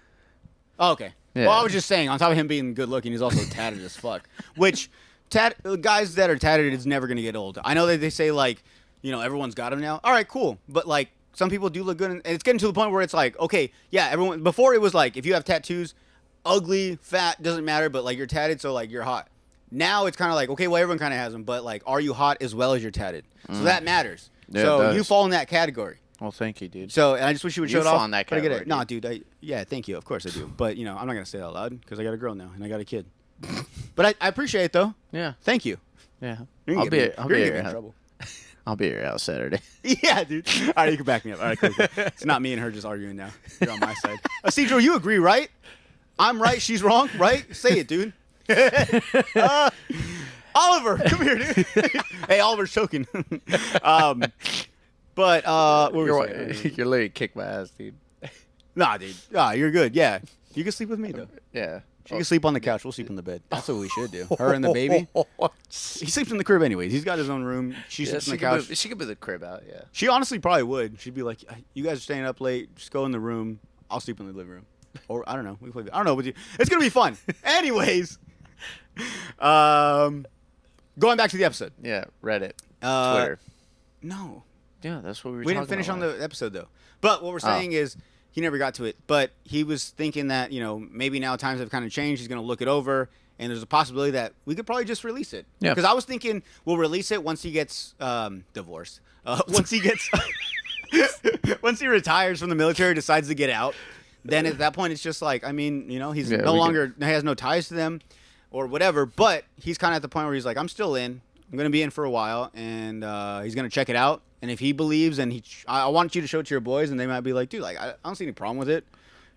okay. Yeah. Well, I was just saying, on top of him being good looking, he's also tatted as fuck. Which guys that are tatted is never gonna get old. I know that they say like, everyone's got them now. All right, cool, but like. Some people do look good, and it's getting to the point where it's like, okay, yeah, everyone. Before it was like, if you have tattoos, ugly, fat, doesn't matter, but like you're tatted, so like you're hot. Now it's kind of like, okay, well, everyone kind of has them, but like, are you hot as well as you're tatted? So that matters. Yeah, it so does. you fall in that category. Well, thank you, dude. So, and I just wish you would You show it off. fall in that but I get it. category, Nah, dude. Yeah, thank you. Of course I do. But I'm not gonna say it out loud because I got a girl now and I got a kid. But I appreciate it though. Yeah, Thank you. yeah. You're gonna I'll be get at me in your trouble. I'll be at your house Saturday. Yeah, dude. All right, you can back me up. All right, cool. It's not me and her just arguing now. You're on my side. Isidro, you agree, right? I'm right. She's wrong, right? Say it, dude. Oliver, come here, dude. Hey, Oliver's choking. But what were we saying? You're literally kick my ass, dude. Nah, dude. Nah, you're good. Yeah, you can sleep with me though. Yeah. She can sleep on the couch. We'll sleep in the bed. That's what we should do. Her and the baby. He sleeps in the crib anyways. He's got his own room. She sleeps on the couch. She could be the crib out, yeah. She honestly probably would. She'd be like, "You guys are staying up late. Just go in the room. I'll sleep in the living room." Or I don't know. We play. I don't know. But it's gonna be fun. Anyways, going back to the episode. Yeah, Reddit, Uh, Twitter. No, Yeah, that's what we were we talking didn't finish about. on the episode though. But what we're saying is he never got to it. But he was thinking that maybe now times have kind of changed. He's gonna look it over, and there's a possibility that we could probably just release it. Yeah. Because I was thinking we'll release it once he gets divorced. Once he gets once he retires from the military, decides to get out. Then at that point, it's just like, he's Yeah, no we longer has no ties to them or whatever. But he's kind of at the point where he's like, I'm still in. I'm going to be in for a while, and he's going to check it out. And if he believes, and I want you to show it to your boys, and they might be like, dude, like I don't see any problem with it.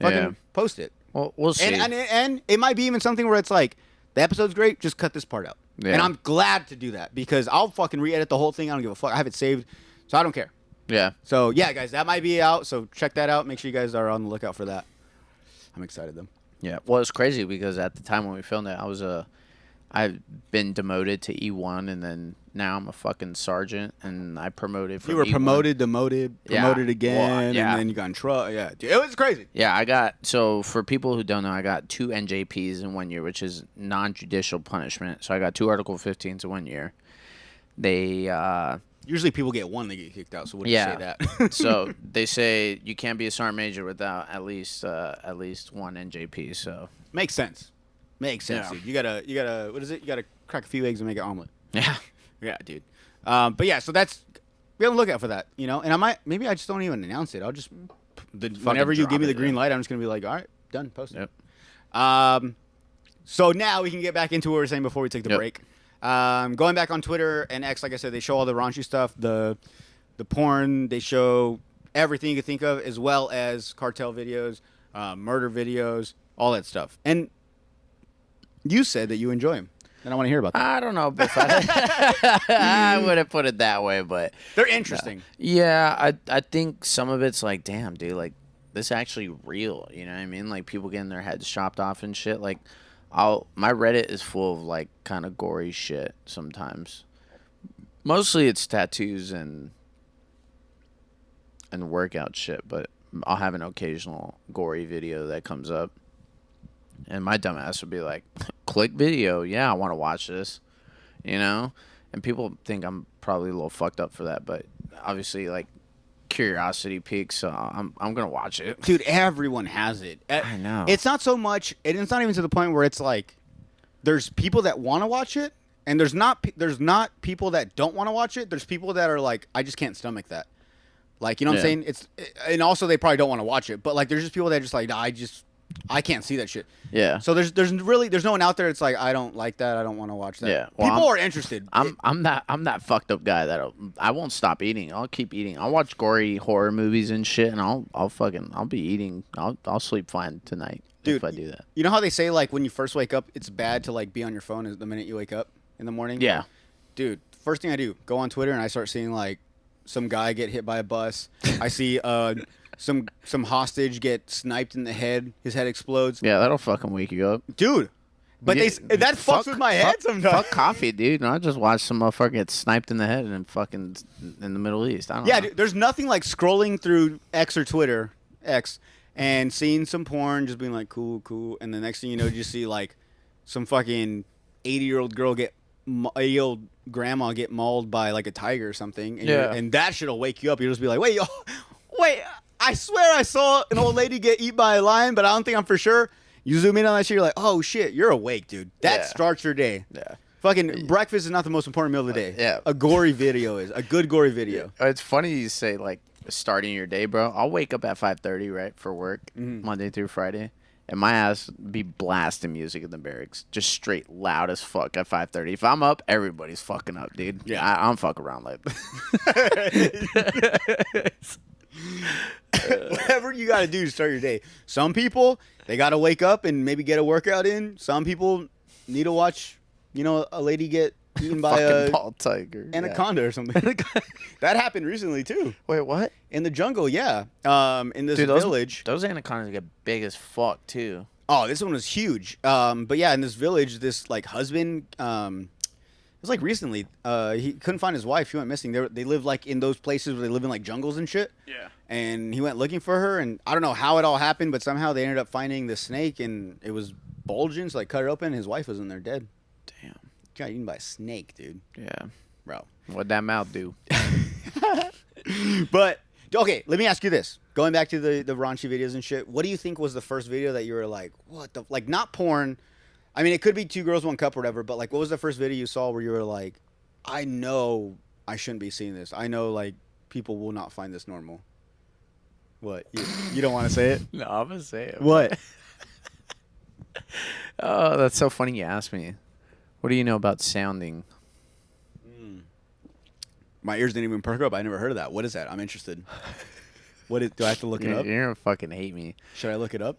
Fucking Yeah. post it. Well, we'll see. And it might be even something where it's like, the episode's great, just cut this part out. Yeah. And I'm glad to do that because I'll fucking re-edit the whole thing. I don't give a fuck. I have it saved, so I don't care. yeah. So yeah, guys, that might be out. So check that out. Make sure you guys are on the lookout for that. I'm excited though. Yeah. Well, it's crazy because at the time when we filmed it, I've been demoted to E1, and then now I'm a fucking sergeant, and I promoted from You were E1. promoted, demoted, Yeah. promoted again, Well, yeah. and then you got in trouble. Yeah, dude, it was crazy. Yeah, so for people who don't know, I got 2 NJPs in 1 year, which is non-judicial punishment. So I got 2 Article 15s in 1 year. They, Usually people get one, they get kicked out. So what do you say that? So they say you can't be a sergeant major without at least 1 NJP. So Makes sense. Makes sense, Yeah. dude. You gotta, what is it? You gotta crack a few eggs and make an omelet. yeah, Yeah, dude. But yeah, so that's, be on the lookout for that, and maybe I just don't even announce it. I'll just, whenever you drop give me the it, green yeah. light, I'm just gonna be like, all right, done, post it. Yep. So now we can get back into what we were saying before we take the Yep. break. Going back on Twitter and X, like I said, they show all the raunchy stuff, the porn, they show everything you can think of, as well as cartel videos, murder videos, all that stuff. And you said that you enjoy them, and I want to hear about that. I don't know if I wouldn't put it that way, but They're interesting. yeah, I think some of it's like, damn, dude, like this is actually real. You know what I mean? Like people getting their heads chopped off and shit. Like, my Reddit is full of like kind of gory shit sometimes. Mostly it's tattoos and workout shit, but I'll have an occasional gory video that comes up. And my dumb ass would be like, click video. Yeah, I want to watch this. And people think I'm probably a little fucked up for that. But obviously, like, curiosity peaks. So I'm going to watch it. Dude, everyone has it. I know. It's not so much, and it's not even to the point where it's like, there's people that want to watch it, and there's not people that don't want to watch it. There's people that are like, I just can't stomach that. Like, you know what I'm Yeah. saying? And also they probably don't want to watch it, but like, there's just people that are just like, nah, I can't see that shit. Yeah. So there's no one out there that's like, I don't like that. I don't want to watch that. Yeah. Well, People are interested. I'm that fucked up guy that I won't stop eating. I'll keep eating. I'll watch gory horror movies and shit, and I'll be eating. I'll sleep fine tonight. Dude, if I do that. You know how they say like when you first wake up, it's bad to like be on your phone the minute you wake up in the morning? Yeah. Dude, first thing I do, go on Twitter and I start seeing like some guy get hit by a bus. I see some hostage get sniped in the head. His head explodes. Yeah, that'll fucking wake you up. Dude. But Yeah, that fucks with my head sometimes. Fuck coffee, dude. And I just watch some motherfucker get sniped in the head and fucking in the Middle East. I don't know. Dude, there's nothing like scrolling through X or Twitter, X, and seeing some porn, just being like, cool. And the next thing you know, you see like some fucking 80-year-old girl 80-year-old grandma get mauled by like a tiger or something. And and that shit'll wake you up. You'll just be like, wait, I swear I saw an old lady get eaten by a lion, but I don't think I'm for sure. You zoom in on that shit, you're like, oh shit, you're awake, dude. That starts your day. Yeah. Fucking breakfast is not the most important meal of the day. Yeah. A gory video is. A good gory video. It's funny you say like starting your day, bro. I'll wake up at 5:30, right, for work Monday through Friday, and my ass be blasting music in the barracks, just straight loud as fuck at 5:30. If I'm up, everybody's fucking up, dude. Yeah. I don't fuck around like Whatever you got to do to start your day. Some people, they got to wake up and maybe get a workout in. Some people need to watch, a lady get eaten by fucking a ball tiger, anaconda or something. That happened recently too. Wait, what? In the jungle, yeah. In this Dude, village. Those anacondas get big as fuck too. Oh, this one was huge. But yeah, in this village, this like husband, it was like recently. He couldn't find his wife. She went missing. They live like in those places where they live in like jungles and shit. Yeah. And he went looking for her, and I don't know how it all happened, but somehow they ended up finding the snake, and it was bulging. So like cut it open. His wife was in there dead. Damn. Got eaten by a snake, dude. Yeah. Bro. What'd that mouth do? But okay, let me ask you this. Going back to the raunchy videos and shit, what do you think was the first video that you were like, what the, like, not porn? I mean, it could be 2 girls, 1 cup or whatever, but like, what was the first video you saw where you were like, I know I shouldn't be seeing this. I know like people will not find this normal. What? You don't want to say it? No, I'm gonna say it. What? Oh, that's so funny you asked me. What do you know about sounding? My ears didn't even perk up. I never heard of that. What is that? I'm interested. Do I have to look it up? You're gonna fucking hate me. Should I look it up?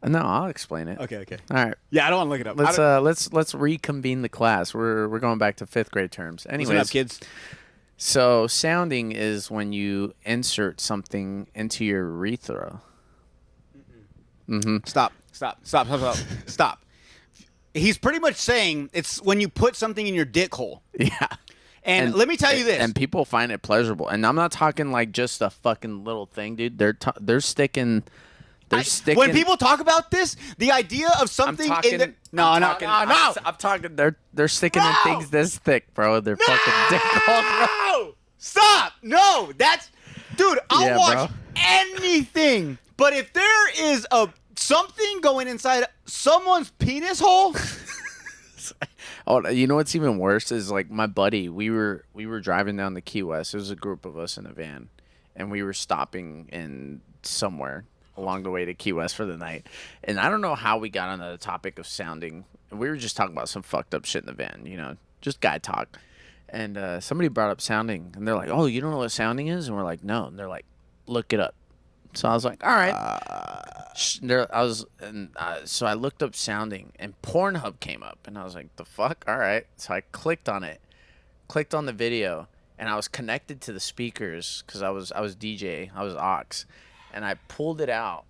No, I'll explain it. Okay. All right. Yeah, I don't want to look it up. Let's reconvene the class. We're going back to 5th grade terms. Anyways, listen up, kids. So sounding is when you insert something into your urethra. Stop. He's pretty much saying it's when you put something in your dick hole. Yeah. And let me tell you this. And people find it pleasurable. And I'm not talking like just a fucking little thing, dude. They're sticking. When people talk about this, the idea of something in the I'm talking. They're sticking in things this thick, bro. They're fucking dick holes, bro. Stop! No, that's dude. I'll watch bro. anything, but if there is something going inside someone's penis hole. Oh, you know what's even worse is like my buddy. We were driving down the Key West. There was a group of us in a van, and we were stopping in somewhere along the way to Key West for the night. And I don't know how we got on the topic of sounding. We were just talking about some fucked up shit in the van, just guy talk. And somebody brought up sounding, and they're like, "Oh, you don't know what sounding is?" And we're like, "No." And they're like, "Look it up." So I was like, "All right." So I looked up sounding, and Pornhub came up, and I was like, "The fuck?" All right. So I clicked on it, clicked on the video, and I was connected to the speakers because I was DJ, I was aux, and I pulled it out,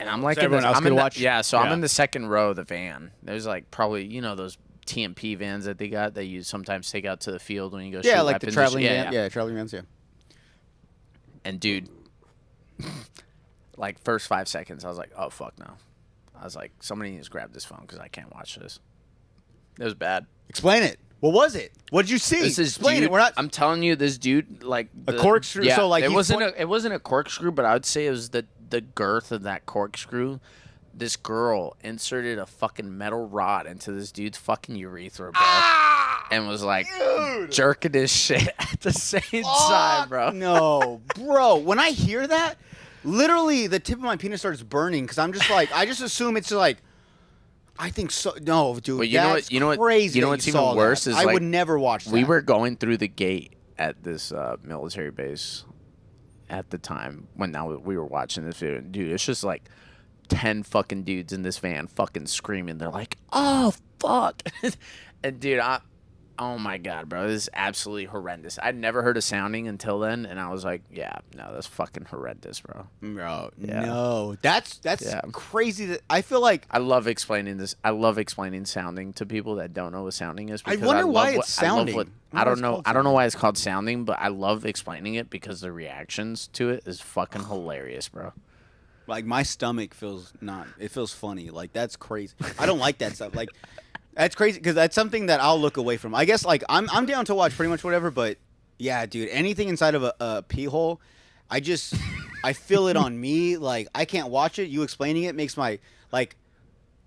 and I'm like, so everyone else could watch. Yeah. So I'm in the second row of the van. There's like probably those TMP vans that they got that you sometimes take out to the field when you go. Yeah, shoot like the weapons. traveling van. Yeah, traveling vans. Yeah. And dude, like first 5 seconds, I was like, "Oh fuck no!" I was like, "Somebody needs to grab this phone because I can't watch this." It was bad. Explain it. What was it? What did you see? Explain dude, it. We're not. I'm telling you, this dude like a corkscrew. Yeah, so like it wasn't a corkscrew, but I would say it was the girth of that corkscrew. This girl inserted a fucking metal rod into this dude's fucking urethra, bro, and was like jerking his shit at the same time, bro. No, bro. When I hear that, Literally, the tip of my penis starts burning because I'm just like, I just assume it's like, I think so. No, dude, But that's crazy. You know that what's you even saw worse that. is I like, would never watch that. We were going through the gate at this military base at the time when we were watching this video. Dude, it's just like 10 fucking dudes in this van fucking screaming. They're like, oh, fuck. And dude, oh my God, bro, this is absolutely horrendous. I'd never heard of sounding until then, and I was like, yeah, no, that's fucking horrendous, bro. Bro, Yeah. no. That's Yeah. crazy. That I feel like I love explaining this. I love explaining sounding to people that don't know what sounding is. I because wonder love why what- it's sounding. I I don't wonder know. why it's I don't know called why it's called sounding, but I love explaining it because the reactions to it is fucking hilarious, bro. Like my stomach feels not. It feels funny. Like that's crazy. I don't like that stuff. Like that's crazy because that's something that I'll look away from. I guess like I'm down to watch pretty much whatever. But yeah, dude, anything inside of a pee hole, I feel it on me. Like I can't watch it. You explaining it makes my I'm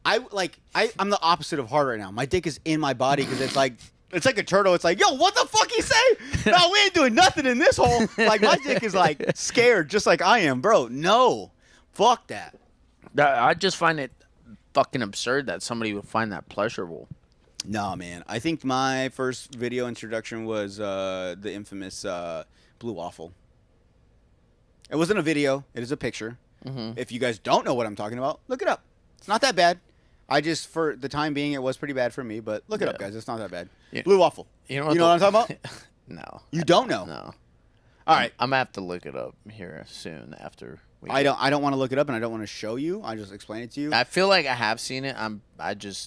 the opposite of hard right now. My dick is in my body because it's like a turtle. It's like, yo, what the fuck he say? No, we ain't doing nothing in this hole. Like my dick is like scared, just like I am, bro. No, fuck that. I just find it fucking absurd that somebody would find that pleasurable. No, man. I think my first video introduction was the infamous blue waffle. It wasn't a video. It is a picture. Mm-hmm. If you guys don't know what I'm talking about, look it up. It's not that bad. For the time being, it was pretty bad for me, but look it up, guys. It's not that bad. Yeah. Blue waffle. You know what I'm talking about? No. You don't know? No. All right. I'm gonna have to look it up here soon after. I don't want to look it up, and I don't want to show you. I just explain it to you. I feel like I have seen it.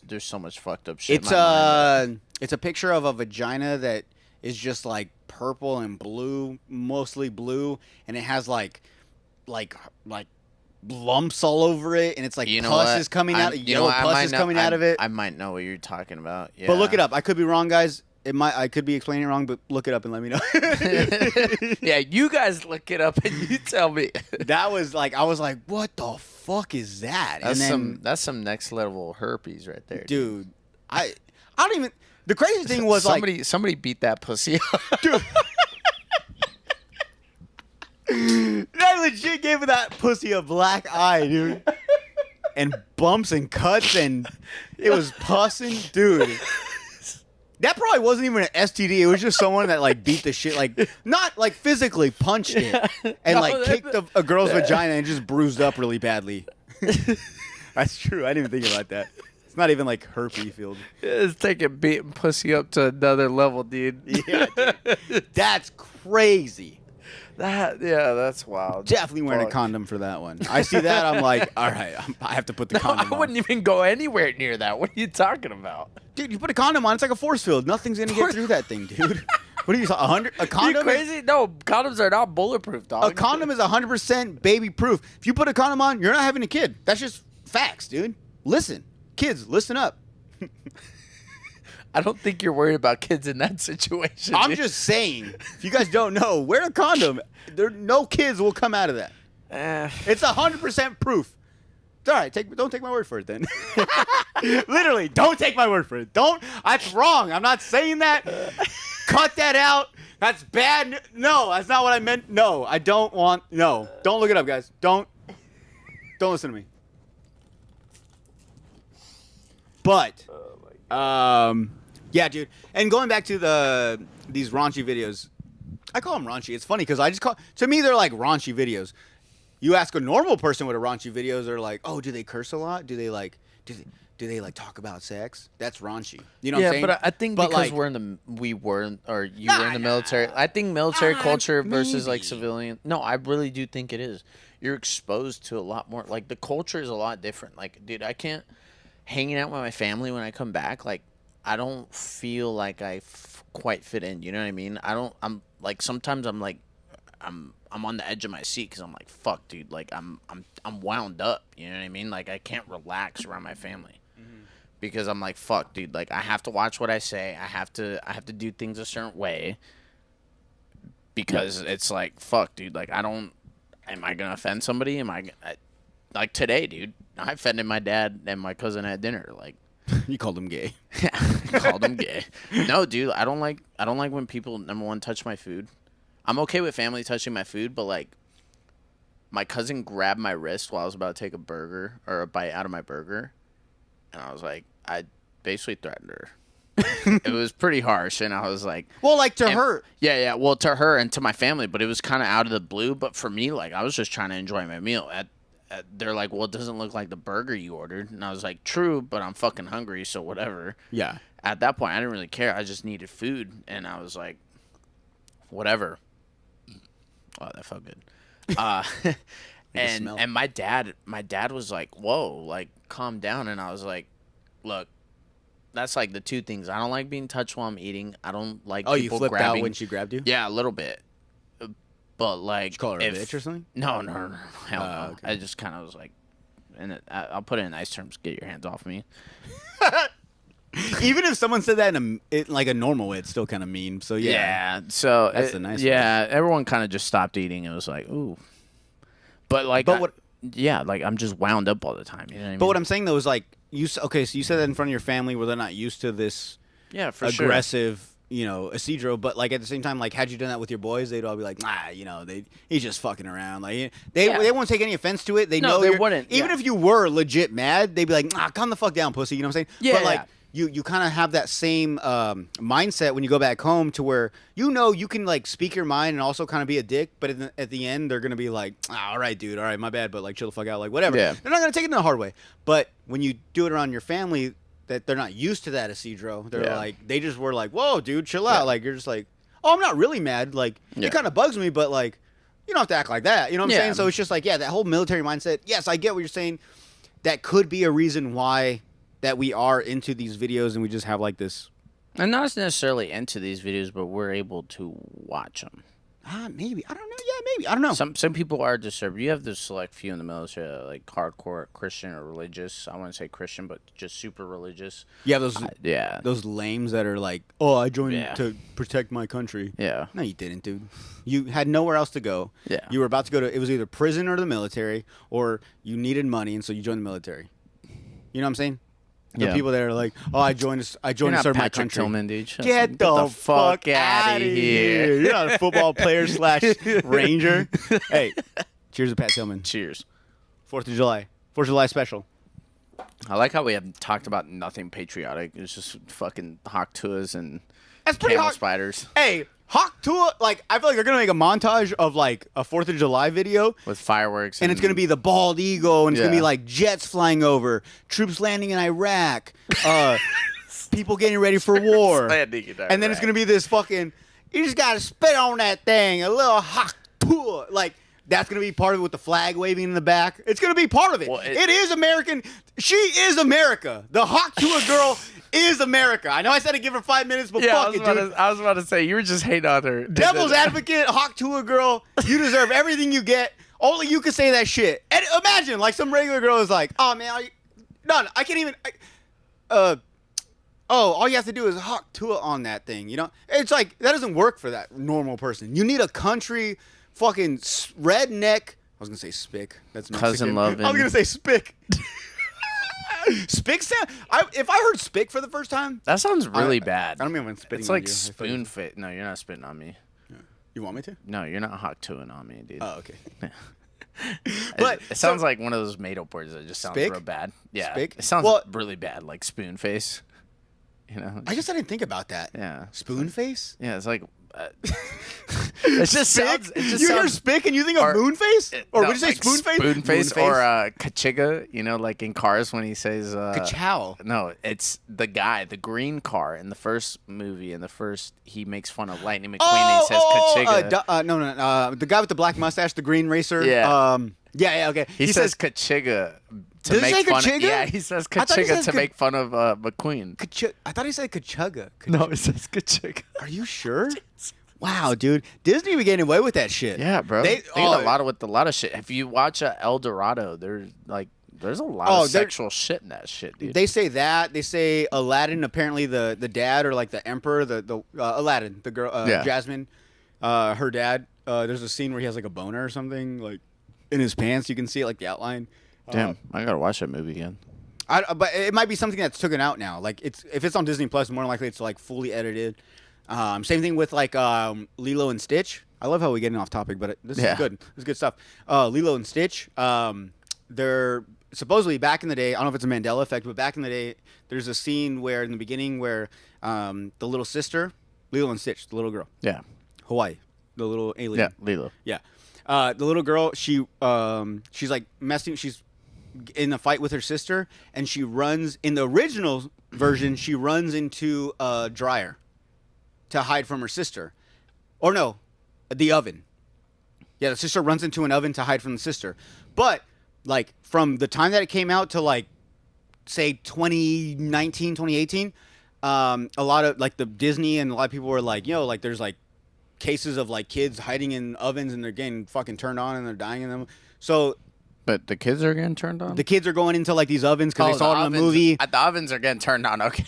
There's so much fucked up shit. It's a picture of a vagina that is just like purple and blue, mostly blue, and it has like lumps all over it, and it's like pus is coming out. Yellow pus is coming out of it. I might know what you're talking about. Yeah. But look it up. I could be wrong, guys. I could be explaining it wrong, but look it up and let me know. Yeah, you guys look it up and you tell me. That was like, I was like, what the fuck is that? That's some next level herpes right there, dude. I don't even. The crazy thing was somebody beat that pussy up. Dude. I legit gave that pussy a black eye, dude. And bumps and cuts, and it was pussing, dude. That probably wasn't even an STD. It was just someone that like beat the shit, like not like physically punched it and kicked a girl's vagina and just bruised up really badly. That's true. I didn't even think about that. It's not even like herpes filled. It's taking beating pussy up to another level, dude. Yeah, dude. That's crazy. That's wild. Definitely wearing a condom for that one. I see that, I'm like, all right, I have to put the condom on. I wouldn't even go anywhere near that. What are you talking about? Dude, you put a condom on, it's like a force field. Nothing's gonna get through that thing, dude. What are you talking? 100? A condom? You crazy? No, condoms are not bulletproof, dog. A condom is 100% baby proof. If you put a condom on, you're not having a kid. That's just facts, dude. Listen, kids, listen up. I don't think you're worried about kids in that situation. I'm dude. just saying, if you guys don't know, wear a condom. No kids will come out of that. It's 100% proof. It's all right. Don't take my word for it then. Literally, don't take my word for it. That's wrong. I'm not saying that. Cut that out. That's bad. No, that's not what I meant. No, I don't want. No, don't look it up, guys. Don't listen to me. But, yeah, dude. And going back to these raunchy videos, I call them raunchy. It's funny because to me, they're like raunchy videos. You ask a normal person what a raunchy videos, they're like, oh, do they curse a lot? Do they talk about sex? That's raunchy. You know what I'm saying? But I think because you were in the military. I think military culture versus like civilian. No, I really do think it is. You're exposed to a lot more. Like the culture is a lot different. Like, dude, I can't hanging out with my family when I come back. Like, I don't feel like I quite fit in. You know what I mean? I'm like sometimes I'm like I'm on the edge of my seat because I'm like, fuck, dude. Like I'm wound up. You know what I mean? Like I can't relax around my family because I'm like, fuck, dude. Like I have to watch what I say. I have to do things a certain way because it's like, fuck, dude. Like am I gonna offend somebody? Like today, dude? I offended my dad and my cousin at dinner. Like you called him gay. I called him gay. No, dude. I don't like when people, number one, touch my food. I'm okay with family touching my food, but like my cousin grabbed my wrist while I was about to take a burger or a bite out of my burger, and I was like, I basically threatened her. It was pretty harsh, and I was like, well, like to her. Yeah, well, to her and to my family, but it was kind of out of the blue. But for me, like, I was just trying to enjoy my meal. They're like, well, it doesn't look like the burger you ordered, and I was like, true, but I'm fucking hungry, so whatever. Yeah. At that point, I didn't really care. I just needed food, and I was like, whatever. Wow, that felt good. And my dad was like, whoa, like, calm down. And I was like, look, that's like the two things. I don't like being touched while I'm eating. I don't like people you flipped grabbing. out when she grabbed you? Yeah, a little bit. But like, Did you call her a bitch or something? No, hell no. Okay. I just kind of was like, and I'll put it in nice terms. Get your hands off me. Even if someone said that in like a normal way, it's still kind of mean. So yeah. So That's the nice Yeah, everyone kind of just stopped eating. It was like, ooh. But like, like I'm just wound up all the time. You know what I mean? But what I'm saying though is like so you said that in front of your family where they're not used to this for aggressive, Isidro, but like at the same time, like had you done that with your boys, they'd all be like, nah, he's just fucking around. Like they won't take any offense to it. They know they wouldn't. Even if you were legit mad, they'd be like, nah, calm the fuck down, pussy. You know what I'm saying? Yeah. But like you kind of have that same mindset when you go back home to where you can like speak your mind and also kind of be a dick, but at the end they're gonna be like, all right, dude, all right, my bad, but like chill the fuck out, like whatever. Yeah. They're not gonna take it in the hard way. But when you do it around your family, that they're not used to that, Isidro. They're like, they just were like, whoa, dude, chill out. Like you're just like, oh, I'm not really mad. Like it kind of bugs me, but like you don't have to act like that. You know what I'm saying? So it's just like, that whole military mindset. Yes, I get what you're saying. That could be a reason why that we are into these videos and we just have like this. I'm not necessarily into these videos, but we're able to watch them. Maybe. I don't know. Yeah, maybe. I don't know. Some people are disturbed. You have the select few in the military, like hardcore Christian or religious. I wouldn't say Christian, but just super religious. Yeah, those lames that are like, oh, I joined to protect my country. Yeah. No, you didn't, dude. You had nowhere else to go. Yeah. You were about to go to, it was either prison or the military, or you needed money, and so you joined the military. You know what I'm saying? The people that are like, oh, I joined to serve my country. Tillman, dude. Get the fuck out of here. You're not a football player / Ranger. Hey, cheers to Pat Tillman. Cheers. 4th of July. 4th of July special. I like how we have talked about nothing patriotic. It's just fucking hawk tuas and That's pretty camel hawk- spiders. Hey, Hawk Tua, like, I feel like they're going to make a montage of, like, a 4th of July video. With fireworks. And it's going to be the bald eagle, and it's going to be, Yeah. like, jets flying over, troops landing in Iraq, people getting ready for war. Landing in And then it's going to be this fucking, you just got to spit on that thing, a little Hawk Tua. Like, that's going to be part of it with the flag waving in the back. It's going to be part of it. Well, it is American. She is America. The Hawk Tua girl is America. I know I said to give her 5 minutes, but fuck it, dude. I was about to say, you were just hating on her. Devil's advocate, Hawk Tua girl, you deserve everything you get. Only you can say that shit. And imagine, like, some regular girl is like, oh, man, I can't even, all you have to do is Hawk Tua on that thing, you know? It's like, that doesn't work for that normal person. You need a country fucking redneck, I was going to say spick. That's Mexican. Cousin loving. I was going to say spick. Spick sound. If I heard spick for the first time, That sounds really bad. I don't mean I'm spitting. It's on like you. spoon fit. No, you're not spitting on me. You want me to? No, you're not hawk tuing on me, dude. Oh, okay. But it sounds like one of those made-up words that just sounds Spick? real bad. Yeah, Spick? it sounds Well- really bad, like spoon face. You know? I guess I didn't think about that. Yeah. Spoon face? Yeah, it's like. It just sounds. It just you hear sounds. spick and you think of or- moon face? Or no, would you say like spoon face? Spoon face or kachiga, you know, like in Cars when he says. Kachow. No, it's the guy, the green car in the first movie. In the first, he makes fun of Lightning McQueen and he says kachiga. No. The guy with the black mustache, the green racer. Yeah. Yeah, okay. He says kachiga to Does he make say fun of. kachiga? Yeah, he says I thought he kachiga says to make fun of McQueen. I thought he said kachuga. No, it says kachiga. Are you sure? Wow, dude. Disney be getting away with that shit. Yeah, bro. They get a lot with a lot of shit. If you watch El Dorado, there's a lot of sexual shit in that shit, dude. They say that. They say Aladdin. Apparently, the dad or like the emperor, the Aladdin, the girl, Jasmine, her dad. There's a scene where he has like a boner or something, like in his pants. You can see it, like the outline. Damn, I gotta watch that movie again. But it might be something that's taken out now. Like if it's on Disney Plus, more than likely it's like fully edited. Same thing with like Lilo and Stitch. I love how we're getting off topic, but this Yeah. is good. This is good stuff. Lilo and Stitch. They're supposedly back in the day. I don't know if it's a Mandela effect, but back in the day, there's a scene where in the beginning where the little sister, Lilo and Stitch, the little girl, Yeah. Hawaii, the little alien. Yeah. Lilo. Yeah. The little girl, she's like messing. She's in a fight with her sister, and she runs. In the original version, she runs into a dryer to hide from her sister, or no, the oven. Yeah, the sister runs into an oven to hide from the sister. But like from the time that it came out to like say 2019, 2018, a lot of like the Disney and a lot of people were like, yo, like there's like cases of like kids hiding in ovens and they're getting fucking turned on and they're dying in them. So But the kids are getting turned on? the kids are going into like these ovens because they saw it in the ovens- movie. The ovens are getting turned on. Okay.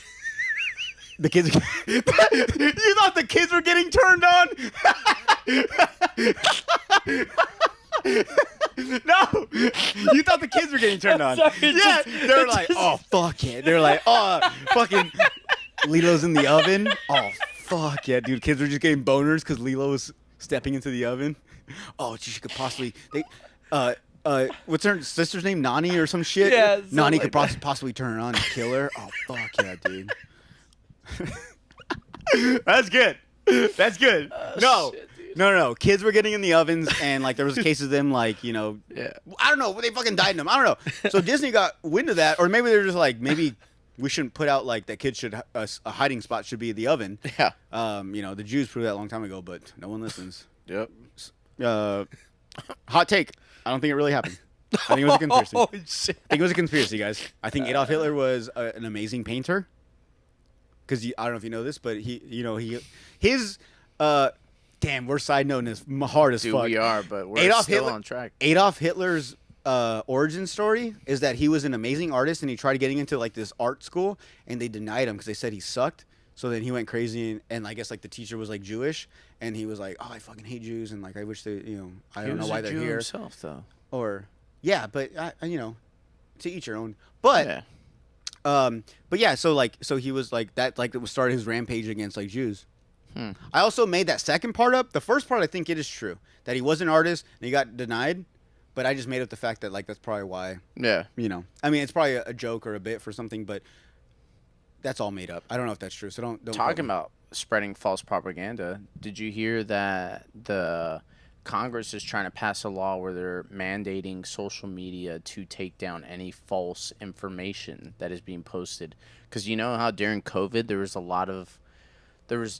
The kids. You thought the kids were getting turned on? No, you thought the kids were getting turned on. Yeah, they were like, oh fuck it. They're like, oh fucking Lilo's in the oven. Oh fuck yeah, dude. Kids were just getting boners because Lilo was stepping into the oven. Oh, she could possibly. What's her sister's name? Nani or some shit? Yeah, something Nani like could possibly turn her on and kill her. Oh fuck yeah, dude. That's good. That's good. No. Kids were getting in the ovens, and like there was cases of them, like Yeah. I don't know, they fucking died in them. I don't know. So Disney got wind of that, or maybe they're just like, maybe we shouldn't put out like that. Kids should a hiding spot should be the oven. Yeah. The Jews proved that a long time ago, but no one listens. Yep. Hot take. I don't think it really happened. I think it was a conspiracy. Oh shit! I think it was a conspiracy, guys. I think Adolf Hitler was an amazing painter. Because I don't know if you know this, but his damn, we're side noting this hard as Dude, fuck. we are, but we're Adolf still Hitler- on track. Adolf Hitler's origin story is that he was an amazing artist and he tried getting into like this art school and they denied him because they said he sucked. So then he went crazy and I guess like the teacher was like Jewish and he was like, oh, I fucking hate Jews and like I wish they, I don't know why they're here. Himself, though. Or yeah, but to each your own. But Yeah. but yeah, so he was like that, like it was started his rampage against like Jews. I also made that second part up. The first part, I think it is true that he was an artist and he got denied, but I just made up the fact that like that's probably why. Yeah. I mean, it's probably a joke or a bit for something, but that's all made up. I don't know if that's true. So don't Talking about spreading false propaganda, did you hear that the Congress is trying to pass a law where they're mandating social media to take down any false information that is being posted? Because you know how during COVID there was a lot of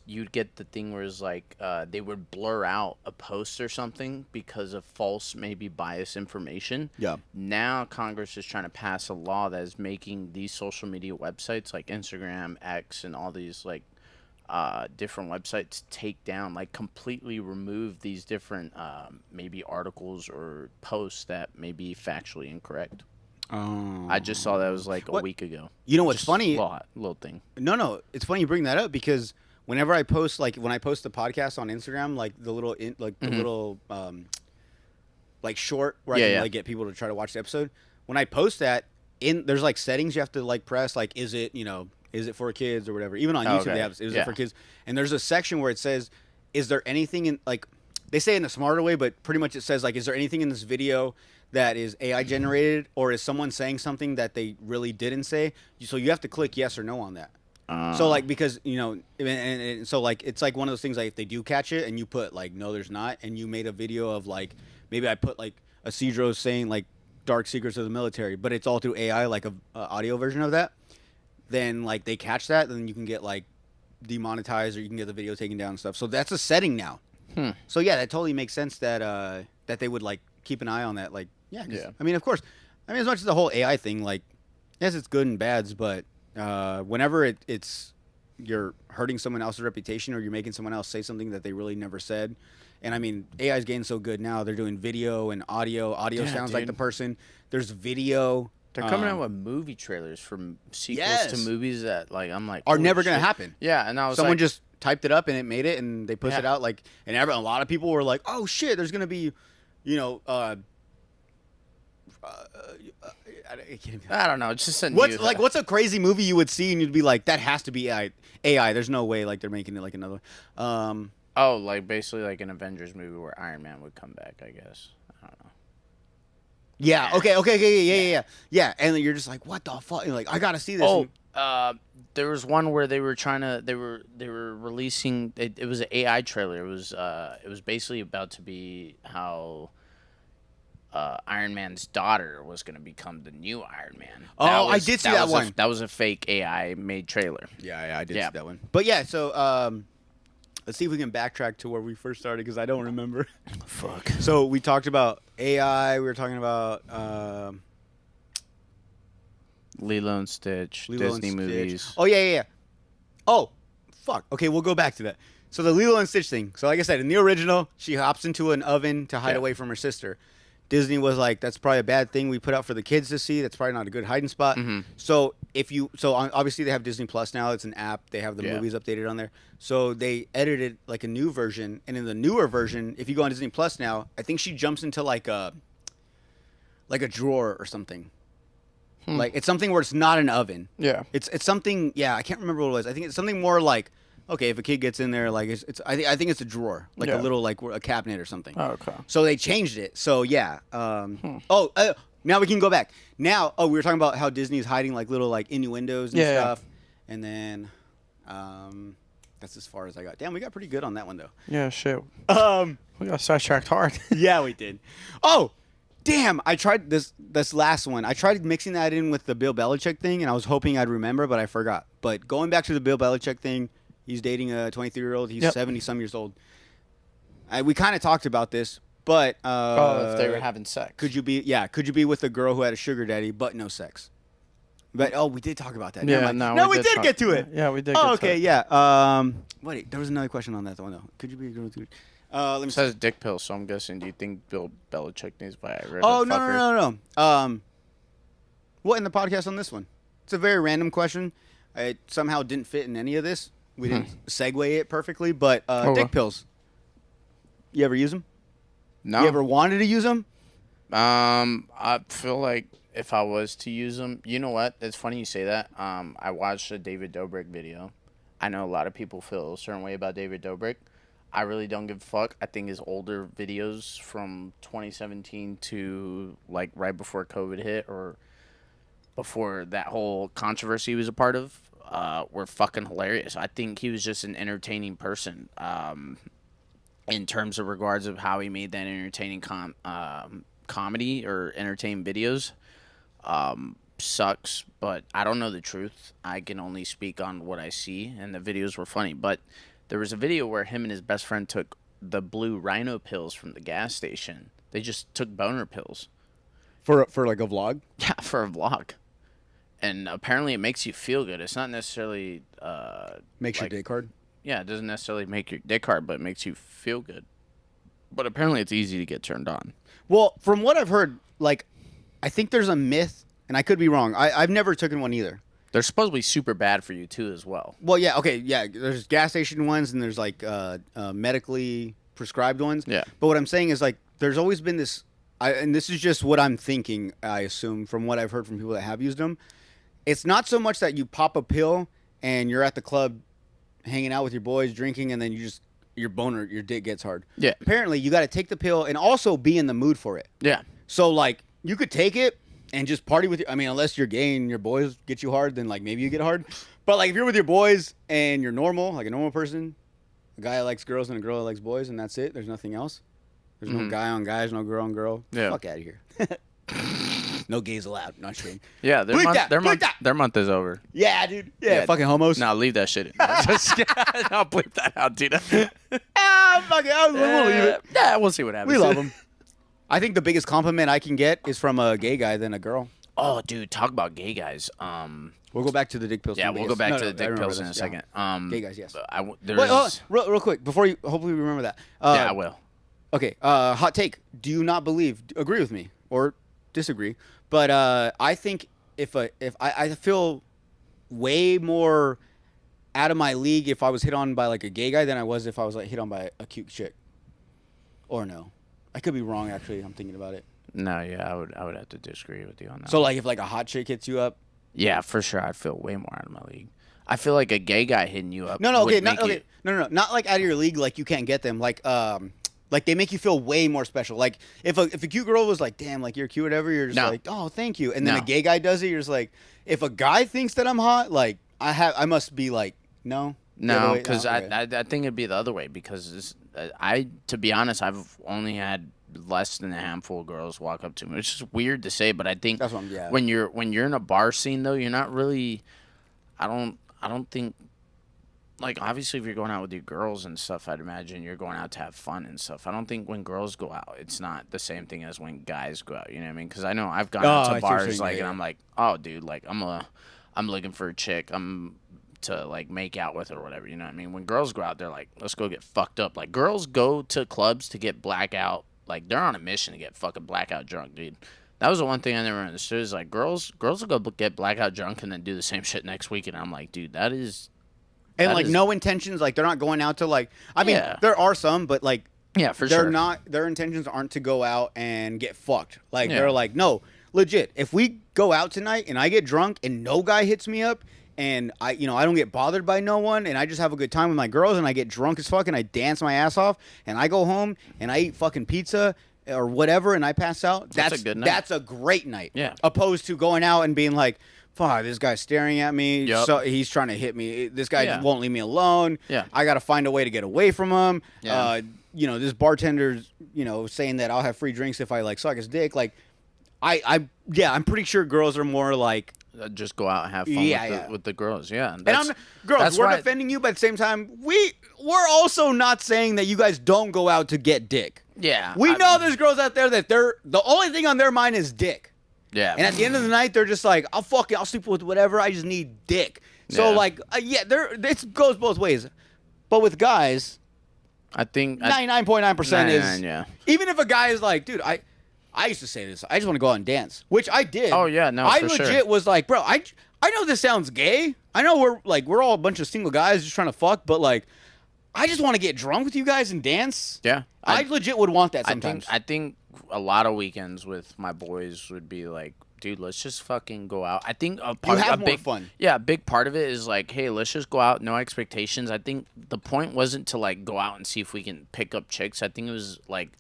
you'd get the thing where it's like they would blur out a post or something because of false, maybe biased information. Yeah. Now Congress is trying to pass a law that is making these social media websites like Instagram, X, and all these like different websites take down, like completely remove these different maybe articles or posts that may be factually incorrect. I just saw that was like a week ago. You know what's Just funny? little thing. No, it's funny you bring that up because whenever I post, like when I post the podcast on Instagram, like the little little like short where I can like get people to try to watch the episode. When I post that, there's like settings you have to like press, like is it for kids or whatever. Even on YouTube they have is it for kids, and there's a section where it says, is there anything in like, they say it in a smarter way, but pretty much it says like, is there anything in this video that is AI generated, or is someone saying something that they really didn't say? So you have to click yes or no on that. So like, because and so like it's like one of those things, like if they do catch it and you put like no there's not, and you made a video of like, maybe I put like Isidro saying like dark secrets of the military, but it's all through AI, like a audio version of that, then like they catch that, then you can get like demonetized or you can get the video taken down and stuff. So that's a setting now. So yeah, that totally makes sense that that they would like keep an eye on that. Like yeah. I mean, of course, as much as the whole AI thing, like yes, it's good and bads, but whenever it's you're hurting someone else's reputation or you're making someone else say something that they really never said. And I mean, AI is getting so good now. They're doing video and audio. Audio sounds like the person. There's video. They're coming out with movie trailers for sequels to movies that like I'm like are holy never gonna shit. happen. Yeah, and I was someone like, just typed it up and it made it and they pushed it out like, and a lot of people were like, oh shit, there's gonna be, I can't even. I don't know. It's just a What's a crazy movie you would see and you'd be like, that has to be AI. There's no way like they're making it like another. Oh, like basically like an Avengers movie where Iron Man would come back. I guess. I don't know. Yeah. Okay. Yeah. And then you're just like, what the fuck? You're like, I gotta see this. Oh, there was one where they were releasing. It was an AI trailer. It was basically about to be how Iron Man's daughter was going to become the new Iron Man. I did see that one. That was a fake AI made trailer. Yeah, I did see that one. But yeah, so let's see if we can backtrack to where we first started because I don't remember. Fuck. So we talked about AI. We were talking about Lilo and Stitch, Disney movies. Oh yeah. Oh, fuck. Okay, we'll go back to that. So the Lilo and Stitch thing. So like I said, in the original, she hops into an oven to hide away from her sister. Disney was like, that's probably a bad thing we put out for the kids to see. That's probably not a good hiding spot. Mm-hmm. So obviously they have Disney Plus now. It's an app. They have the movies updated on there. So they edited like a new version. And in the newer version, if you go on Disney Plus now, I think she jumps into like a drawer or something. Like it's something where it's not an oven. Yeah. It's something. Yeah, I can't remember what it was. I think it's something more like, okay, if a kid gets in there, like I think it's a drawer, like a little like a cabinet or something. Oh, okay. So they changed it. So yeah. Now we can go back. Now, we were talking about how Disney's hiding like little like innuendos and stuff, and then that's as far as I got. Damn, we got pretty good on that one though. Yeah, shit. We got sidetracked hard. Yeah, we did. Oh, damn! I tried this last one. I tried mixing that in with the Bill Belichick thing, and I was hoping I'd remember, but I forgot. But going back to the Bill Belichick thing, he's dating a 23-year-old. He's 70-some years old. We kind of talked about this, but if they were having sex, could you be with a girl who had a sugar daddy but no sex? But we did talk about that. Yeah, we did get to it. Yeah, we did. Oh, okay, yeah. Wait, there was another question on that one though. Could you be a girl with? Let me. It says dick pill, so I'm guessing. Do you think Bill Belichick needs Viagra? Oh no. What in the podcast on this one? It's a very random question. It somehow didn't fit in any of this. We didn't segue it perfectly, but dick pills. You ever use them? No. You ever wanted to use them? I feel like if I was to use them, you know what? It's funny you say that. I watched a David Dobrik video. I know a lot of people feel a certain way about David Dobrik. I really don't give a fuck. I think his older videos from 2017 to like right before COVID hit or before that whole controversy he was a part of were fucking hilarious. I think he was just an entertaining person in terms of regards of how he made that entertaining comedy or entertaining videos. Sucks, but I don't know the truth. I can only speak on what I see, and the videos were funny. But there was a video where him and his best friend took the blue rhino pills from the gas station. They just took boner pills. For like a vlog? Yeah, for a vlog. And apparently it makes you feel good. It's not necessarily... Makes your dick hard? Yeah, it doesn't necessarily make your dick hard, but it makes you feel good. But apparently it's easy to get turned on. Well, from what I've heard, like, I think there's a myth, and I could be wrong. I've never taken one either. They're supposed to be super bad for you, too, as well. Well, yeah, okay, yeah. There's gas station ones, and there's, like, medically prescribed ones. Yeah. But what I'm saying is, like, there's always been this... and this is just what I'm thinking, I assume, from what I've heard from people that have used them. It's not so much that you pop a pill, and you're at the club hanging out with your boys, drinking, and then your dick gets hard. Yeah. Apparently, you got to take the pill and also be in the mood for it. Yeah. So, like, you could take it and just party with I mean, unless you're gay and your boys get you hard, then, like, maybe you get hard. But, like, if you're with your boys and you're normal, like a normal person, a guy that likes girls and a girl that likes boys, and that's it. There's nothing else. There's no guy on guys, no girl on girl. Yeah. Fuck out of here. No gays allowed. Not kidding. Yeah, their month is over. Yeah, dude. Yeah, fucking homos. No, leave that shit in. I'll bleep that out, dude. Fuck it. We'll leave it. Yeah, we'll see what happens. We love them. I think the biggest compliment I can get is from a gay guy than a girl. Oh, dude, talk about gay guys. We'll go back to the dick pills. Yeah, we'll go back to the dick pills in a second. Gay guys, yes. There's... Real quick, before you, hopefully you remember that. Yeah, I will. Okay, hot take. Do you not agree with me or disagree? But I think if I feel way more out of my league if I was hit on by like a gay guy than I was if I was like hit on by a cute chick. Or no. I could be wrong, actually. I'm thinking about it. No, yeah, I would have to disagree with you on that. So like if like a hot chick hits you up. Yeah, for sure, I'd feel way more out of my league. I feel like a gay guy hitting you up. No, would okay, make not, okay, you- no, not like out of your league. Like you can't get them. Like they make you feel way more special. Like if a cute girl was like, "Damn, like you're cute," whatever, you're just No. like, "Oh, thank you." And then No. a gay guy does it, you're just like, if a guy thinks that I'm hot, like I must be like, no, The other No, way? because Oh, okay. I think it'd be the other way because to be honest, I've only had less than a handful of girls walk up to me, which is weird to say, but I think That's what I'm- yeah. when you're in a bar scene though, you're not really. I don't think. Like, obviously, if you're going out with your girls and stuff, I'd imagine you're going out to have fun and stuff. I don't think when girls go out, it's not the same thing as when guys go out. You know what I mean? Because I know I've gone out I see to what you're bars, saying, like, yeah, and I'm like, oh, dude, like, I'm looking for a chick. I'm to, like, make out with or whatever. You know what I mean? When girls go out, they're like, let's go get fucked up. Like, girls go to clubs to get blackout. Like, they're on a mission to get fucking blackout drunk, dude. That was the one thing I never understood is, like, girls will go get blackout drunk and then do the same shit next week. And I'm like, dude, that is... And That like is- no intentions, like they're not going out to like. I mean, Yeah. there are some, but like Yeah, for they're sure. not. Their intentions aren't to go out and get fucked. Like Yeah. they're like, no, legit. If we go out tonight and I get drunk and no guy hits me up and I don't get bothered by no one and I just have a good time with my girls and I get drunk as fuck and I dance my ass off and I go home and I eat fucking pizza or whatever and I pass out. That's a good night. That's a great night. Yeah. Opposed to going out and being like, fuck, this guy's staring at me. Yup. So he's trying to hit me. This guy Yeah. won't leave me alone. Yeah. I got to find a way to get away from him. Yeah. This bartender's, saying that I'll have free drinks if I like suck his dick. Like, I'm pretty sure girls are more like, Just go out and have fun Yeah, with the girls. Yeah. and girls, we're defending you, but at the same time, we're also not saying that you guys don't go out to get dick. Yeah. We know there's girls out there that the only thing on their mind is dick. Yeah. And at the end of the night, they're just like, I'll sleep with whatever. I just need dick. So Yeah. it goes both ways. But with guys, I think 99.9% is 99, yeah. even if a guy is like, dude, I used to say this. I just want to go out and dance, which I did. Oh, yeah, no, I for legit sure. was like, bro, I know this sounds gay. I know we're all a bunch of single guys just trying to fuck, but like, I just want to get drunk with you guys and dance. Yeah. I legit would want that sometimes. I think a lot of weekends with my boys would be like, dude, let's just fucking go out. I think a more fun. Yeah, a big part of it is like, hey, let's just go out, no expectations. I think the point wasn't to like go out and see if we can pick up chicks. I think it was like,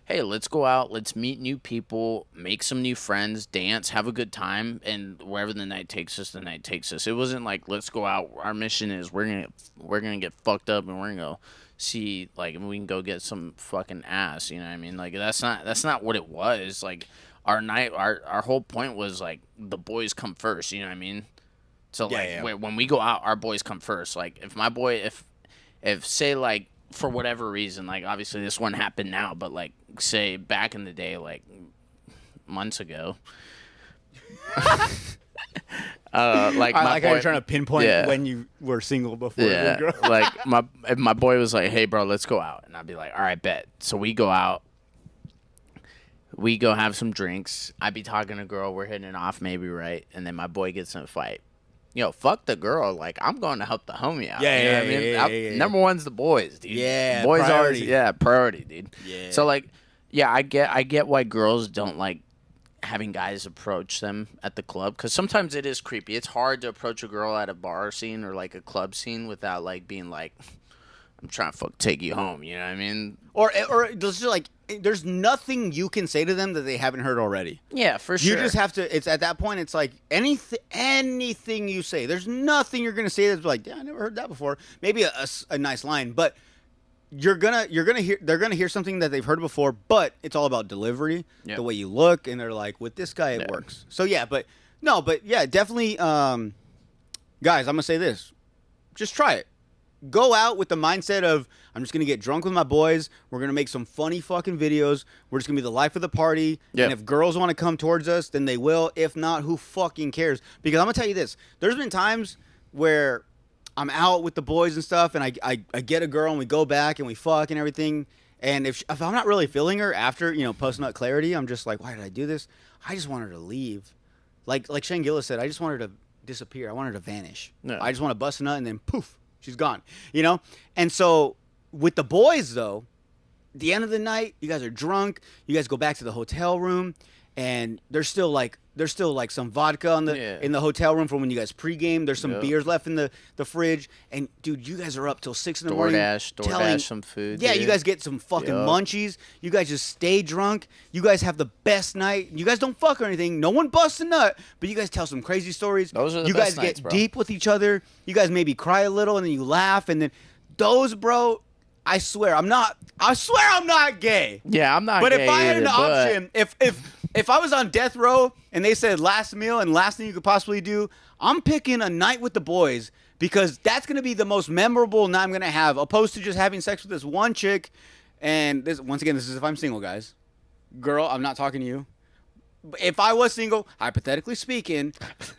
hey, let's go out, let's meet new people, make some new friends, dance, have a good time, and wherever the night takes us, the night takes us. It wasn't like, let's go out. Our mission is we're gonna get fucked up and we're gonna go see like we can go get some fucking ass. You know what I mean? Like that's not what it was. Like our night, our whole point was like the boys come first. You know what I mean? So when we go out, our boys come first. Like if my boy, if say like for whatever reason, like obviously this one happened now, but like say back in the day, like months ago. Like I my like how boy, you're trying to pinpoint Yeah. when you were single before. yeah, you were a girl. like if my boy was like, "Hey, bro, let's go out," and I'd be like, "All right, bet." So we go out, we go have some drinks. I'd be talking to a girl, we're hitting it off, maybe right, and then my boy gets in a fight. Fuck the girl. Like I'm going to help the homie out. Yeah, you know yeah, what I mean? yeah, yeah, yeah. Number one's the boys, dude. Yeah, boys priority. always priority, dude. Yeah. So like, yeah, I get why girls don't like having guys approach them at the club because sometimes it is creepy. It's hard to approach a girl at a bar scene or like a club scene without like being like, I'm trying to take you home. You know what I mean? Or there's just like there's nothing you can say to them that they haven't heard already. Yeah, for sure. You just have to. It's at that point. It's like anything you say. There's nothing you're gonna say that's like, yeah, I never heard that before. Maybe a nice line, but you're gonna hear. They're gonna hear something that they've heard before. But it's all about delivery, Yep. the way you look, and they're like, with this guy, it works. So yeah, but definitely, guys. I'm gonna say this: just try it. Go out with the mindset of I'm just gonna get drunk with my boys. We're gonna make some funny fucking videos. We're just gonna be the life of the party. Yeah. And if girls want to come towards us, then they will. If not, who fucking cares? Because I'm gonna tell you this: there's been times where I'm out with the boys and stuff, and I get a girl and we go back and we fuck and everything. And if I'm not really feeling her after post nut clarity, I'm just like, why did I do this? I just want her to leave. Like Shane Gillis said, I just want her to disappear. I want her to vanish. Yeah. I just want to bust a nut and then poof. She's gone, And so with the boys, though, the end of the night, you guys are drunk. You guys go back to the hotel room, and there's still like some vodka in the hotel room from when you guys pregame. There's some beers left in the fridge, and dude, you guys are up till 6 in the morning. DoorDash some food. Yeah, dude. you guys get some fucking munchies. You guys just stay drunk. You guys have the best night. You guys don't fuck or anything. No one busts a nut, but you guys tell some crazy stories. Those are the you best guys nights, get bro. deep with each other. You guys maybe cry a little, and then you laugh, and then those, bro. I swear I'm not gay. Yeah, I'm not. But gay if I had either, an option, if I was on death row and they said last meal and last thing you could possibly do, I'm picking a night with the boys because that's gonna be the most memorable night I'm gonna have, opposed to just having sex with this one chick. And this, once again, this is if I'm single, guys. Girl, I'm not talking to you. If I was single, hypothetically speaking,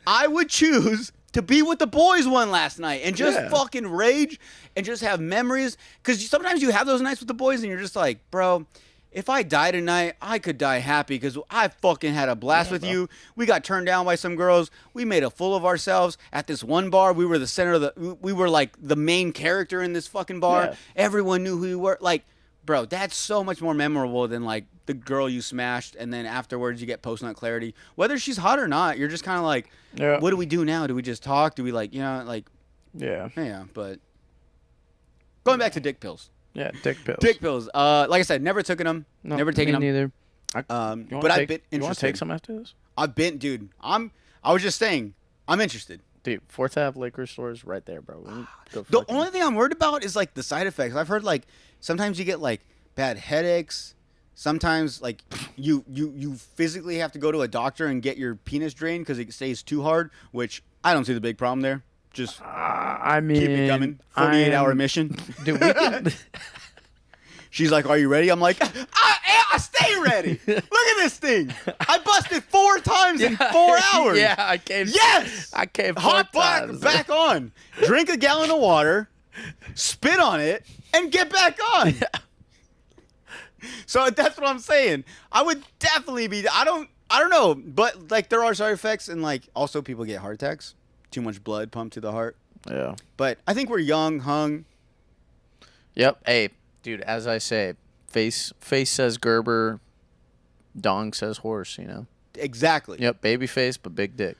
I would choose to be with the boys one last night and just fucking rage and just have memories. Because sometimes you have those nights with the boys and you're just like, bro, if I die tonight, I could die happy because I fucking had a blast with you. We got turned down by some girls. We made a fool of ourselves at this one bar. We were the center of we were like the main character in this fucking bar. Yeah. Everyone knew who we were. Like, bro, that's so much more memorable than like the girl you smashed and then afterwards you get post-nut clarity. Whether she's hot or not, you're just kind of like, what do we do now? Do we just talk? Do we like, yeah, but going back to dick pills. Yeah, dick pills. Dick pills. Like I said, never taken them. No, never taken them. neither. But I've been You want interested. to take some after this? Dude. I was just saying, I'm interested. Dude, 4th Ave liquor store is right there, bro. The only thing I'm worried about is like the side effects. I've heard like sometimes you get like bad headaches. Sometimes like you physically have to go to a doctor and get your penis drained because it stays too hard, which I don't see the big problem there. Just I mean, keep it coming. 48-hour mission. Dude, we can. She's like, "Are you ready?" I'm like, "I stay ready." Look at this thing. I busted 4 times in 4 hours. Yeah, I came. Yes. I came. Hot 4 times. back on. Drink a gallon of water, spit on it, and get back on. So that's what I'm saying. I would definitely be. I don't know, but like there are side effects, and like also people get heart attacks. Too much blood pumped to the heart. Yeah. But I think we're young, hung. Yep. Hey, dude. As I say, face says Gerber, dong says horse. You know. Exactly. Yep. Baby face, but big dick.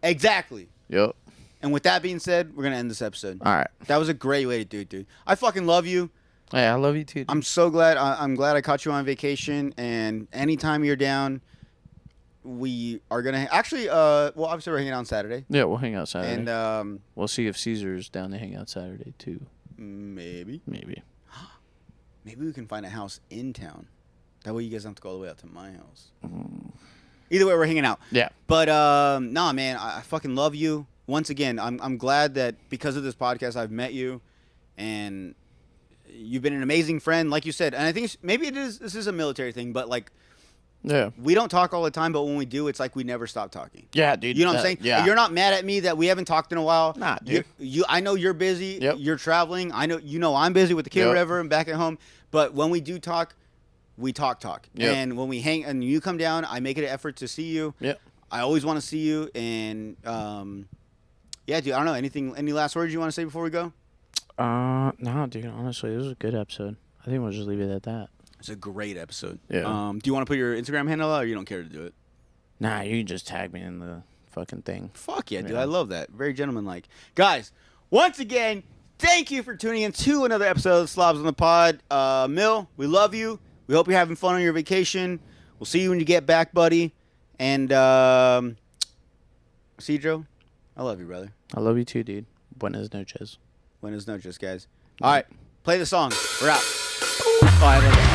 Exactly. Yep. And with that being said, we're gonna end this episode. All right. That was a great way to do it, dude. I fucking love you. Hey, I love you too. Dude. I'm so glad. I'm glad I caught you on vacation. And anytime you're down, we are gonna actually. Well, obviously we're hanging out on Saturday. Yeah, we'll hang out Saturday. And we'll see if Caesar's down to hang out Saturday too. maybe we can find a house in town. That way you guys don't have to go all the way out to my house. Either way, we're hanging out. Yeah. But nah, man, I fucking love you. Once again, I'm glad that because of this podcast I've met you, and you've been an amazing friend, like you said. And I think maybe this is a military thing, but like, yeah, we don't talk all the time, but when we do, it's like we never stop talking. Yeah, dude. You know what I'm saying? Yeah. You're not mad at me that we haven't talked in a while. Nah, dude. I know you're busy. Yep. You're traveling. I know I'm busy with the kid or Yep. whatever and back at home. But when we do talk, we talk. Yep. And when we hang and you come down, I make it an effort to see you. Yep. I always want to see you. And yeah, dude, I don't know. Any last words you want to say before we go? No, dude. Honestly, this was a good episode. I think we'll just leave it at that. It's a great episode. Yeah. Do you want to put your Instagram handle out or you don't care to do it? Nah, you can just tag me in the fucking thing. Fuck yeah, dude. Yeah. I love that. Very gentlemanlike. Guys, once again, thank you for tuning in to another episode of Slobs on the Pod. Mill, we love you. We hope you're having fun on your vacation. We'll see you when you get back, buddy. And Isidro, I love you, brother. I love you too, dude. Buenas noches. Buenas noches, guys. All right, play the song. We're out. Oh, I love that.